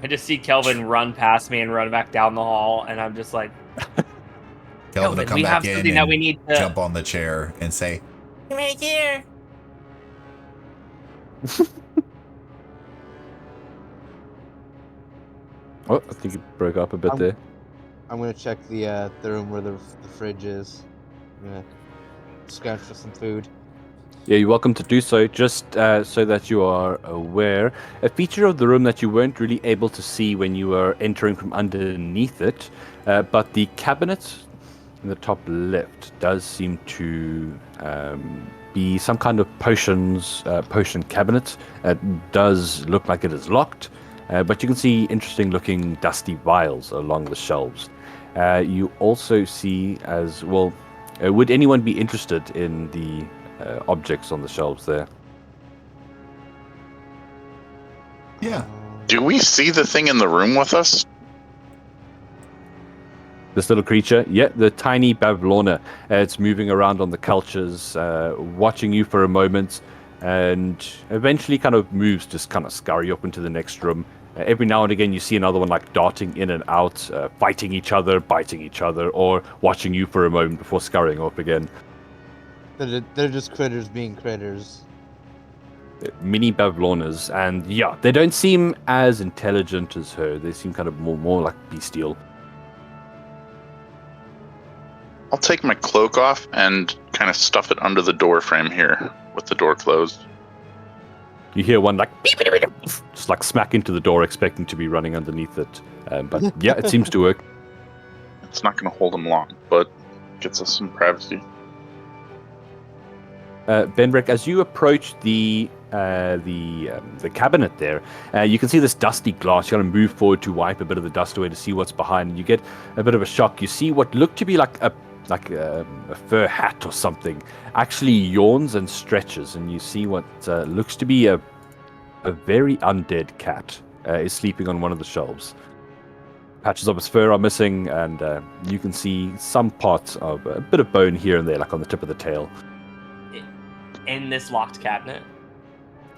just see Kelvin run past me and run back down the hall, and I'm just like, Kelvin will come we back have in something and that we need to jump on the chair and say, "I'm right here." Oh, I think it broke up a bit there. I'm gonna check the room where the fridge is. I'm gonna scrounge for some food. Yeah, you're welcome to do so. Just so that you are aware, a feature of the room that you weren't really able to see when you were entering from underneath it, but the cabinet in the top left does seem to be some kind of potion cabinet. It does look like it is locked, but you can see interesting looking dusty vials along the shelves. You also see as well, would anyone be interested in the objects on the shelves there? Yeah. Do we see the thing in the room with us? This little creature, yeah, the tiny Bavlorna. It's moving around on the couches, watching you for a moment, and eventually kind of moves, just kind of scurry up into the next room. Every now and again, you see another one like darting in and out, fighting each other, biting each other, or watching you for a moment before scurrying up again. They're just critters being critters. Mini Bavlornas, and yeah, they don't seem as intelligent as her. They seem kind of more like bestial. I'll take my cloak off and kind of stuff it under the door frame here with the door closed. You hear one like beep, beep, beep, beep, just like smack into the door, expecting to be running underneath it. But yeah, it seems to work. It's not going to hold him long, but gets us some privacy. Benrick, as you approach the cabinet there, you can see this dusty glass. You got to move forward to wipe a bit of the dust away to see what's behind, and you get a bit of a shock. You see what looked to be like a fur hat or something actually yawns and stretches, and you see what looks to be a very undead cat is sleeping on one of the shelves. Patches of its fur are missing, and you can see some parts of a bit of bone here and there, like on the tip of the tail. in this locked cabinet.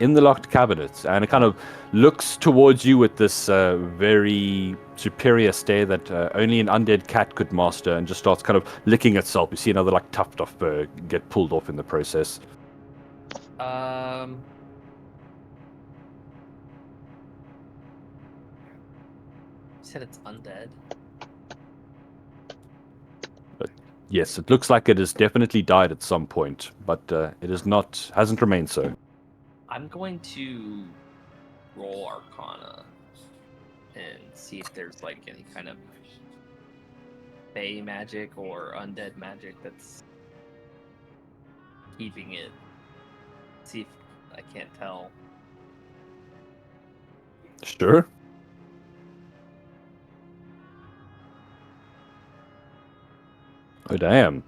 In the locked cabinet, and it kind of looks towards you with this very superior stare that only an undead cat could master, and just starts kind of licking itself. You see another like tuft of fur get pulled off in the process. You said it's undead. Yes, it looks like it has definitely died at some point, but it hasn't remained so. I'm going to roll Arcana and see if there's like any kind of fey magic or undead magic that's keeping it. See if I can't tell. Sure. Oh, damn.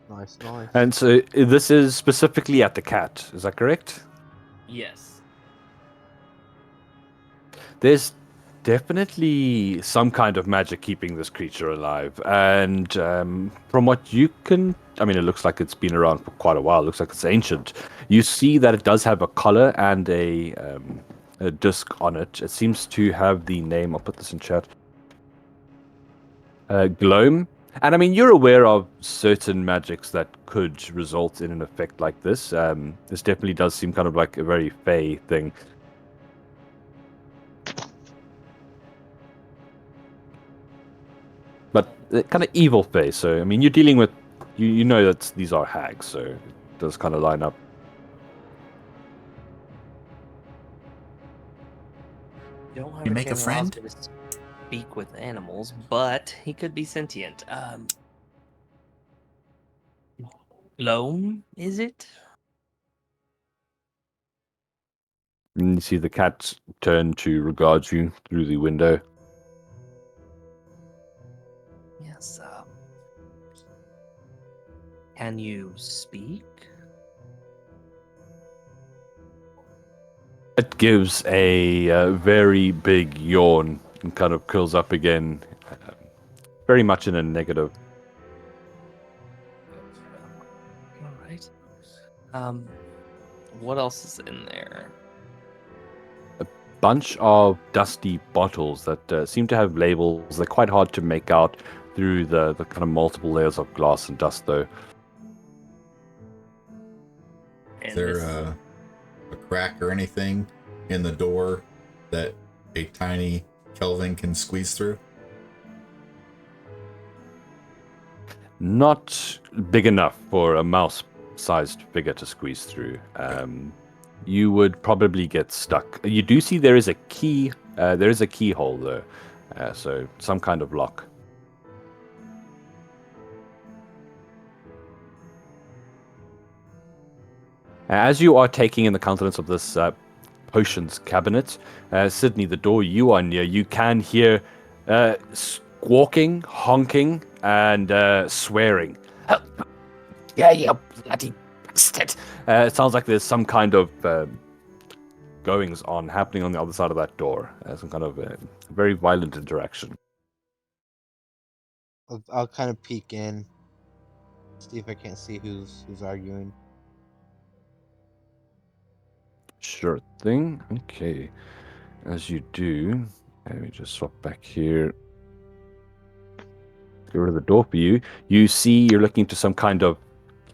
Nice, nice. And so this is specifically at the cat, is that correct? Yes. There's definitely some kind of magic keeping this creature alive. And from what you can... I mean, it looks like it's been around for quite a while. It looks like it's ancient. You see that it does have a collar and a disc on it. It seems to have the name... I'll put this in chat. Gloam. And I mean, you're aware of certain magics that could result in an effect like this. This definitely does seem kind of like a very fey thing. But kind of evil fey. So I mean, you're dealing with, you know that these are hags, so it does kind of line up. don't have You a make a chain that allows friend? me to speak with animals, but he could be sentient. Loam, is it? And you see the cat turn to regard you through the window. Yes. Can you speak? It gives a very big yawn and kind of curls up again, very much in a negative. All right. What else is in there? Bunch of dusty bottles that seem to have labels. They're quite hard to make out through the kind of multiple layers of glass and dust, though. Is And there this, a crack or anything in the door that a tiny Kelvin can squeeze through? Not big enough for a mouse-sized figure to squeeze through. You would probably get stuck. You do see there is a key. There is a keyhole, though, so some kind of lock. As you are taking in the countenance of this potions cabinet, Sydney, the door you are near, you can hear squawking, honking, and swearing. Yeah, you bloody bastard. It sounds like there's some kind of goings on happening on the other side of that door. Some kind of very violent interaction. I'll kind of peek in, see if I can't see who's arguing. Sure thing. Okay. As you do, let me just swap back here. Get rid of the door for you. You see you're looking to some kind of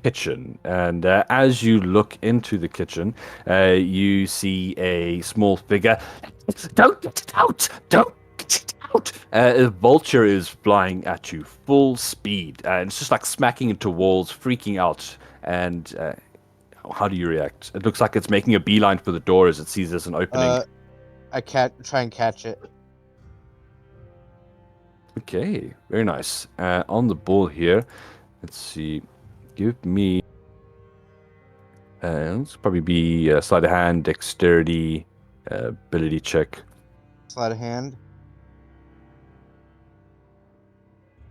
kitchen, and as you look into the kitchen, you see a small figure. Don't get it out! Don't get it out! A vulture is flying at you full speed, and it's just like smacking into walls, freaking out. And how do you react? It looks like it's making a beeline for the door as it sees there's an opening. I can't try and catch it. Okay, very nice. On the ball here, let's see. Give me. Let's probably be sleight of hand, dexterity, ability check. Sleight of hand.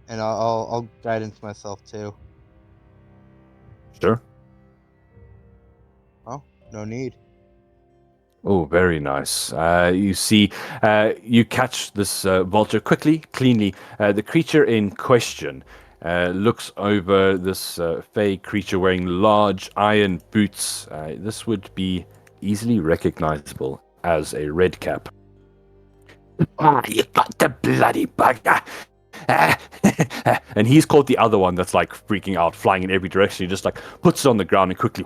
And I'll guidance myself too. Sure. Oh, no need. Oh, very nice. You see, you catch this vulture quickly, cleanly. The creature in question looks over this fey creature wearing large iron boots. This would be easily recognizable as a red cap. Ah, you got the bloody bugger! And he's caught the other one that's like freaking out, flying in every direction. He just like puts it on the ground and quickly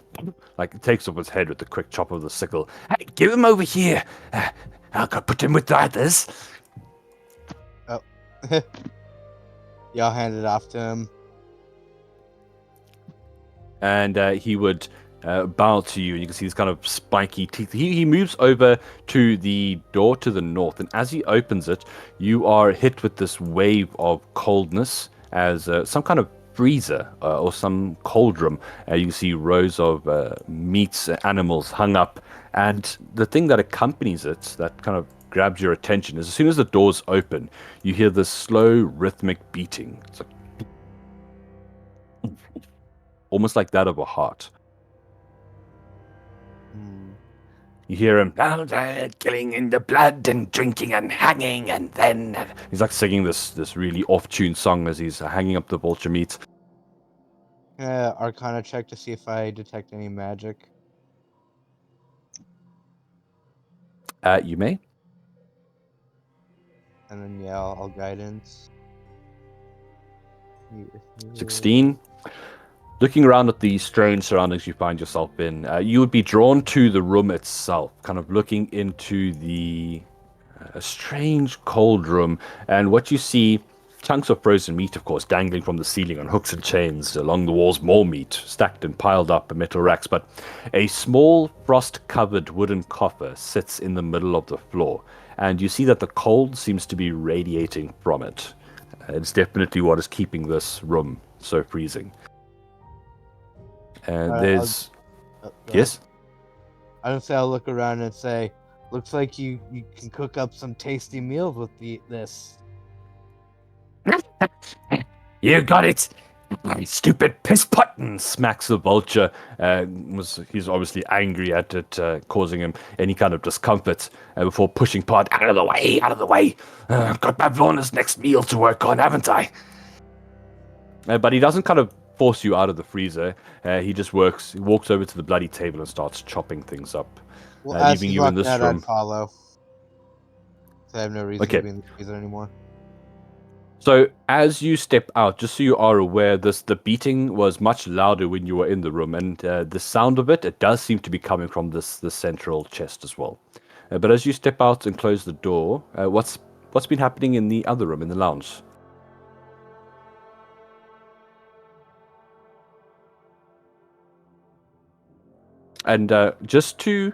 like takes off his head with the quick chop of the sickle. Hey, give him over here! I'll go put him with the others. Oh. Yeah, I'll hand it off to him. And he would bow to you, and you can see these kind of spiky teeth. He moves over to the door to the north, and as he opens it, you are hit with this wave of coldness as some kind of freezer or some cauldron. You see rows of meats, animals hung up, and the thing that accompanies it, that kind of grabs your attention, is as soon as the doors open, you hear this slow, rhythmic beating. It's like almost like that of a heart. You hear him Killing in the blood and drinking and hanging, and then he's like singing this really off-tune song as he's hanging up the vulture meat. Arcana check to see if I detect any magic. You may. And then yeah, I'll guidance. 16. Looking around at the strange surroundings you find yourself in, you would be drawn to the room itself, kind of looking into the strange cold room. And what you see, chunks of frozen meat, of course, dangling from the ceiling on hooks and chains. Along the walls, more meat, stacked and piled up in metal racks. But a small frost-covered wooden coffer sits in the middle of the floor. and you see that the cold seems to be radiating from it. It's definitely what is keeping this room so freezing. There's... Yes? I don't say I'll look around and say, looks like you can cook up some tasty meals with this. You got it! You stupid piss button! Smacks the vulture. He's obviously angry at it, causing him any kind of discomfort before pushing Pod out of the way, out of the way. Got Bavlorna's next meal to work on, haven't I? But he doesn't kind of force you out of the freezer. He just walks over to the bloody table and starts chopping things up, Well, as leaving he's you in walking this out, room. I'd follow. So I have no reason Okay. to be in the freezer anymore. So as you step out, just so you are aware, the beating was much louder when you were in the room, and the sound of it does seem to be coming from the central chest as well. But as you step out and close the door, what's been happening in the other room, in the lounge? And just to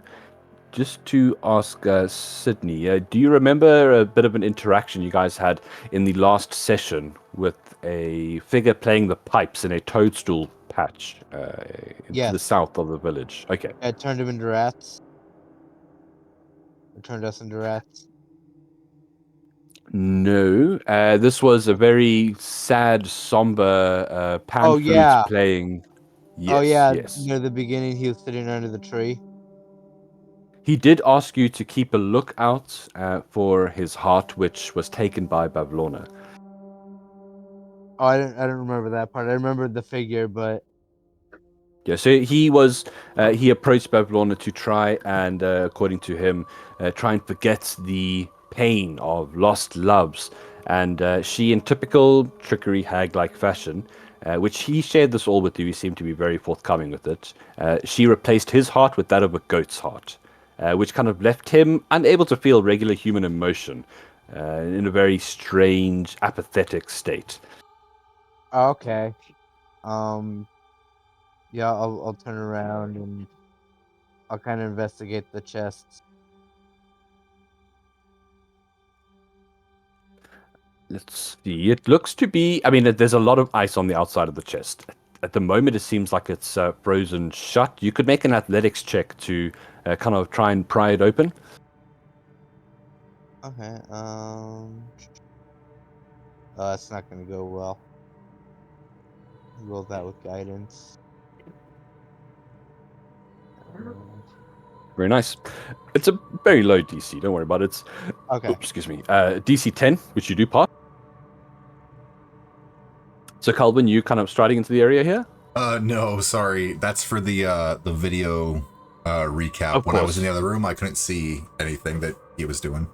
ask Sydney, do you remember a bit of an interaction you guys had in the last session with a figure playing the pipes in a toadstool patch to Yes. the south of the village? Okay. I turned him into rats. Or turned us into rats. No, this was a very sad, somber pan Oh, flute yeah. playing. Yes, Oh yeah, yes. near the beginning he was sitting under the tree. He did ask you to keep a lookout for his heart, which was taken by Bavlorna. Oh, I don't remember that part. I remembered the figure, but Yeah, so he approached Bavlorna to try and, according to him, try and forget the pain of lost loves. And she, in typical trickery hag-like fashion, which he shared this all with you, he seemed to be very forthcoming with it, she replaced his heart with that of a goat's heart, which kind of left him unable to feel regular human emotion, in a very strange, apathetic state. okay. Yeah, I'll turn around and I'll kind of investigate the chests. Let's see. It looks to be... I mean, there's a lot of ice on the outside of the chest. At the moment, it seems like it's frozen shut. You could make an athletics check to kind of try and pry it open. Okay. Oh, that's not gonna go well. Roll that with guidance. Very nice. It's a very low DC. Don't worry about it. Okay. Oops, excuse me. DC 10, which you do pass. So, Calvin, you kind of striding into the area here? No, sorry. That's for the video recap. Of When I was in course. the other room, I couldn't see anything that he was doing.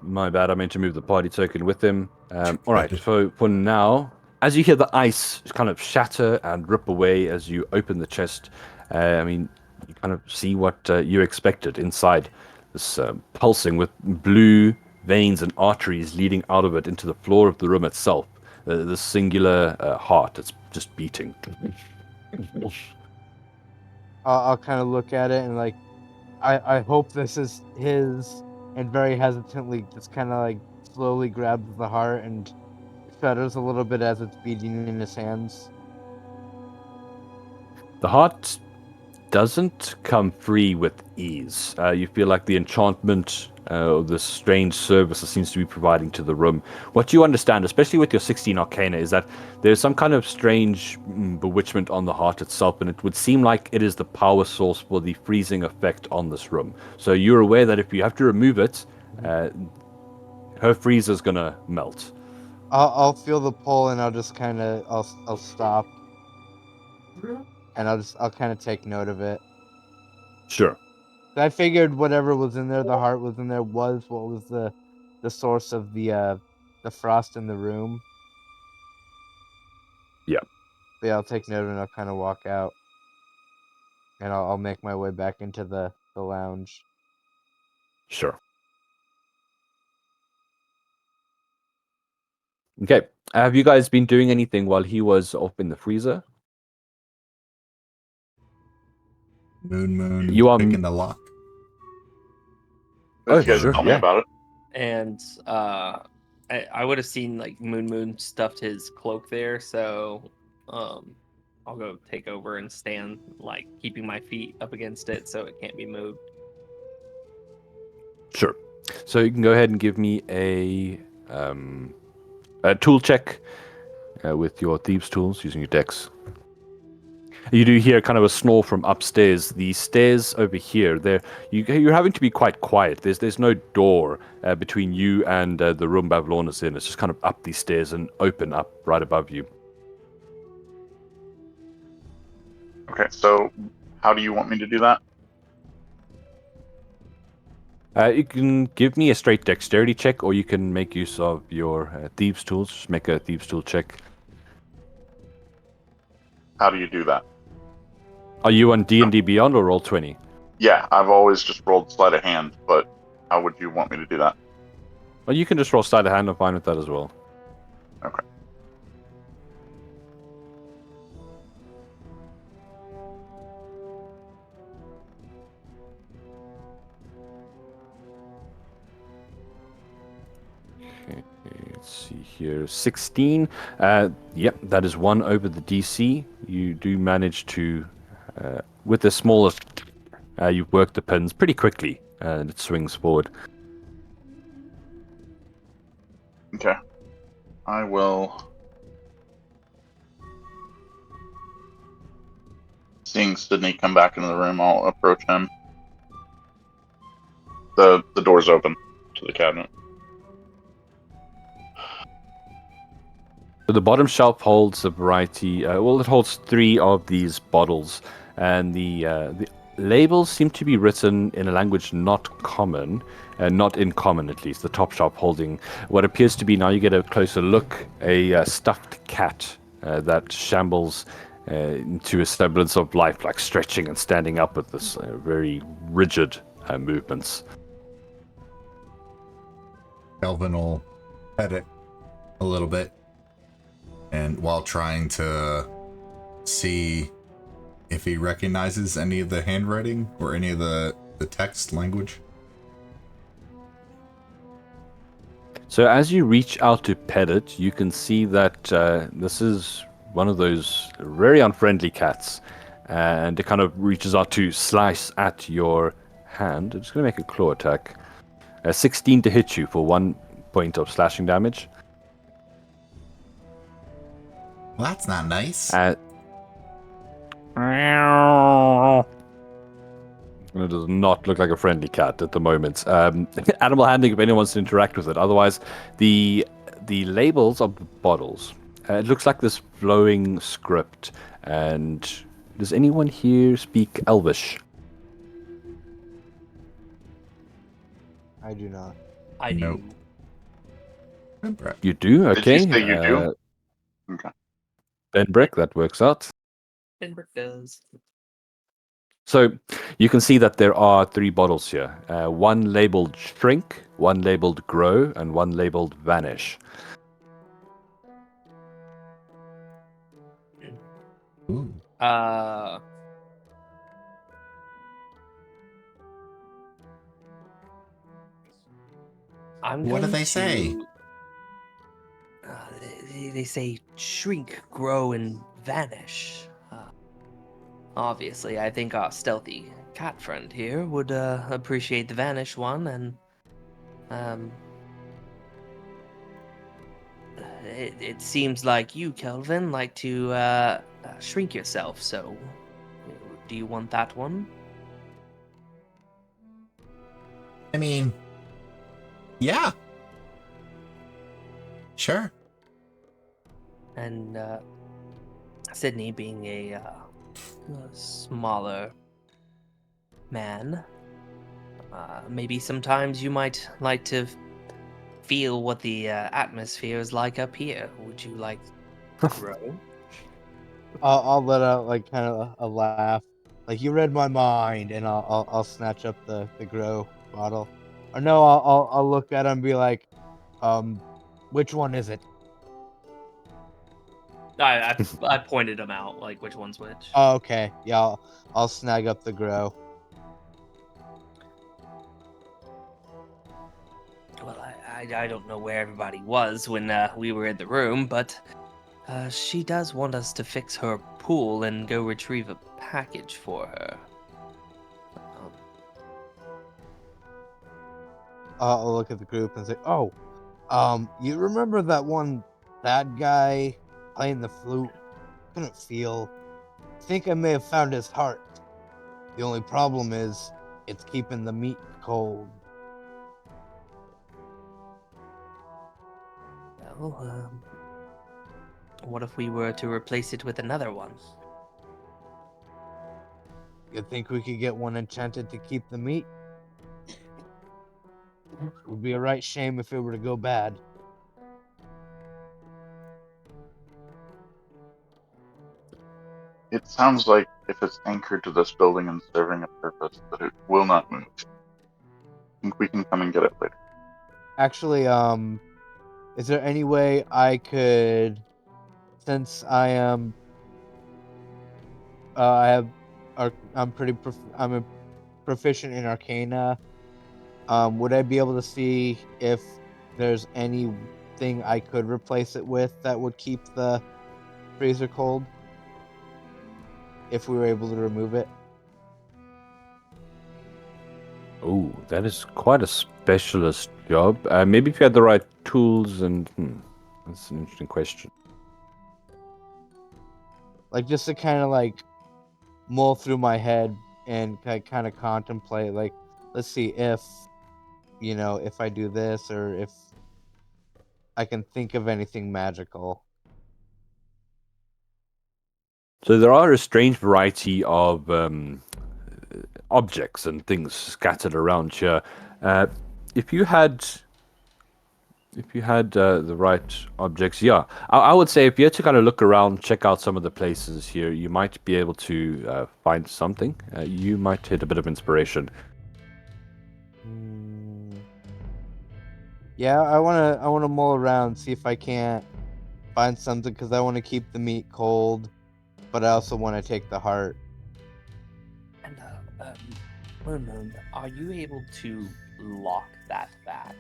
My bad. I meant to move the party token with him. All right. So for now, as you hear the ice kind of shatter and rip away as you open the chest, I mean, you kind of see what you expected inside. This pulsing with blue veins and arteries leading out of it into the floor of the room itself. The singular heart that's just beating. I'll kind of look at it and like, I hope this is his, and very hesitantly just kind of like slowly grabs the heart and shudders a little bit as it's beating in his hands. The heart doesn't come free with ease. You feel like the enchantment, the strange service it seems to be providing to the room. What you understand, especially with your 16 Arcana, is that there's some kind of strange bewitchment on the heart itself, and it would seem like it is the power source for the freezing effect on this room. So you're aware that if you have to remove it, her freezer's gonna melt. I'll feel the pull and I'll just kind of I'll stop, and I'll kind of take note of it. Sure. I figured whatever was in there, the heart was in there, was what was the source of the frost in the room. Yeah. But yeah, I'll take note of it and I'll kind of walk out, and I'll make my way back into the lounge. Sure. Okay. Have you guys been doing anything while he was off in the freezer? Moon, You are picking the lock. You guys sure, tell me yeah. about it. And I would have seen like Moon stuffed his cloak there, so I'll go take over and stand, like keeping my feet up against it so it can't be moved. Sure. So you can go ahead and give me a tool check with your thieves' tools using your dex. You do hear kind of a snore from upstairs. The stairs over here, you're having to be quite quiet. There's no door between you and the room Bavlorna's in. It's just kind of up these stairs and open up right above you. Okay, so how do you want me to do that? You can give me a straight dexterity check, or you can make use of your thieves' tools. Just make a thieves' tool check. How do you do that? Are you on D&D Beyond or Roll20? Yeah, I've always just rolled sleight of hand, but how would you want me to do that? Well, you can just roll sleight of hand. I'm fine with that as well. Okay. Let's see here. 16. Yep, that is one over the DC. You do manage to, with the smallest, you've worked the pins pretty quickly, and it swings forward. Okay. I will. Seeing Sydney come back into the room, I'll approach him. The door's open to the cabinet. So the bottom shelf holds a variety. It holds 3 of these bottles, and the labels seem to be written in a language not common, not in common at least. The top shelf holding what appears to be, now you get a closer look, a stuffed cat that shambles into a semblance of life, like stretching and standing up with this very rigid movements. Kelvin will pet it a little bit, and while trying to see if he recognizes any of the handwriting or any of the text language. So as you reach out to pet it, you can see that this is one of those very unfriendly cats, and it kind of reaches out to slice at your hand. I'm just going to make a claw attack. 16 to hit you for 1 point of slashing damage. Well, that's not nice. It does not look like a friendly cat at the moment. Animal handling if anyone wants to interact with it. Otherwise, the labels of the bottles. It looks like this flowing script. And does anyone here speak Elvish? I do not. I Nope. do. You do? Did Okay. you say you do? Okay. Benbrick, that works out. Denver does. So you can see that there are 3 bottles here. One labeled Shrink, one labeled Grow, and one labeled Vanish. Ooh. I'm What do going they say? to- they say shrink, grow, and vanish. Obviously, I think our stealthy cat friend here would appreciate the vanish one, and it seems like you, Kelvin, like to shrink yourself. So, do you want that one? I mean, yeah. Sure. And Sydney, being a smaller man, maybe sometimes you might like to feel what the atmosphere is like up here. Would you like to grow? I'll let out like kind of a laugh, like you read my mind, and I'll snatch up the grow bottle. Or no, I'll look at him and be like, which one is it? I pointed them out, like which one's which. Oh, okay, yeah, I'll snag up the grow. I don't know where everybody was when we were in the room, but she does want us to fix her pool and go retrieve a package for her. I'll look at the group and say, "Oh, you remember that one bad guy playing the flute? Couldn't feel. Think I may have found his heart. The only problem is it's keeping the meat cold." Well, what if we were to replace it with another one? You think we could get one enchanted to keep the meat? It would be a right shame if it were to go bad. It sounds like if it's anchored to this building and serving a purpose, that it will not move. I think we can come and get it later. Actually, is there any way I could, since I am, I'm I'm a proficient in Arcana. Would I be able to see if there's anything I could replace it with that would keep the freezer cold? If we were able to remove it. Oh, that is quite a specialist job. Maybe if you had the right tools and... that's an interesting question. Like, just to kind of like mull through my head and kind of contemplate, like, let's see if, if I do this or if I can think of anything magical. So there are a strange variety of objects and things scattered around here. If you had the right objects, yeah, I would say if you had to kind of look around, check out some of the places here, you might be able to find something. You might hit a bit of inspiration. Yeah, I wanna mull around, see if I can't find something, because I want to keep the meat cold, but I also want to take the heart. And, Moon, are you able to lock that back?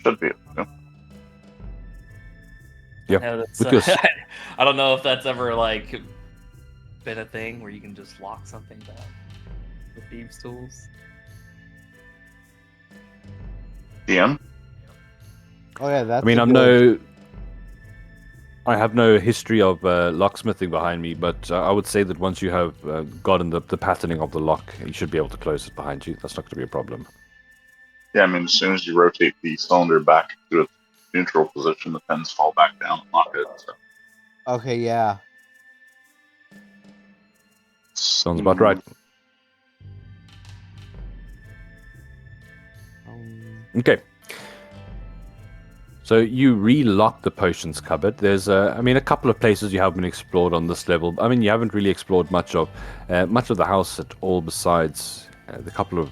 Should be able to. Yeah, I know that's, because I don't know if that's ever like been a thing where you can just lock something back with thieves' tools. DM? Oh yeah, that's. I mean, I have no history of locksmithing behind me, but I would say that once you have gotten the patterning of the lock, you should be able to close it behind you. That's not going to be a problem. Yeah, I mean, as soon as you rotate the cylinder back to its neutral position, the pins fall back down and lock it. So. Okay, yeah. Sounds about right. Okay. So you re-lock the potions cupboard. There's, a couple of places you haven't explored on this level. I mean, you haven't really explored much of the house at all, besides the couple of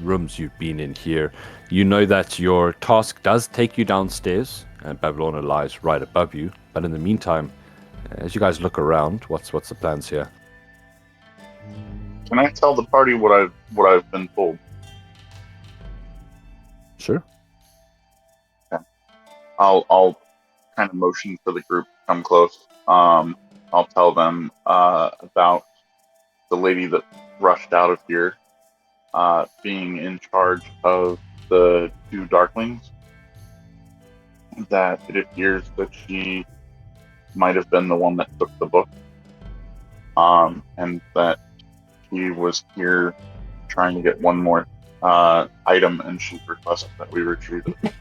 rooms you've been in here. You know that your task does take you downstairs, and Bavlorna lies right above you. But in the meantime, as you guys look around, what's the plans here? Can I tell the party what I've been told? Sure. I'll kind of motion for the group to come close. I'll tell them about the lady that rushed out of here being in charge of the two Darklings. That it appears that she might have been the one that took the book, and that he was here trying to get one more item, and she requested that we retrieve it.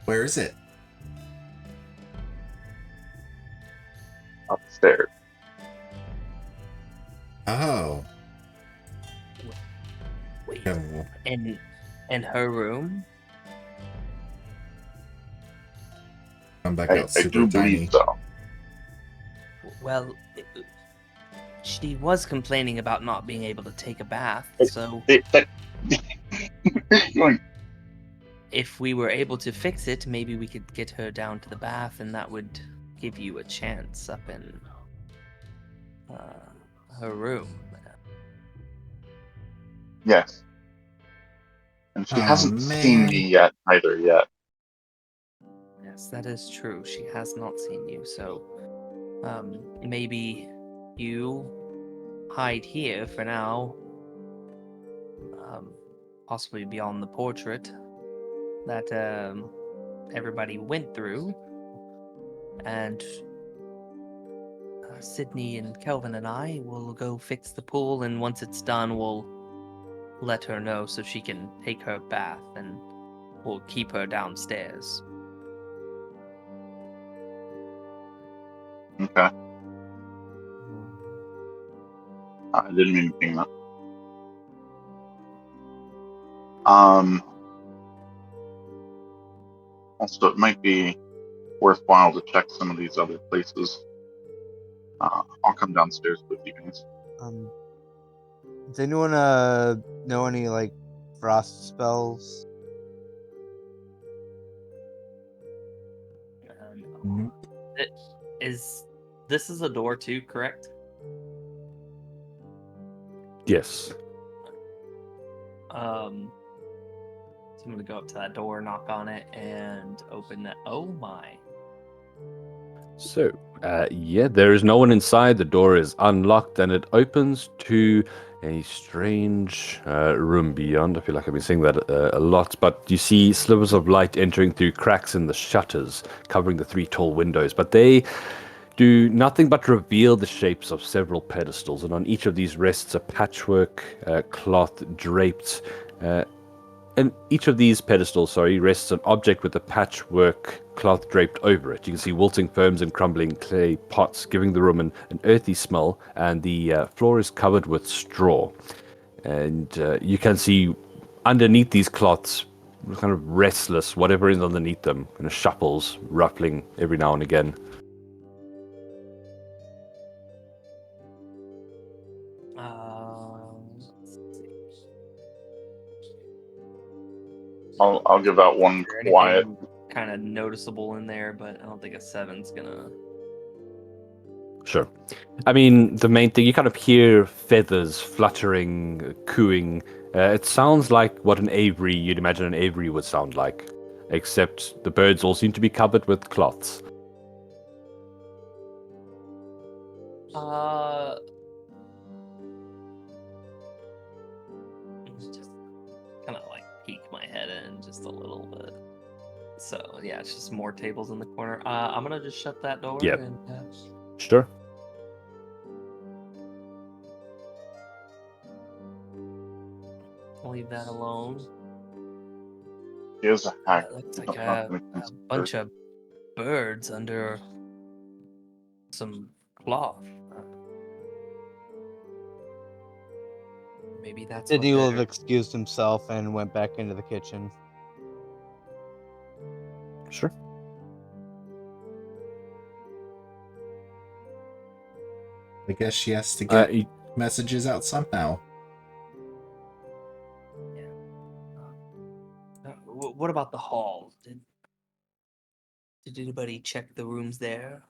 Where is it? Upstairs. Oh. Wait, Yeah, in her room? come back I out super do tiny. believe so. Well, she was complaining about not being able to take a bath, so if we were able to fix it, maybe we could get her down to the bath, and that would give you a chance up in her room. Yes. And she Oh, hasn't seen man. me yet either yet. Yes, that is true. She has not seen you, so maybe you hide here for now. Possibly beyond the portrait that everybody went through, and Sydney and Kelvin and I will go fix the pool, and once it's done, we'll let her know so she can take her bath, and we'll keep her downstairs. Okay. I didn't mean anything that. Also, it might be worthwhile to check some of these other places. I'll come downstairs with you guys. Does anyone know any like frost spells? Nope. This is a door too, correct? Yes. So I'm gonna go up to that door, knock on it, and open it. Oh my! So, yeah, there is no one inside. The door is unlocked, and it opens to a strange room beyond. I feel like I've been saying that a lot, but you see slivers of light entering through cracks in the shutters, covering the 3 tall windows. But they do nothing but reveal the shapes of several pedestals, and on each of these rests a patchwork cloth draped. And each of these pedestals, rests an object with a patchwork cloth draped over it. You can see wilting ferns and crumbling clay pots, giving the room an earthy smell, and the floor is covered with straw. And you can see underneath these cloths, kind of restless, whatever is underneath them, kind of shuffles, ruffling every now and again. Let's see. I'll give out one Is there quiet. anything kind of noticeable in there, but I don't think a 7's gonna. Sure. I mean, the main thing, you kind of hear feathers fluttering, cooing. It sounds like what an aviary, you'd imagine an aviary would sound like. Except the birds all seem to be covered with cloths. Just kind of like peek my head in just a little bit. So yeah, it's just more tables in the corner. I'm gonna just shut that door. Yep. And, Sure. leave that alone. Here's a hack. It looks I'm like not a gonna consider bunch it. of birds under some cloth. Maybe that's what Sydney will have they're... excused himself and went back into the kitchen. Sure. I guess she has to get messages out somehow. What about the hall? Did anybody check the rooms there?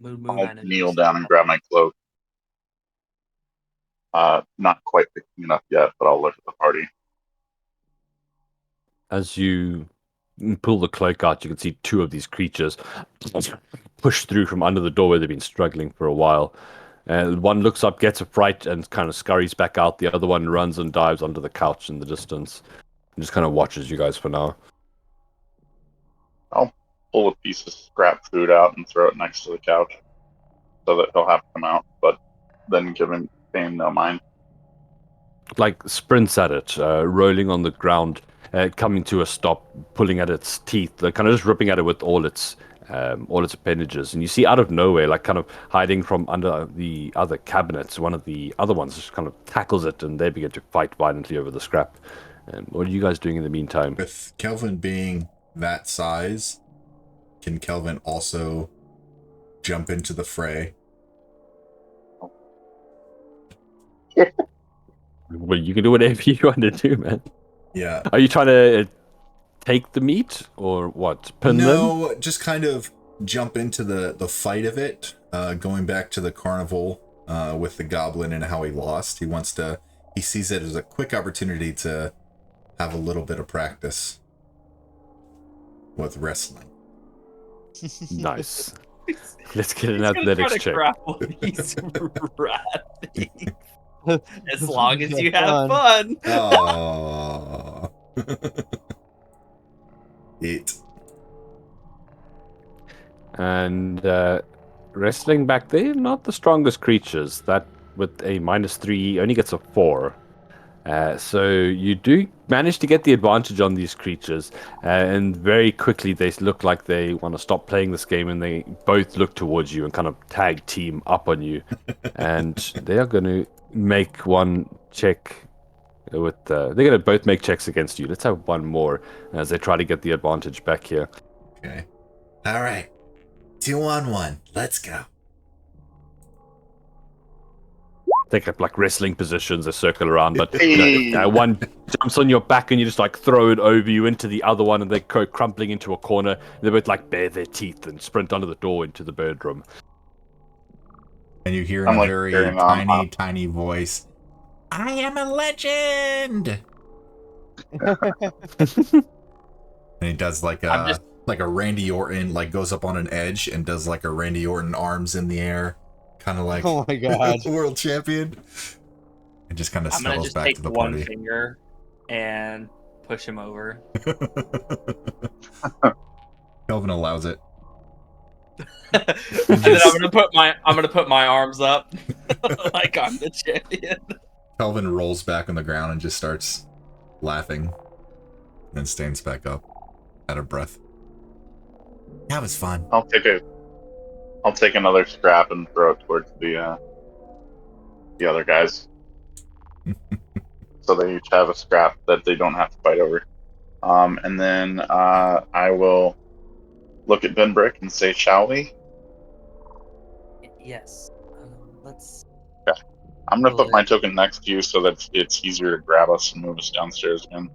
Moon, I'll I know kneel you down and grab my cloak. Not quite picking it up yet, but I'll look at the party. As you pull the cloak out, you can see 2 of these creatures push through from under the door where they've been struggling for a while. One looks up, gets a fright, and kind of scurries back out. The other one runs and dives under the couch in the distance and just kind of watches you guys for now. I'll pull a piece of scrap food out and throw it next to the couch so that he'll have to come out, but then give him paying no mind. Like sprints at it, rolling on the ground, coming to a stop, pulling at its teeth, kind of just ripping at it with all its appendages. And you see out of nowhere, like kind of hiding from under the other cabinets, one of the other ones just kind of tackles it, and they begin to fight violently over the scrap. And what are you guys doing in the meantime? With Kelvin being that size, can Kelvin also jump into the fray? Well, you can do whatever you want to do, man. Yeah. Are you trying to take the meat or what? Pin them? No, just kind of jump into the fight of it, going back to the carnival with the goblin and how he lost. He sees it as a quick opportunity to have a little bit of practice with wrestling. Nice. Let's get an He's gonna athletics try to check. grapple these rat things. As long as you Fun. have fun. Oh. 8. And wrestling back there, not the strongest creatures. That with a -3 only gets a 4. So you do manage to get the advantage on these creatures, and very quickly they look like they want to stop playing this game, and they both look towards you and kind of tag team up on you, and they are going to make one check. They're going to both make checks against you. Let's have one more as they try to get the advantage back here. Okay. All right. 2 on 1. Let's go. Take up like wrestling positions, they circle around, but Hey. one jumps on your back and you just like throw it over you into the other one, and they go crumpling into a corner. They both like bare their teeth and sprint under the door into the bird room. And you hear in I'm, a like, very carrying on. tiny voice, I am a legend! And he does like a Randy Orton, like goes up on an edge and does like a Randy Orton arms in the air, kind of like Oh my god. world champion, and just kind of I'm gonna snuggles just back take to the one party. finger and push him over. Kelvin allows it. And then I'm gonna put my arms up like I'm the champion. Kelvin rolls back on the ground and just starts laughing, then stands back up, out of breath. That was fun. I'll take another scrap and throw it towards the other guys. So they each have a scrap that they don't have to fight over. And then I will look at Ben Brick and say, "Shall we?" Yes. Let's. I'm gonna put my token next to you so that it's easier to grab us and move us downstairs again.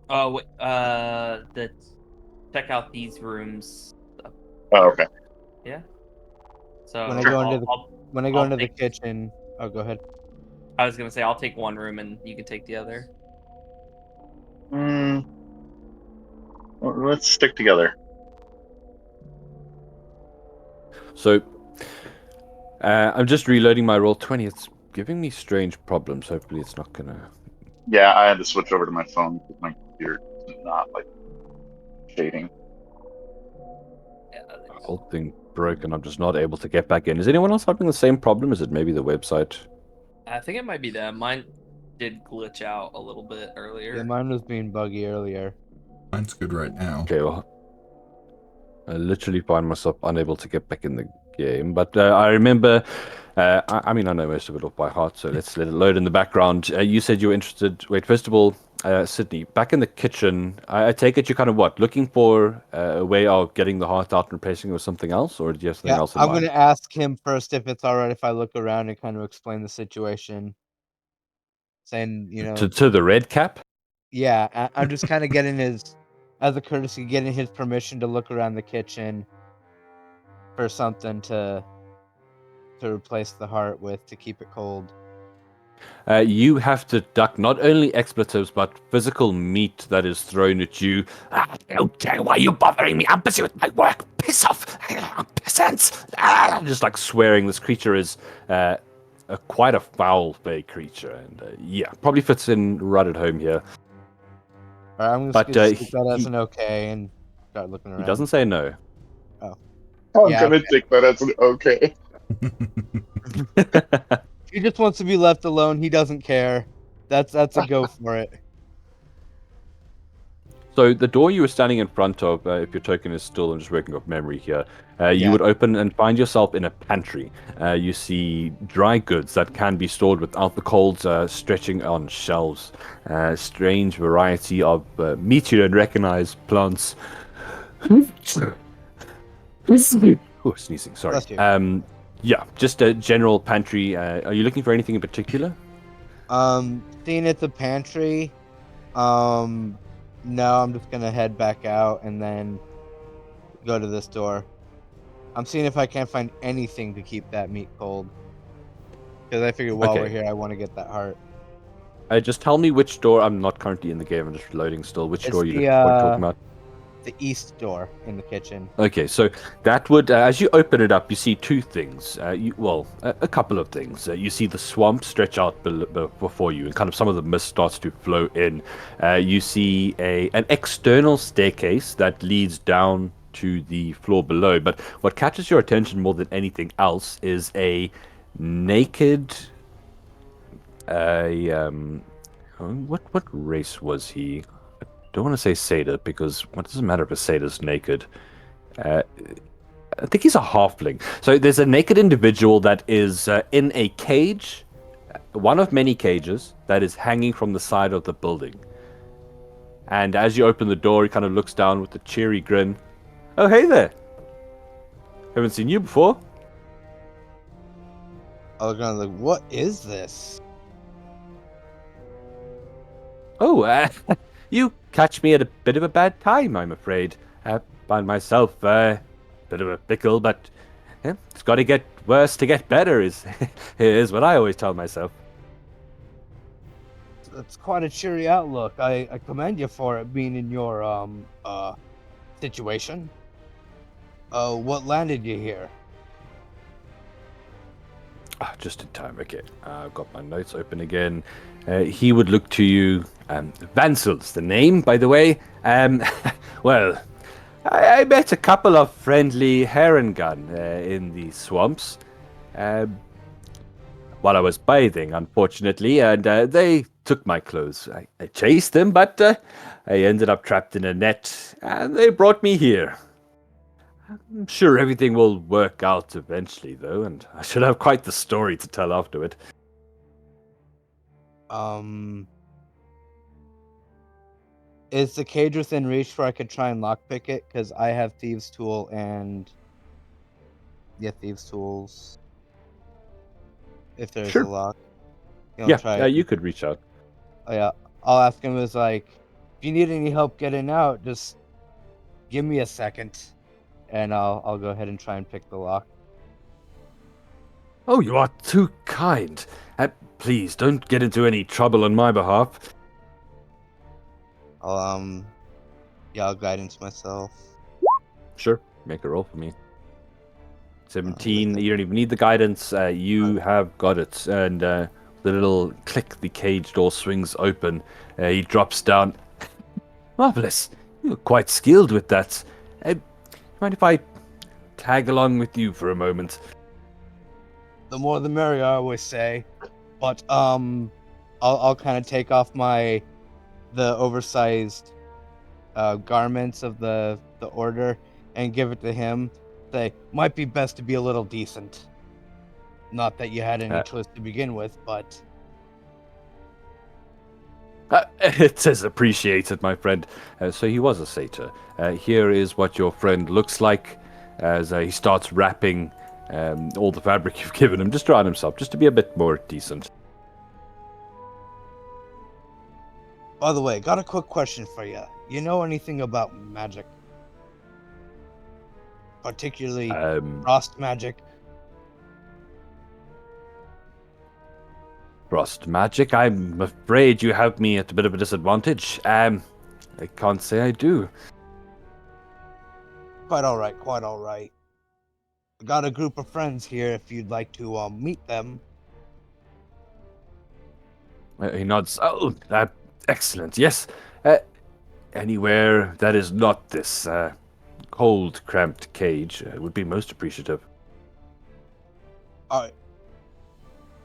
Oh, wait, check out these rooms. Oh, okay. Yeah. So When I go into the kitchen, oh, go ahead. I was gonna say I'll take one room and you can take the other. Well, let's stick together. So I'm just reloading my roll 20. It's giving me strange problems. Hopefully it's not gonna. Yeah, I had to switch over to my phone because my computer is not like shading. Yeah, The whole thing broken. I'm just not able to get back in. Is anyone else having the same problem? Is it maybe the website? I think it might be them. Mine did glitch out a little bit earlier. Yeah, mine was being buggy earlier. Mine's good right now. Okay, well, I literally find myself unable to get back in the game. But I remember, I mean, I know most of it off by heart, so let's let it load in the background. You said you were interested. Wait, first of all, Sydney, back in the kitchen, I take it you're kind of what? Looking for a way of getting the heart out and replacing it with something else? Or do you have something else in I'm mind? gonna ask him first if it's alright if I look around and kind of explain the situation. Saying, To the red cap? yeah, I'm just kind of getting as a courtesy, getting his permission to look around the kitchen for something to replace the heart with to keep it cold. You have to duck not only expletives, but physical meat that is thrown at you. Okay, why are you bothering me? I'm busy with my work. Piss off, peasants! Just like swearing. This creature is quite a foul-faced creature, and yeah, probably fits in right at home here. Alright, I'm But, gonna take that as an okay and start looking around. He doesn't say no. I'm Yeah, gonna take that as an okay. He just wants to be left alone. He doesn't care. That's a go for it. So the door you were standing in front of, if your token is still, I'm just working off memory here, you Yeah. would open and find yourself in a pantry. You see dry goods that can be stored without the colds stretching on shelves. Strange variety of meat you don't recognize, plants. Oh, sneezing, sorry. Bless you. Yeah, just a general pantry. Are you looking for anything in particular? Seeing it's a pantry, no, I'm just gonna head back out and then go to this door. I'm seeing if I can't find anything to keep that meat cold. Because I figured while we're Okay. here, I want to get that heart. Just tell me which door. I'm not currently in the game. I'm just reloading still. Which It's door you the talking about? the east door in the kitchen. Okay, so that would, as you open it up, you see two things. A couple of things. You see the swamp stretch out before you, and kind of some of the mist starts to flow in. You see an external staircase that leads down to the floor below. But what catches your attention more than anything else is a naked. What race was he? Don't want to say satyr because what doesn't matter if a satyr's naked. I think he's a halfling. So there's a naked individual that is in a cage, one of many cages that is hanging from the side of the building. And as you open the door, he kind of looks down with a cheery grin. Oh, hey there. Haven't seen you before. I was gonna like, what is this? Oh, you catch me at a bit of a bad time, I'm afraid. I find myself a bit of a pickle, but it's got to get worse to get better, is what I always tell myself. It's quite a cheery outlook. I commend you for it being in your situation. What landed you here? Just in time. Okay, I've got my notes open again. He would look to you. Vansel's the name, by the way. Well, I met a couple of friendly Herringun in the swamps while I was bathing, unfortunately, and they took my clothes. I chased them, but I ended up trapped in a net, and they brought me here. I'm sure everything will work out eventually, though, and I should have quite the story to tell afterward. Is the cage within reach where I could try and lockpick it? Because I have Thieves' Tool and... Yeah, Thieves' Tools. If there's Sure. a lock. You could reach out. Oh, yeah. I'll ask him, if you need any help getting out, just give me a second. And I'll go ahead and try and pick the lock. Oh, you are too kind. Please, don't get into any trouble on my behalf. I'll guidance myself. Sure, make a roll for me. 17, you don't even need the guidance. You have got it. And the little click, the cage door swings open. He drops down. Marvelous. You're quite skilled with that. Mind if I tag along with you for a moment? The more the merrier, I always say. But I'll kind of take off the oversized garments of the order and give it to him. Say, might be best to be a little decent. Not that you had any choice to begin with, but It is appreciated, my friend. So he was a satyr. Here is what your friend looks like as he starts wrapping all the fabric you've given him, just around himself, just to be a bit more decent. by the way, got a quick question for you. You know anything about magic? Particularly frost magic? Frost magic? I'm afraid you have me at a bit of a disadvantage. I can't say I do. Quite alright, quite alright. I got a group of friends here if you'd like to meet them. He nods. Oh, excellent. Yes. Anywhere that is not this cold, cramped cage would be most appreciative. Alright.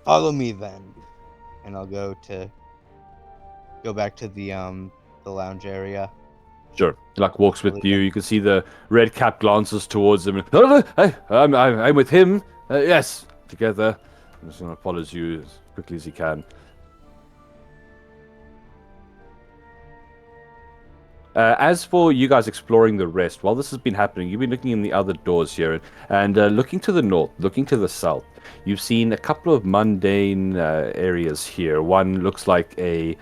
Follow me then. And I'll go back to the lounge area. Sure. Luck walks with you. You can see the red cap glances towards him. I'm with him. Yes, together. I'm just going to follow you as quickly as he can. As for you guys exploring the rest, while this has been happening, you've been looking in the other doors here, and looking to the north, looking to the south. You've seen a couple of mundane areas here. One looks like a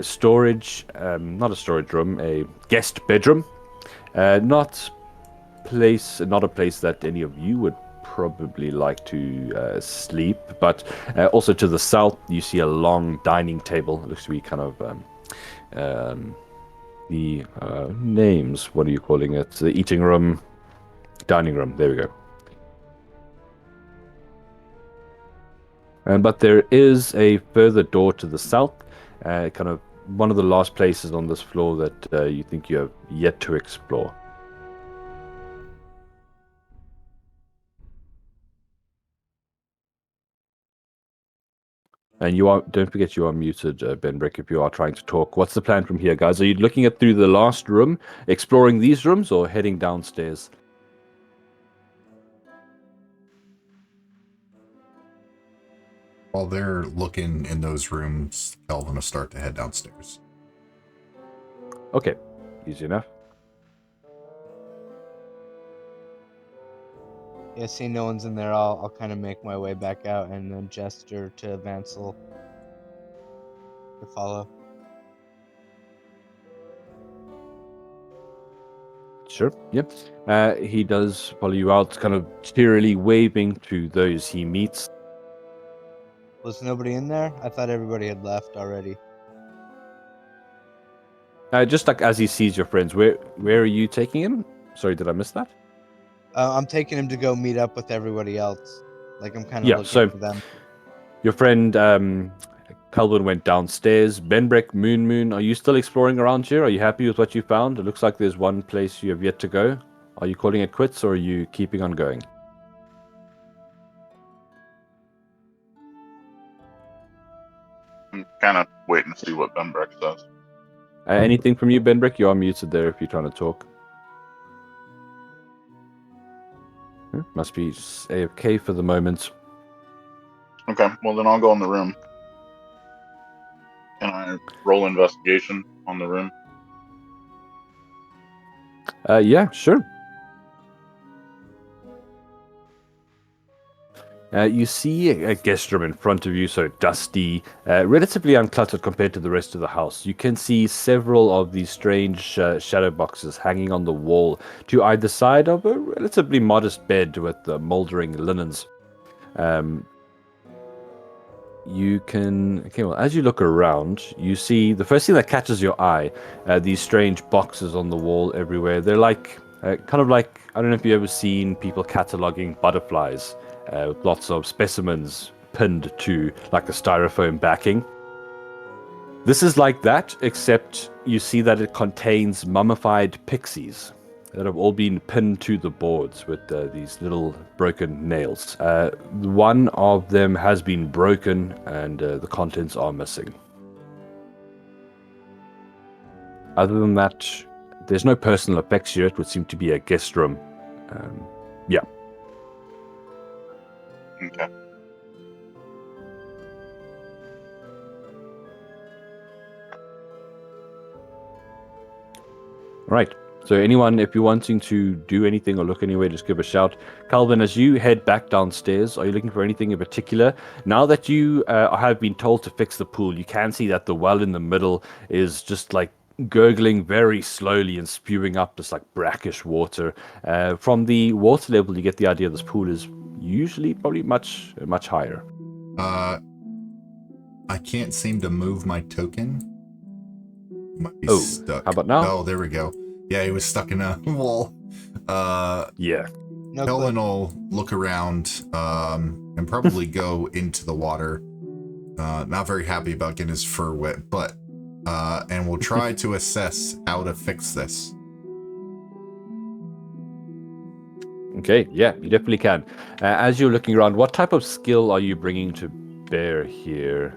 storage, not a storage room, a guest bedroom. Not a place that any of you would probably like to sleep. But also to the south, you see a long dining table. It looks to be kind of the names. What are you calling it? The eating room, dining room. There we go. But there is a further door to the south, kind of one of the last places on this floor that you think you have yet to explore. And don't forget you are muted, Benbrick, if you are trying to talk. What's the plan from here, guys? Are you looking at through the last room, exploring these rooms, or heading downstairs? While they're looking in those rooms, Kelvin will start to head downstairs. Okay, easy enough. Yeah, see no one's in there. I'll kind of make my way back out and then gesture to Vansel to follow. Sure, yep. He does follow you out, kind of cheerily waving to those he meets. Was nobody in there? I thought everybody had left already. Just like as he sees your friends, where are you taking him? Sorry, did I miss that? I'm taking him to go meet up with everybody else. Like, I'm kind of Yeah, looking so for them. your friend Calvin went downstairs. Benbrick, Moon, are you still exploring around here? Are you happy with what you found? It looks like there's one place you have yet to go. Are you calling it quits, or are you keeping on going? I'm kind of waiting to see what Benbreck says. Anything from you, Benbrick? You are muted there if you're trying to talk. Must be AFK for the moment. Okay, well then I'll go in the room. Can I roll investigation on the room? Yeah, sure. You see a guest room in front of you, so dusty, relatively uncluttered compared to the rest of the house. You can see several of these strange shadow boxes hanging on the wall to either side of a relatively modest bed with moldering linens. You can... Okay, well, as you look around, you see the first thing that catches your eye, these strange boxes on the wall everywhere. They're like, kind of like, I don't know if you've ever seen people cataloging butterflies. With lots of specimens pinned to like a styrofoam backing. This is like that, except you see that it contains mummified pixies that have all been pinned to the boards with these little broken nails. One of them has been broken and the contents are missing. Other than that, there's no personal effects here. It would seem to be a guest room. Yeah. Okay. Right. So anyone, if you're wanting to do anything or look anywhere, just give a shout. Calvin, as you head back downstairs, are you looking for anything in particular? Now that you have been told to fix the pool, you can see that the well in the middle is just like gurgling very slowly and spewing up this like brackish water. From the water level, you get the idea this pool is usually probably much higher. I can't seem to move my token. Might be Oh, stuck. how about now? Oh, there we go. Yeah, he was stuck in a wall. Yeah. No Helen clue. will look around and probably go into the water. Not very happy about getting his fur wet, but and we'll try to assess how to fix this. Okay, yeah, you definitely can. As you're looking around, what type of skill are you bringing to bear here?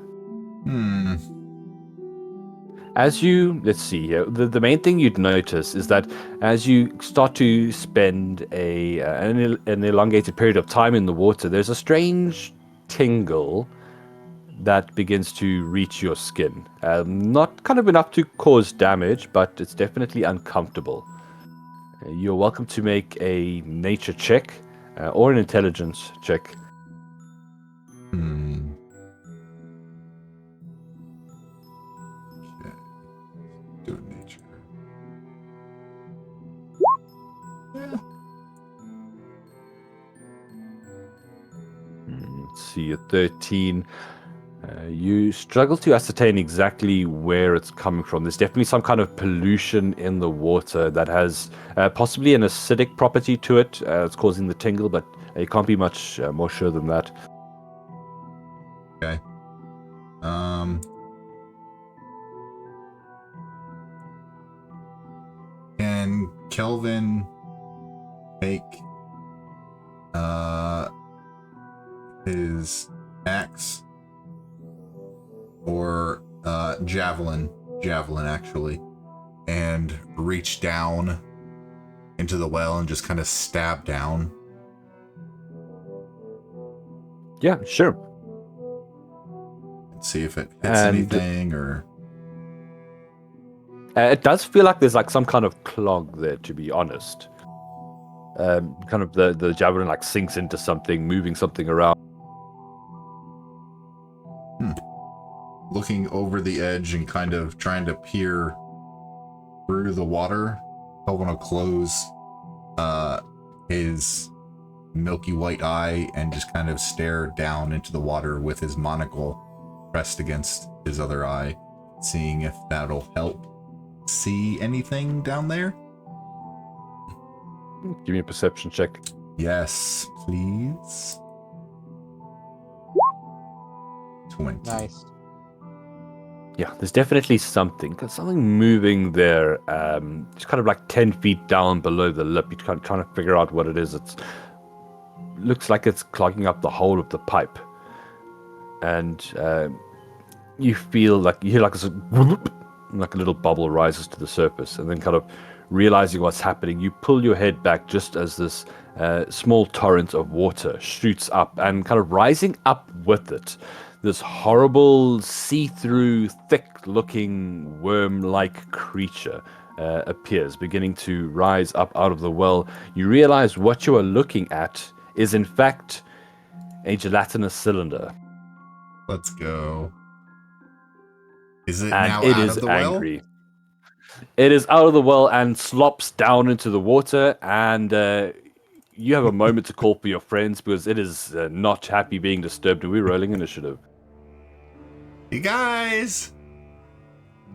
As you, let's see here, the main thing you'd notice is that as you start to spend an elongated period of time in the water, there's a strange tingle that begins to reach your skin. Not kind of enough to cause damage, but it's definitely uncomfortable. You're welcome to make a nature check or an intelligence check. Okay. Do nature. Yeah. see a 13. You struggle to ascertain exactly where it's coming from. There's definitely some kind of pollution in the water that has possibly an acidic property to it. It's causing the tingle, but you can't be much more sure than that. Okay. Can Kelvin take his axe or javelin actually, and reach down into the well and just kind of stab down? Yeah, sure. And see if it hits And anything or... It does feel like there's like some kind of clog there, to be honest. Kind of the javelin like sinks into something, moving something around. Looking over the edge and kind of trying to peer through the water, I want to close his milky white eye and just kind of stare down into the water with his monocle pressed against his other eye, seeing if that'll help see anything down there. Give me a perception check. Yes, please. 20. Nice. Yeah, there's definitely something moving there. Just kind of like 10 feet down below the lip. You're kind of trying to figure out what it is. It looks like it's clogging up the whole of the pipe. And you feel like you hear like a whoop, like a little bubble rises to the surface, and then kind of realizing what's happening, you pull your head back just as this small torrent of water shoots up, and kind of rising up with it, this horrible, see-through, thick-looking, worm-like creature appears, beginning to rise up out of the well. You realize what you are looking at is, in fact, a gelatinous cylinder. Let's go. Is it And now it out is of the angry. well? It is out of the well and slops down into the water, and you have a moment to call for your friends because it is not happy being disturbed. Are we rolling initiative? You guys!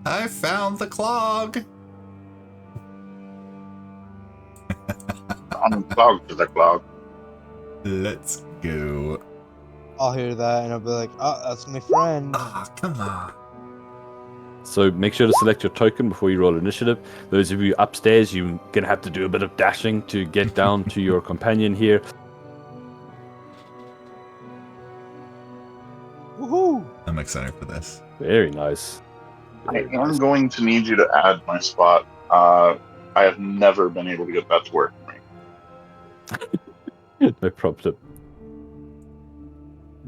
I found the clog! Unclog to the clog. Let's go. I'll hear that and I'll be like, oh, that's my friend. Ah, come on. So make sure to select your token before you roll initiative. Those of you upstairs, you're going to have to do a bit of dashing to get down to your companion here. Woohoo! I'm excited for this. Very nice. Very I'm nice. going to need you to add my spot. I have never been able to get that to work for me. No problem.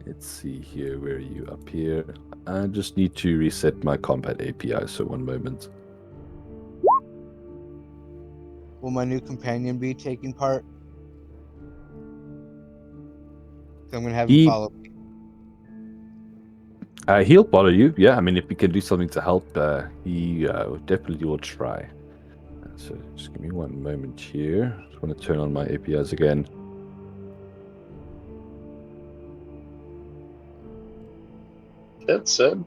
Let's see here. Where are you? Up here. I just need to reset my combat API, so one moment. Will my new companion be taking part? I'm going to have him He- follow me. He'll follow you. Yeah, I mean, if you can do something to help, he definitely will try. So just give me one moment here. Just want to turn on my APIs again. That said,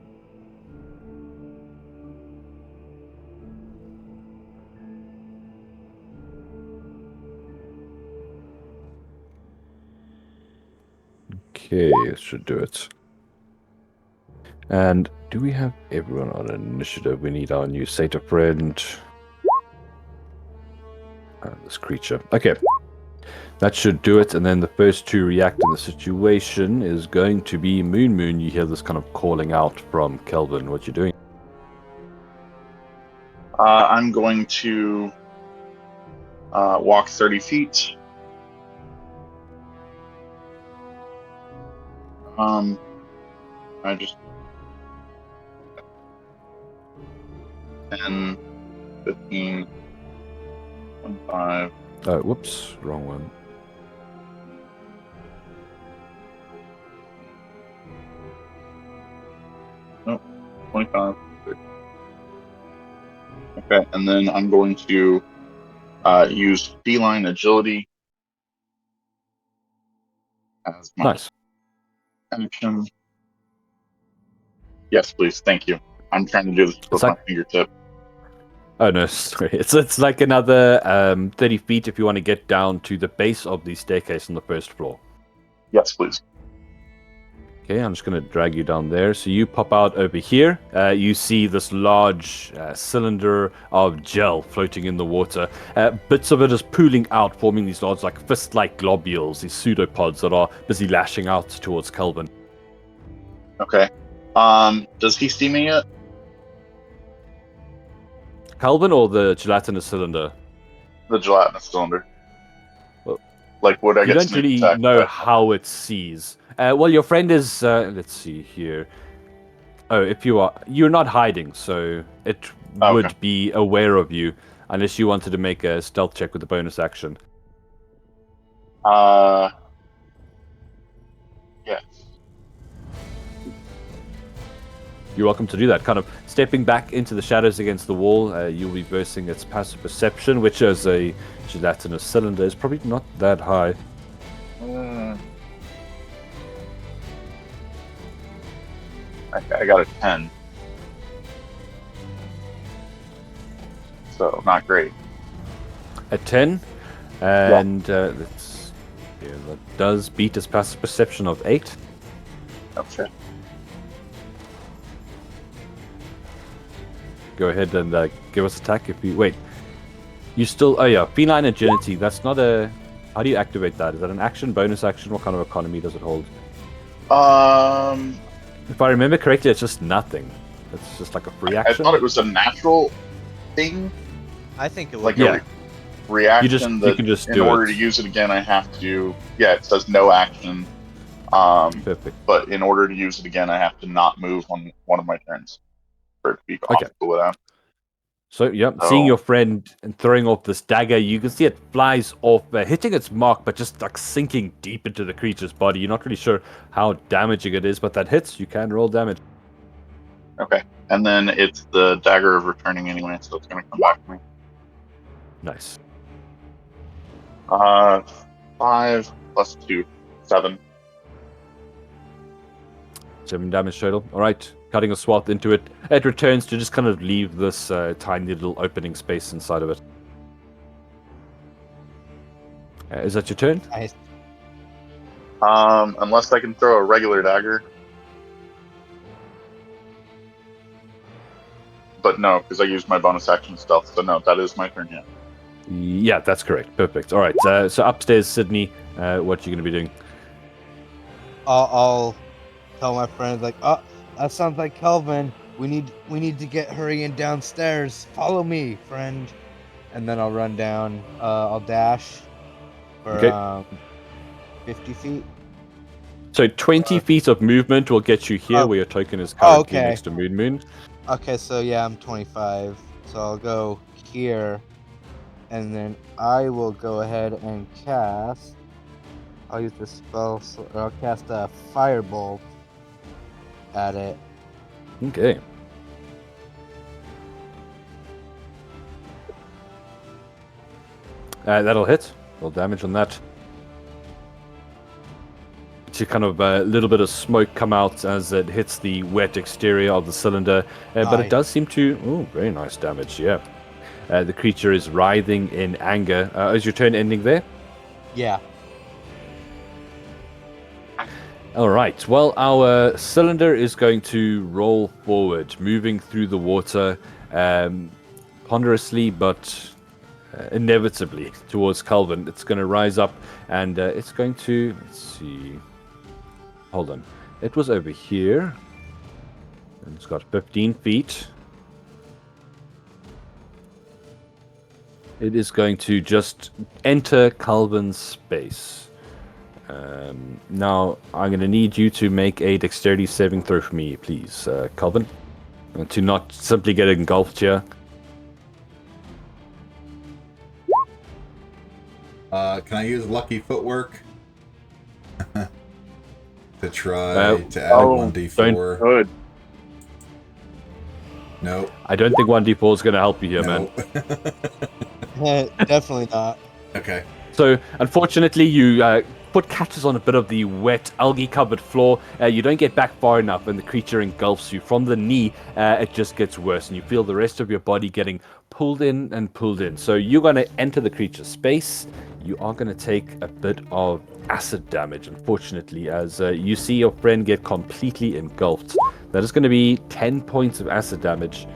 Okay, this should do it. And do we have everyone on initiative? We need our new Satyr friend. This creature. Okay. That should do it. And then the first to react in the situation is going to be Moon Moon. You hear this kind of calling out from Kelvin. What you doing? I'm going to walk 30 feet. I just 10, 15, 25. Whoops, wrong one. Nope, 25. Okay, and then I'm going to use feline agility as my Nice. action. Yes, please. Thank you. I'm trying to do this with my fingertip. Oh no, sorry. It's like another 30 feet if you want to get down to the base of the staircase on the first floor. Yes, please. Okay, I'm just going to drag you down there. So you pop out over here. You see this large cylinder of gel floating in the water. Bits of it is pooling out, forming these large, like fist-like globules, these pseudopods that are busy lashing out towards Kelvin. Okay. Does he see me yet? Kelvin or the gelatinous cylinder? The gelatinous cylinder. Well, like, would I You get don't sneak really attack? know how it sees. Well, your friend is. Let's see here. Oh, if you're not hiding, so it would Okay. be aware of you, unless you wanted to make a stealth check with a bonus action. Yes. You're welcome to do that. Kind of stepping back into the shadows against the wall, you'll be versing its passive perception, which as a gelatinous cylinder is probably not that high. I got a 10. So, not great. A 10, and that's, yeah, that does beat its passive perception of 8. Okay. Go ahead and give us attack if you... Wait. You still... Oh yeah, feline agility. That's not a... How do you activate that? Is that an action, bonus action? What kind of economy does it hold? If I remember correctly, it's just nothing. It's just like a free action. I thought it was a natural thing. I think it was. Like Yeah. a reaction You can just in do order it. to use it again, I have to... Yeah, it says no action. Perfect. But in order to use it again, I have to not move on one of my turns for it to be possible without. So, yeah, seeing your friend and throwing off this dagger, you can see it flies off, hitting its mark, but just like sinking deep into the creature's body. You're not really sure how damaging it is, but that hits. You can roll damage. Okay. And then it's the dagger of returning anyway, so it's going to come back to me. Nice. 5 plus 2, 7. 7 damage total. All right. Cutting a swath into it. It returns to just kind of leave this tiny little opening space inside of it. Is that your turn? Nice. Unless I can throw a regular dagger. But no, because I used my bonus action stealth, so no, that is my turn, yeah. Yeah, that's correct. Perfect. All right. So upstairs, Sydney, what are you going to be doing? I'll tell my friends like, oh, that sounds like Kelvin. We need to get hurrying downstairs. Follow me, friend. And then I'll run down. I'll dash for 50 feet. So 20 feet of movement will get you here, where your token is currently next to Moon. Okay, so yeah, I'm 25. So I'll go here, and then I will go ahead and cast. I'll use the spell. I'll cast a firebolt at it. Okay. That'll hit. Roll damage on that. To kind of a little bit of smoke come out as it hits the wet exterior of the cylinder, but it does seem to... Oh, very nice damage, yeah. The creature is writhing in anger. Is your turn ending there? Yeah. All right. Well, our cylinder is going to roll forward, moving through the water ponderously, but inevitably towards Calvin. It's going to rise up, and it's going to... Let's see... Hold on. It was over here. And it's got 15 feet. It is going to just enter Calvin's space. Now, I'm going to need you to make a dexterity saving throw for me, please, Calvin. To not simply get engulfed here. Can I use lucky footwork? To try to add 1d4. Good. Nope. I don't think 1d4 is going to help you here, man. Definitely not. Okay. So, unfortunately, you foot catches on a bit of the wet, algae-covered floor. You don't get back far enough, and the creature engulfs you. From the knee, it just gets worse, and you feel the rest of your body getting pulled in and pulled in. So you're going to enter the creature's space. You are going to take a bit of acid damage, unfortunately, as you see your friend get completely engulfed. That is going to be 10 points of acid damage.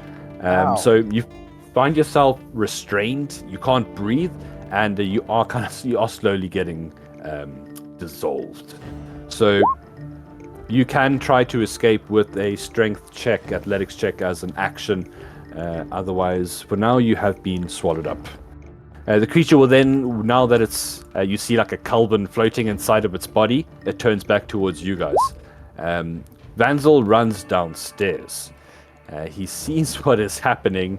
So you find yourself restrained. You can't breathe, and you are slowly getting dissolved. So you can try to escape with a strength check, athletics check as an action. Otherwise, for now, you have been swallowed up. The creature will then, now that it's, you see like a Calvin floating inside of its body, it turns back towards you guys. Vanzel runs downstairs. He sees what is happening.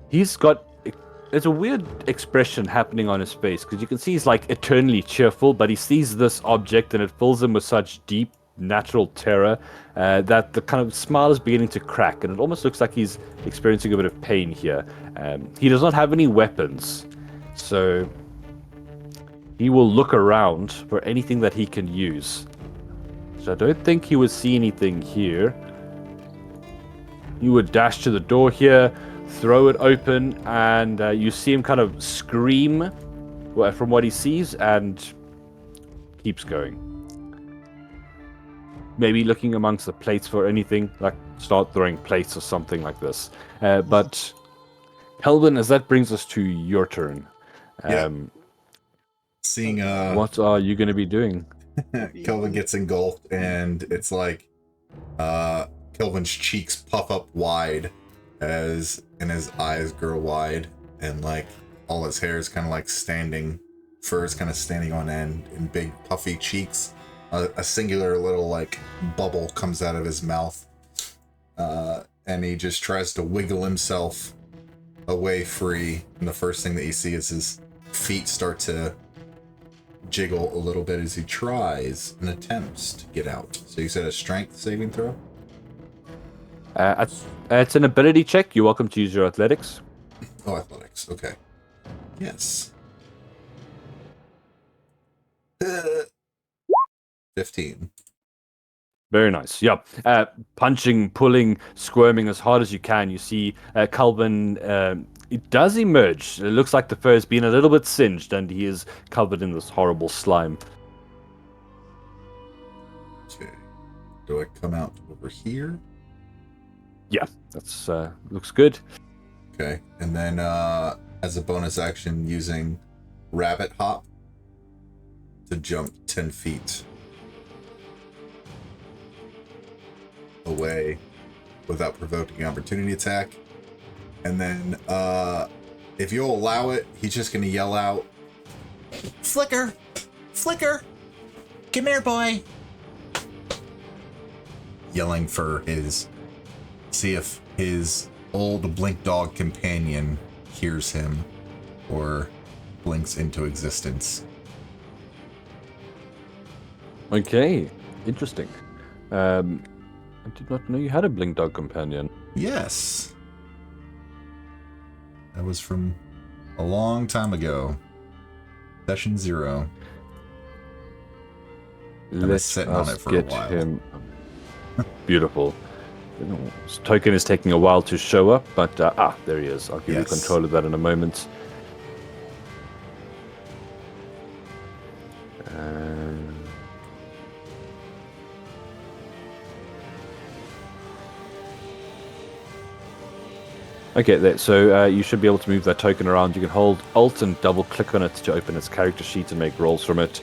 He's got, there's a weird expression happening on his face, because you can see he's like eternally cheerful, but he sees this object and it fills him with such deep natural terror that the kind of smile is beginning to crack, and it almost looks like he's experiencing a bit of pain here. He does not have any weapons, so he will look around for anything that he can use. So I don't think he would see anything here. You would dash to the door here, throw it open, and you see him kind of scream from what he sees and keeps going. Maybe looking amongst the plates for anything, like start throwing plates or something like this. But Kelvin, as that brings us to your turn. Seeing what are you going to be doing? Kelvin gets engulfed, and it's like Kelvin's cheeks puff up wide and his eyes grow wide, and like all his hair is kind of like fur is kind of standing on end in big puffy cheeks. A singular little like bubble comes out of his mouth, and he just tries to wiggle himself away free, and the first thing that you see is his feet start to jiggle a little bit as he tries and attempts to get out. So you said a strength saving throw? It's an ability check. You're welcome to use your athletics. Oh, athletics. Okay. Yes. 15. Very nice. Yeah. Punching, pulling, squirming as hard as you can. You see Calvin, it does emerge. It looks like the fur has been a little bit singed, and he is covered in this horrible slime. Okay. Do I come out over here? Yeah, that's looks good. Okay. And then as a bonus action, using Rabbit Hop to jump 10 feet away without provoking an opportunity attack. And then if you'll allow it, he's just gonna yell out, "Flicker! Flicker! Come here, boy!" Yelling for see if his old blink dog companion hears him or blinks into existence. Okay, interesting. I did not know you had a blink dog companion. Yes. That was from a long time ago. Session 0. Let's sitting on it for a get while. him. Beautiful. This token is taking a while to show up, but there he is. I'll give you control of that in a moment. Okay, there. So you should be able to move that token around. You can hold Alt and double-click on it to open its character sheet and make rolls from it.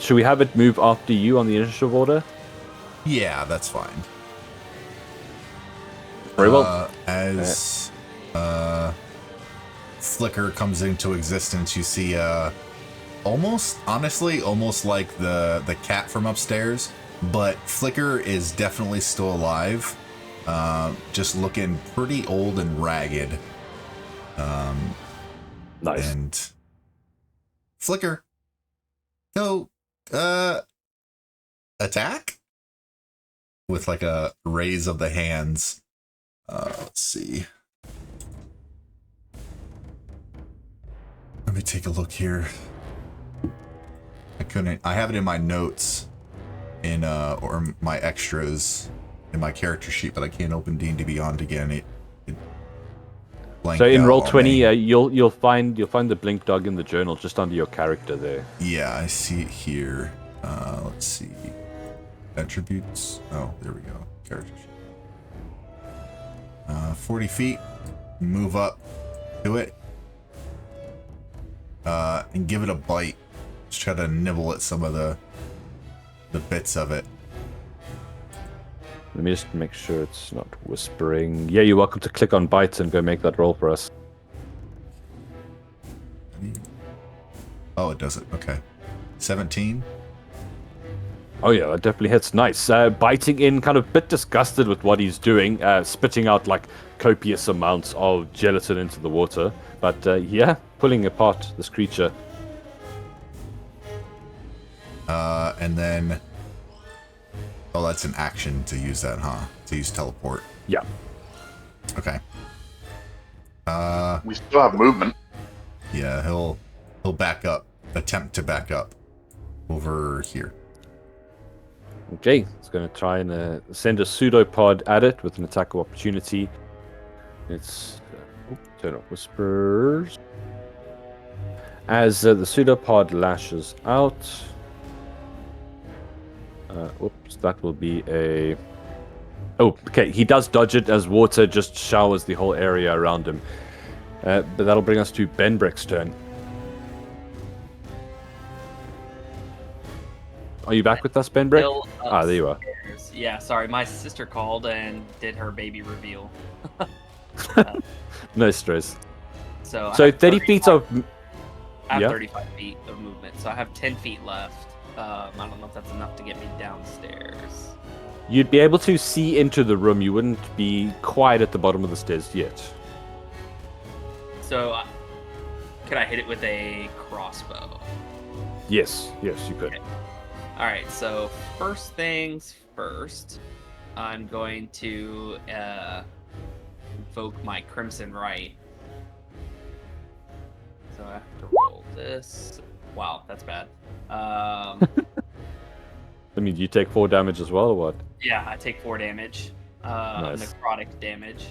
Should we have it move after you on the initiative order? Yeah, that's fine. Very well. As Flicker comes into existence, you see almost like the cat from upstairs, but Flicker is definitely still alive. Just looking pretty old and ragged. Nice. And Flicker, go attack with like a raise of the hands. Let's see. me take a look here. I have it in my notes or my extras in my character sheet, but I can't open D&D Beyond again. It blanked So in out roll on 20, me. you'll find the blink dog in the journal just under your character there. Yeah, I see it here. Let's see. Attributes. Oh, there we go. Character sheet. 40 feet. Move up to it. And give it a bite. Just try to nibble at some of the bits of it. Let me just make sure it's not whispering. Yeah, you're welcome to click on bites and go make that roll for us. Oh, it does it. Okay. 17. Oh yeah, that definitely hits. Nice. Biting in, kind of a bit disgusted with what he's doing, spitting out like copious amounts of gelatin into the water. But yeah, pulling apart this creature. And then... Oh, that's an action to use that, huh? To use teleport. Yeah. Okay. We still have movement. Yeah, he'll back up. Attempt to back up. Over here. Okay, it's going to try and send a pseudopod at it with an attack of opportunity. It's... turn off whispers. As the pseudopod lashes out... oops, that will be a... Oh, okay, he does dodge it as water just showers the whole area around him. But that'll bring us to Benbrick's turn. Are you back with us, Benbrick? Still There you are. upstairs. Yeah, sorry, my sister called and did her baby reveal. No stress. So, I So have 30 feet of... I have yeah. 35 feet of movement, so I have 10 feet left. I don't know if that's enough to get me downstairs. You'd be able to see into the room. You wouldn't be quite at the bottom of the stairs yet. So, could I hit it with a crossbow? Yes, you could. Okay. All right, so first things first, I'm going to invoke my Crimson Right. So I have to roll this. Wow, that's bad. I mean, you take 4 damage as well, or what? Yeah, I take 4 damage. Nice. Necrotic damage.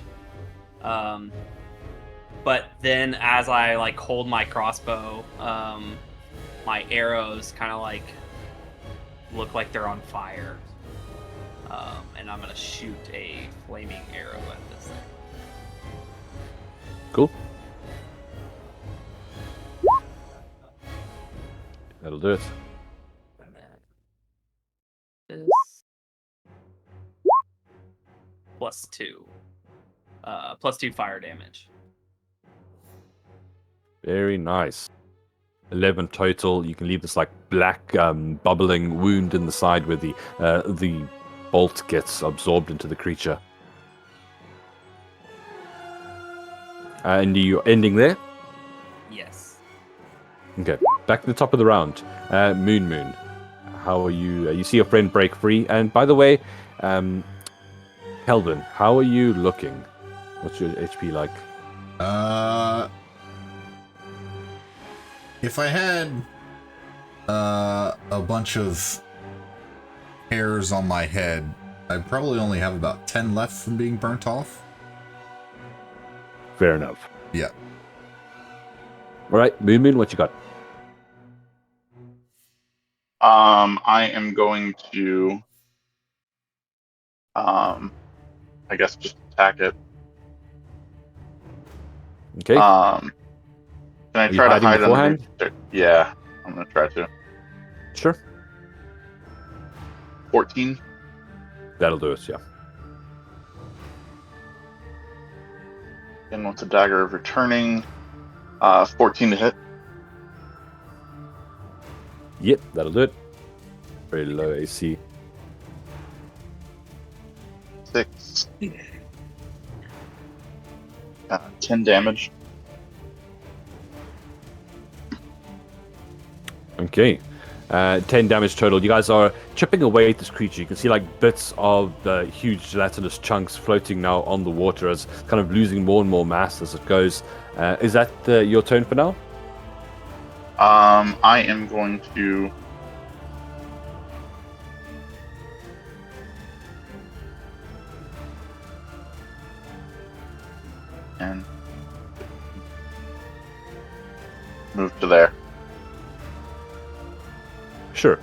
But then as I like hold my crossbow, my arrows kind of like look like they're on fire. And I'm gonna shoot a flaming arrow at this thing. Cool. That'll do it. And then this +2. +2 fire damage. Very nice. 11 total. You can leave this like black bubbling wound in the side where the bolt gets absorbed into the creature. And you're ending there? Yes. Okay. Back to the top of the round. Moon. How are you? You see your friend break free. And by the way, Kelvin, how are you looking? What's your HP like? If I had a bunch of hairs on my head, I'd probably only have about 10 left from being burnt off. Fair enough. Yeah. All right, Moon, what you got? I am going to, I guess, just attack it. Okay. Can I you try to hiding hide beforehand? underneath? Yeah, I'm gonna try to. Sure. 14. That'll do it, yeah. And with the dagger of returning, 14 to hit. Yep, that'll do it. Very low AC. 6. 10 damage. Okay. 10 damage total. You guys are chipping away at this creature. You can see like bits of the huge gelatinous chunks floating now on the water as kind of losing more and more mass as it goes. Is that your turn for now? I am going to. And move to there. Sure.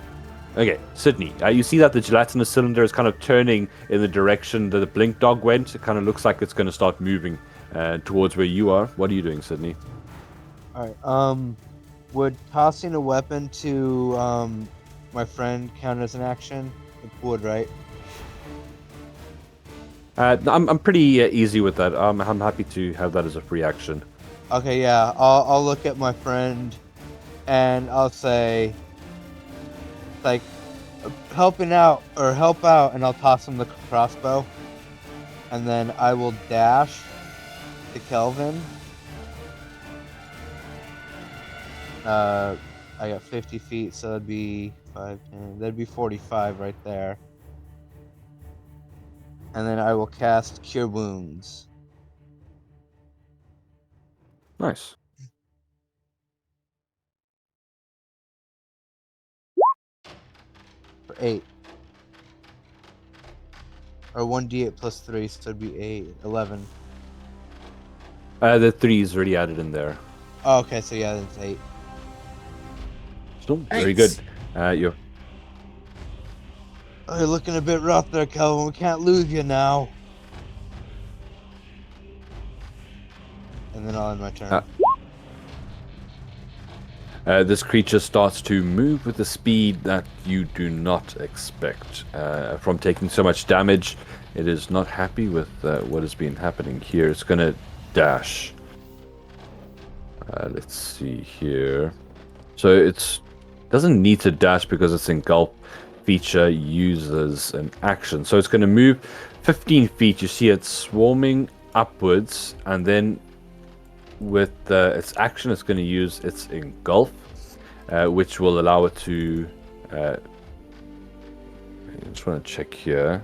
Okay, Sydney, you see that the gelatinous cylinder is kind of turning in the direction that the blink dog went. It kind of looks like it's going to start moving towards where you are. What are you doing, Sydney? Alright, would tossing a weapon to my friend count as an action? It would, right? I'm pretty easy with that. I'm happy to have that as a free action. Okay, yeah. I'll look at my friend and I'll say, like, helping out or help out, and I'll toss him the crossbow. And then I will dash to Kelvin. I got 50 feet, so that'd be 5, 10, that'd be 45 right there. And then I will cast Cure Wounds. Nice. For 8. Or 1d8 plus 3, so it'd be 8, 11. The 3 is already added in there. Oh, okay, so yeah, that's 8. Still very Nice. good. You're Oh, you're looking a bit rough there, Kelvin. We can't lose you now. And then I'll end my turn. This creature starts to move with a speed that you do not expect. From taking so much damage, it is not happy with what has been happening here. It's going to dash. Let's see here. So it doesn't need to dash because its engulf feature uses an action. So it's going to move 15 feet. You see it swarming upwards, and then with its action, it's going to use its engulf, which will allow it to. I just want to check here.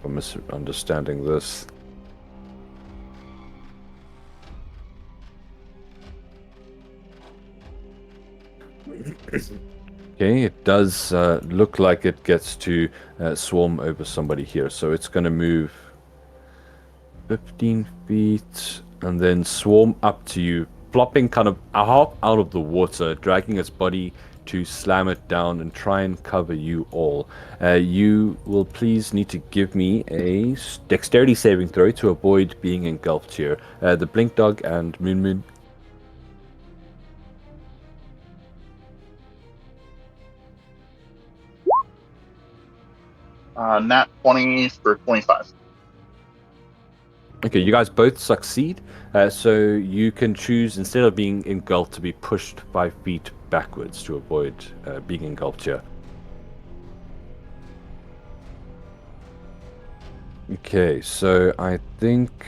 I'm misunderstanding this. Okay, it does look like it gets to swarm over somebody here. So it's going to move 15 feet and then swarm up to you, flopping kind of out of the water, dragging its body to slam it down and try and cover you all. You will please need to give me a dexterity saving throw to avoid being engulfed here. The Blink Dog and Moon Moon. Nat 20 for 25. Okay, you guys both succeed. So you can choose, instead of being engulfed, to be pushed 5 feet backwards to avoid being engulfed here. Okay, so I think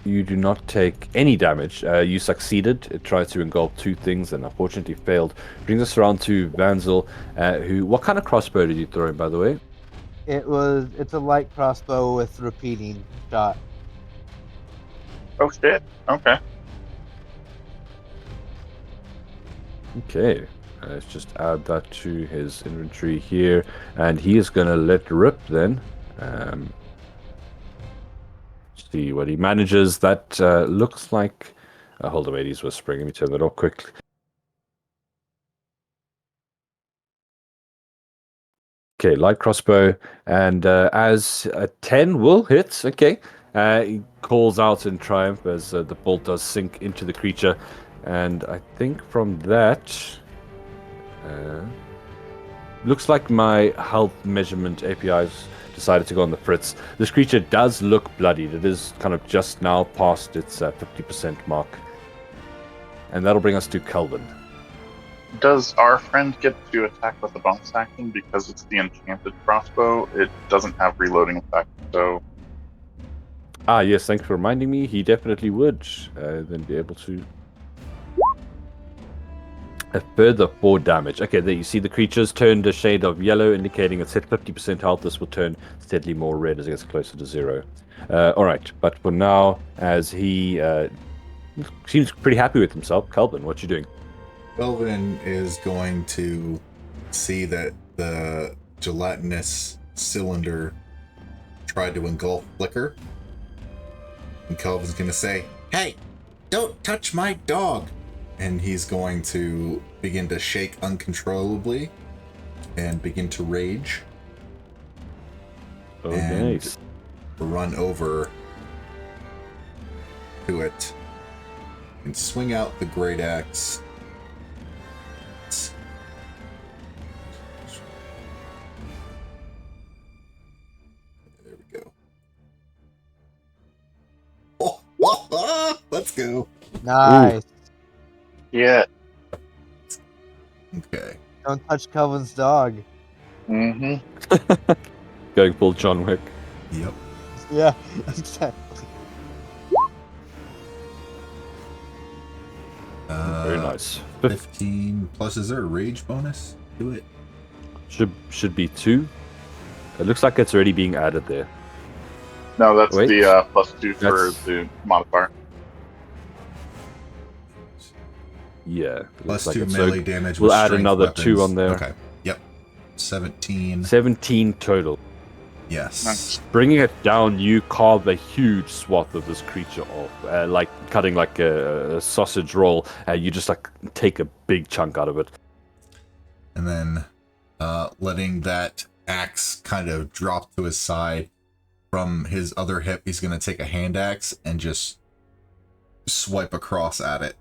you do not take any damage. You succeeded. It tried to engulf 2 things and unfortunately failed. Brings us around to Vanzel, who... What kind of crossbow did you throw in, by the way? It's a light crossbow with repeating shot. Oh shit. Okay. Okay, let's just add that to his inventory here, and he is going to let rip then. See what he manages. That looks like... hold on, wait, he's whispering. Let me turn that off quick. Okay, light crossbow, and as a 10 will hit, okay. He calls out in triumph as the bolt does sink into the creature, and I think from that... looks like my health measurement APIs decided to go on the fritz. This creature does look bloodied. It is kind of just now past its 50% mark. And that'll bring us to Kelvin. Does our friend get to attack with a bonus action because it's the enchanted crossbow? It doesn't have reloading effect, so... Ah, yes, thanks for reminding me. He definitely would then be able to... A further 4 damage. Okay, there you see the creature's turned a shade of yellow, indicating it's hit 50% health. This will turn steadily more red as it gets closer to 0. Alright, but for now, as he seems pretty happy with himself, Kelvin, what you doing? Belvin is going to see that the gelatinous cylinder tried to engulf Flicker. And Kelvin's going to say, "Hey, don't touch my dog!" And he's going to begin to shake uncontrollably and begin to rage. Oh, and nice. run over to it and swing out the great axe. There we go. Oh, let's go. Nice. Yeah. Okay. Don't touch Kelvin's dog. Mm-hmm. Going full John Wick. Yep. Yeah, exactly. Very nice. 15 plus. Is there a rage bonus to it? Should be 2. It looks like it's already being added there. No, that's Wait. the +2 for That's- the modifier. Yeah. Plus looks like 2 it. So melee damage. we'll with add strength another weapons. 2 on there. Okay. Yep. 17. 17 total. Yes. Nice. Bringing it down, you carve a huge swath of this creature off, like cutting like a sausage roll. You just like take a big chunk out of it. And then letting that axe kind of drop to his side from his other hip, he's going to take a hand axe and just swipe across at it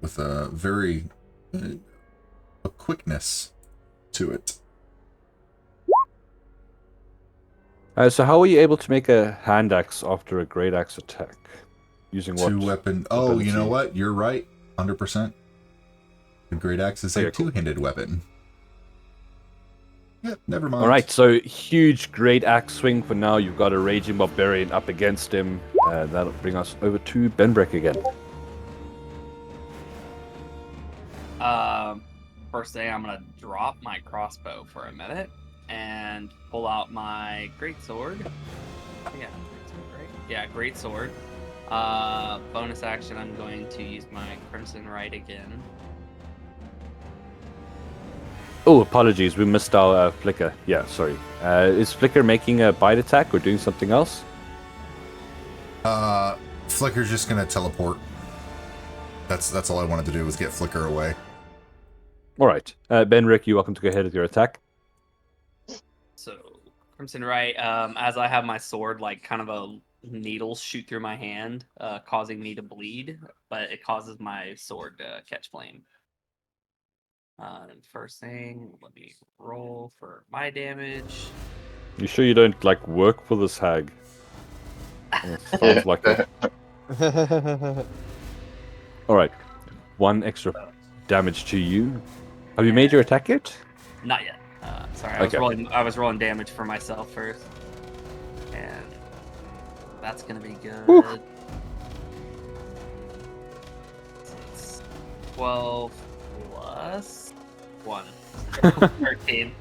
with a very a quickness to it. So how were you able to make a hand axe after a great axe attack? Using what? 2 weapon. Oh, you know ability? what? You're right. 100%. The great axe is a Okay, cool. 2-handed weapon. Yep, never mind. All right, so huge great axe swing for now. You've got a raging barbarian up against him. That'll bring us over to Benbreck again. First thing, I'm gonna drop my crossbow for a minute and pull out my greatsword. Yeah, greatsword, right? Yeah, greatsword. Bonus action, I'm going to use my Crimson Right again. Oh, apologies, we missed our Flicker. Yeah, sorry. Is Flicker making a bite attack or doing something else? Flicker's just going to teleport. That's all I wanted to do was get Flicker away. All right, Benrick, you're welcome to go ahead with your attack. So, Crimson Right, as I have my sword, like kind of a needle shoot through my hand, causing me to bleed, but it causes my sword to catch flame. First thing, let me roll for my damage. You sure you don't like work for this hag? Sounds like it. All right, 1 extra damage to you. Have you made your attack yet? Not yet. Sorry, Okay. I was rolling damage for myself first, and that's gonna be good. Whew. So it's 12 plus 1, 13.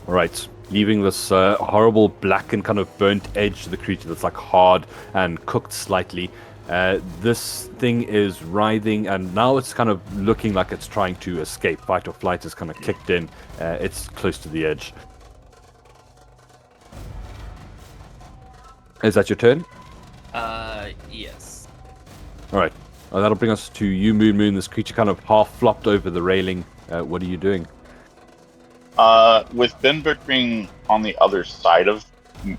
All right, leaving this horrible black and kind of burnt edge to the creature that's like hard and cooked slightly. This thing is writhing, and now it's kind of looking like it's trying to escape. Fight or flight is kind of kicked in. It's close to the edge. Is that your turn? Yes. All right. That'll bring us to you, Moon Moon. This creature kind of half flopped over the railing. What are you doing? With Benbrook being on the other side of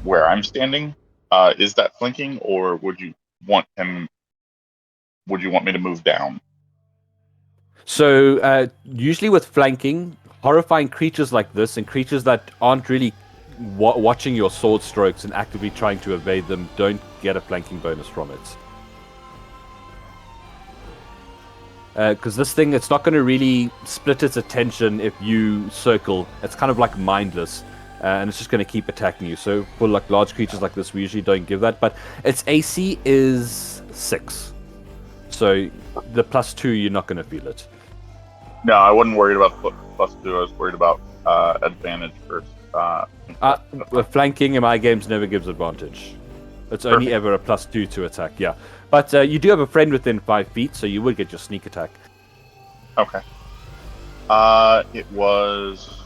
where I'm standing, is that flanking, or would you want him? Would you want me to move down? So, usually with flanking, horrifying creatures like this and creatures that aren't really watching your sword strokes and actively trying to evade them don't get a flanking bonus from it. Because this thing, it's not going to really split its attention if you circle. It's kind of like mindless, and it's just going to keep attacking you. So for like large creatures like this, we usually don't give that. But its AC is 6, so the +2, you're not going to feel it. No, I wasn't worried about +2. I was worried about advantage first. Flanking in my games never gives advantage. It's only Perfect. ever a +2 to attack. Yeah, But you do have a friend within 5 feet, so you would get your sneak attack. Okay. It was.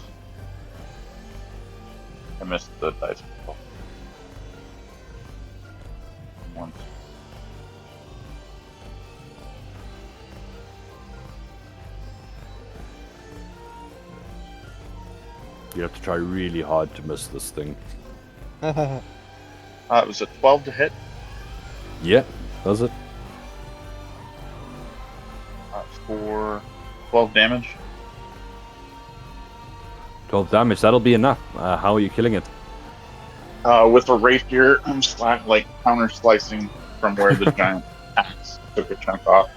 I missed the dice roll. Once. You have to try really hard to miss this thing. It was a 12 to hit. Yeah, does it? For 12 damage. 12 damage, that'll be enough. How are you killing it? With a rapier, I'm counter slicing from where the giant axe took a chunk off.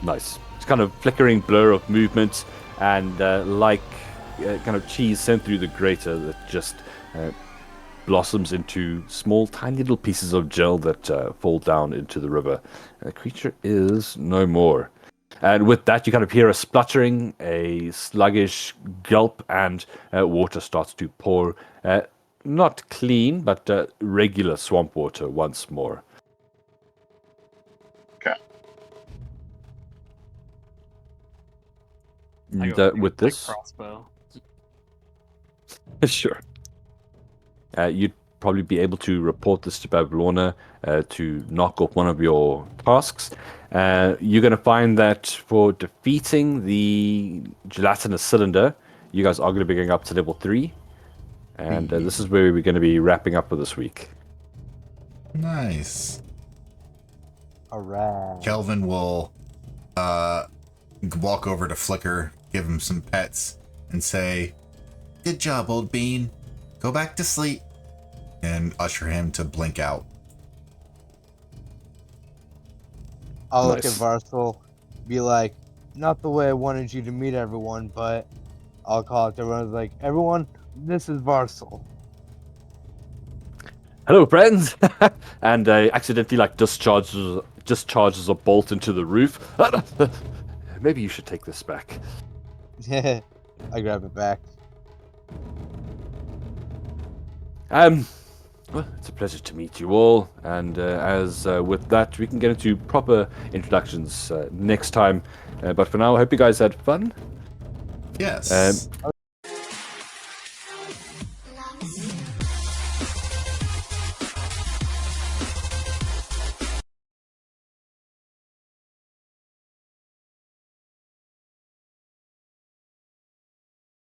Nice. It's kind of flickering blur of movement, and kind of cheese sent through the grater that just blossoms into small, tiny little pieces of gel that fall down into the river. The creature is no more. And with that, you kind of hear a spluttering, a sluggish gulp, and water starts to pour. Not clean, but regular swamp water once more. Okay. I And, go with my this, crossbow. sure. You'd probably be able to report this to Bavlorna to knock off one of your tasks. You're going to find that for defeating the gelatinous cylinder, you guys are going to be going up to level 3. And this is where we're going to be wrapping up for this week. Nice. Alright. Kelvin will walk over to Flicker, give him some pets, and say, "Good job, old bean. Go back to sleep," and usher him to blink out. I'll look at Nice. Varsal, be like, not the way I wanted you to meet everyone, but I'll call it to everyone like, everyone, this is Varsal. Hello, friends! And accidentally discharges a bolt into the roof. Maybe you should take this back. I grab it back. Well, it's a pleasure to meet you all, and as with that, we can get into proper introductions next time. But for now, I hope you guys had fun. Yes.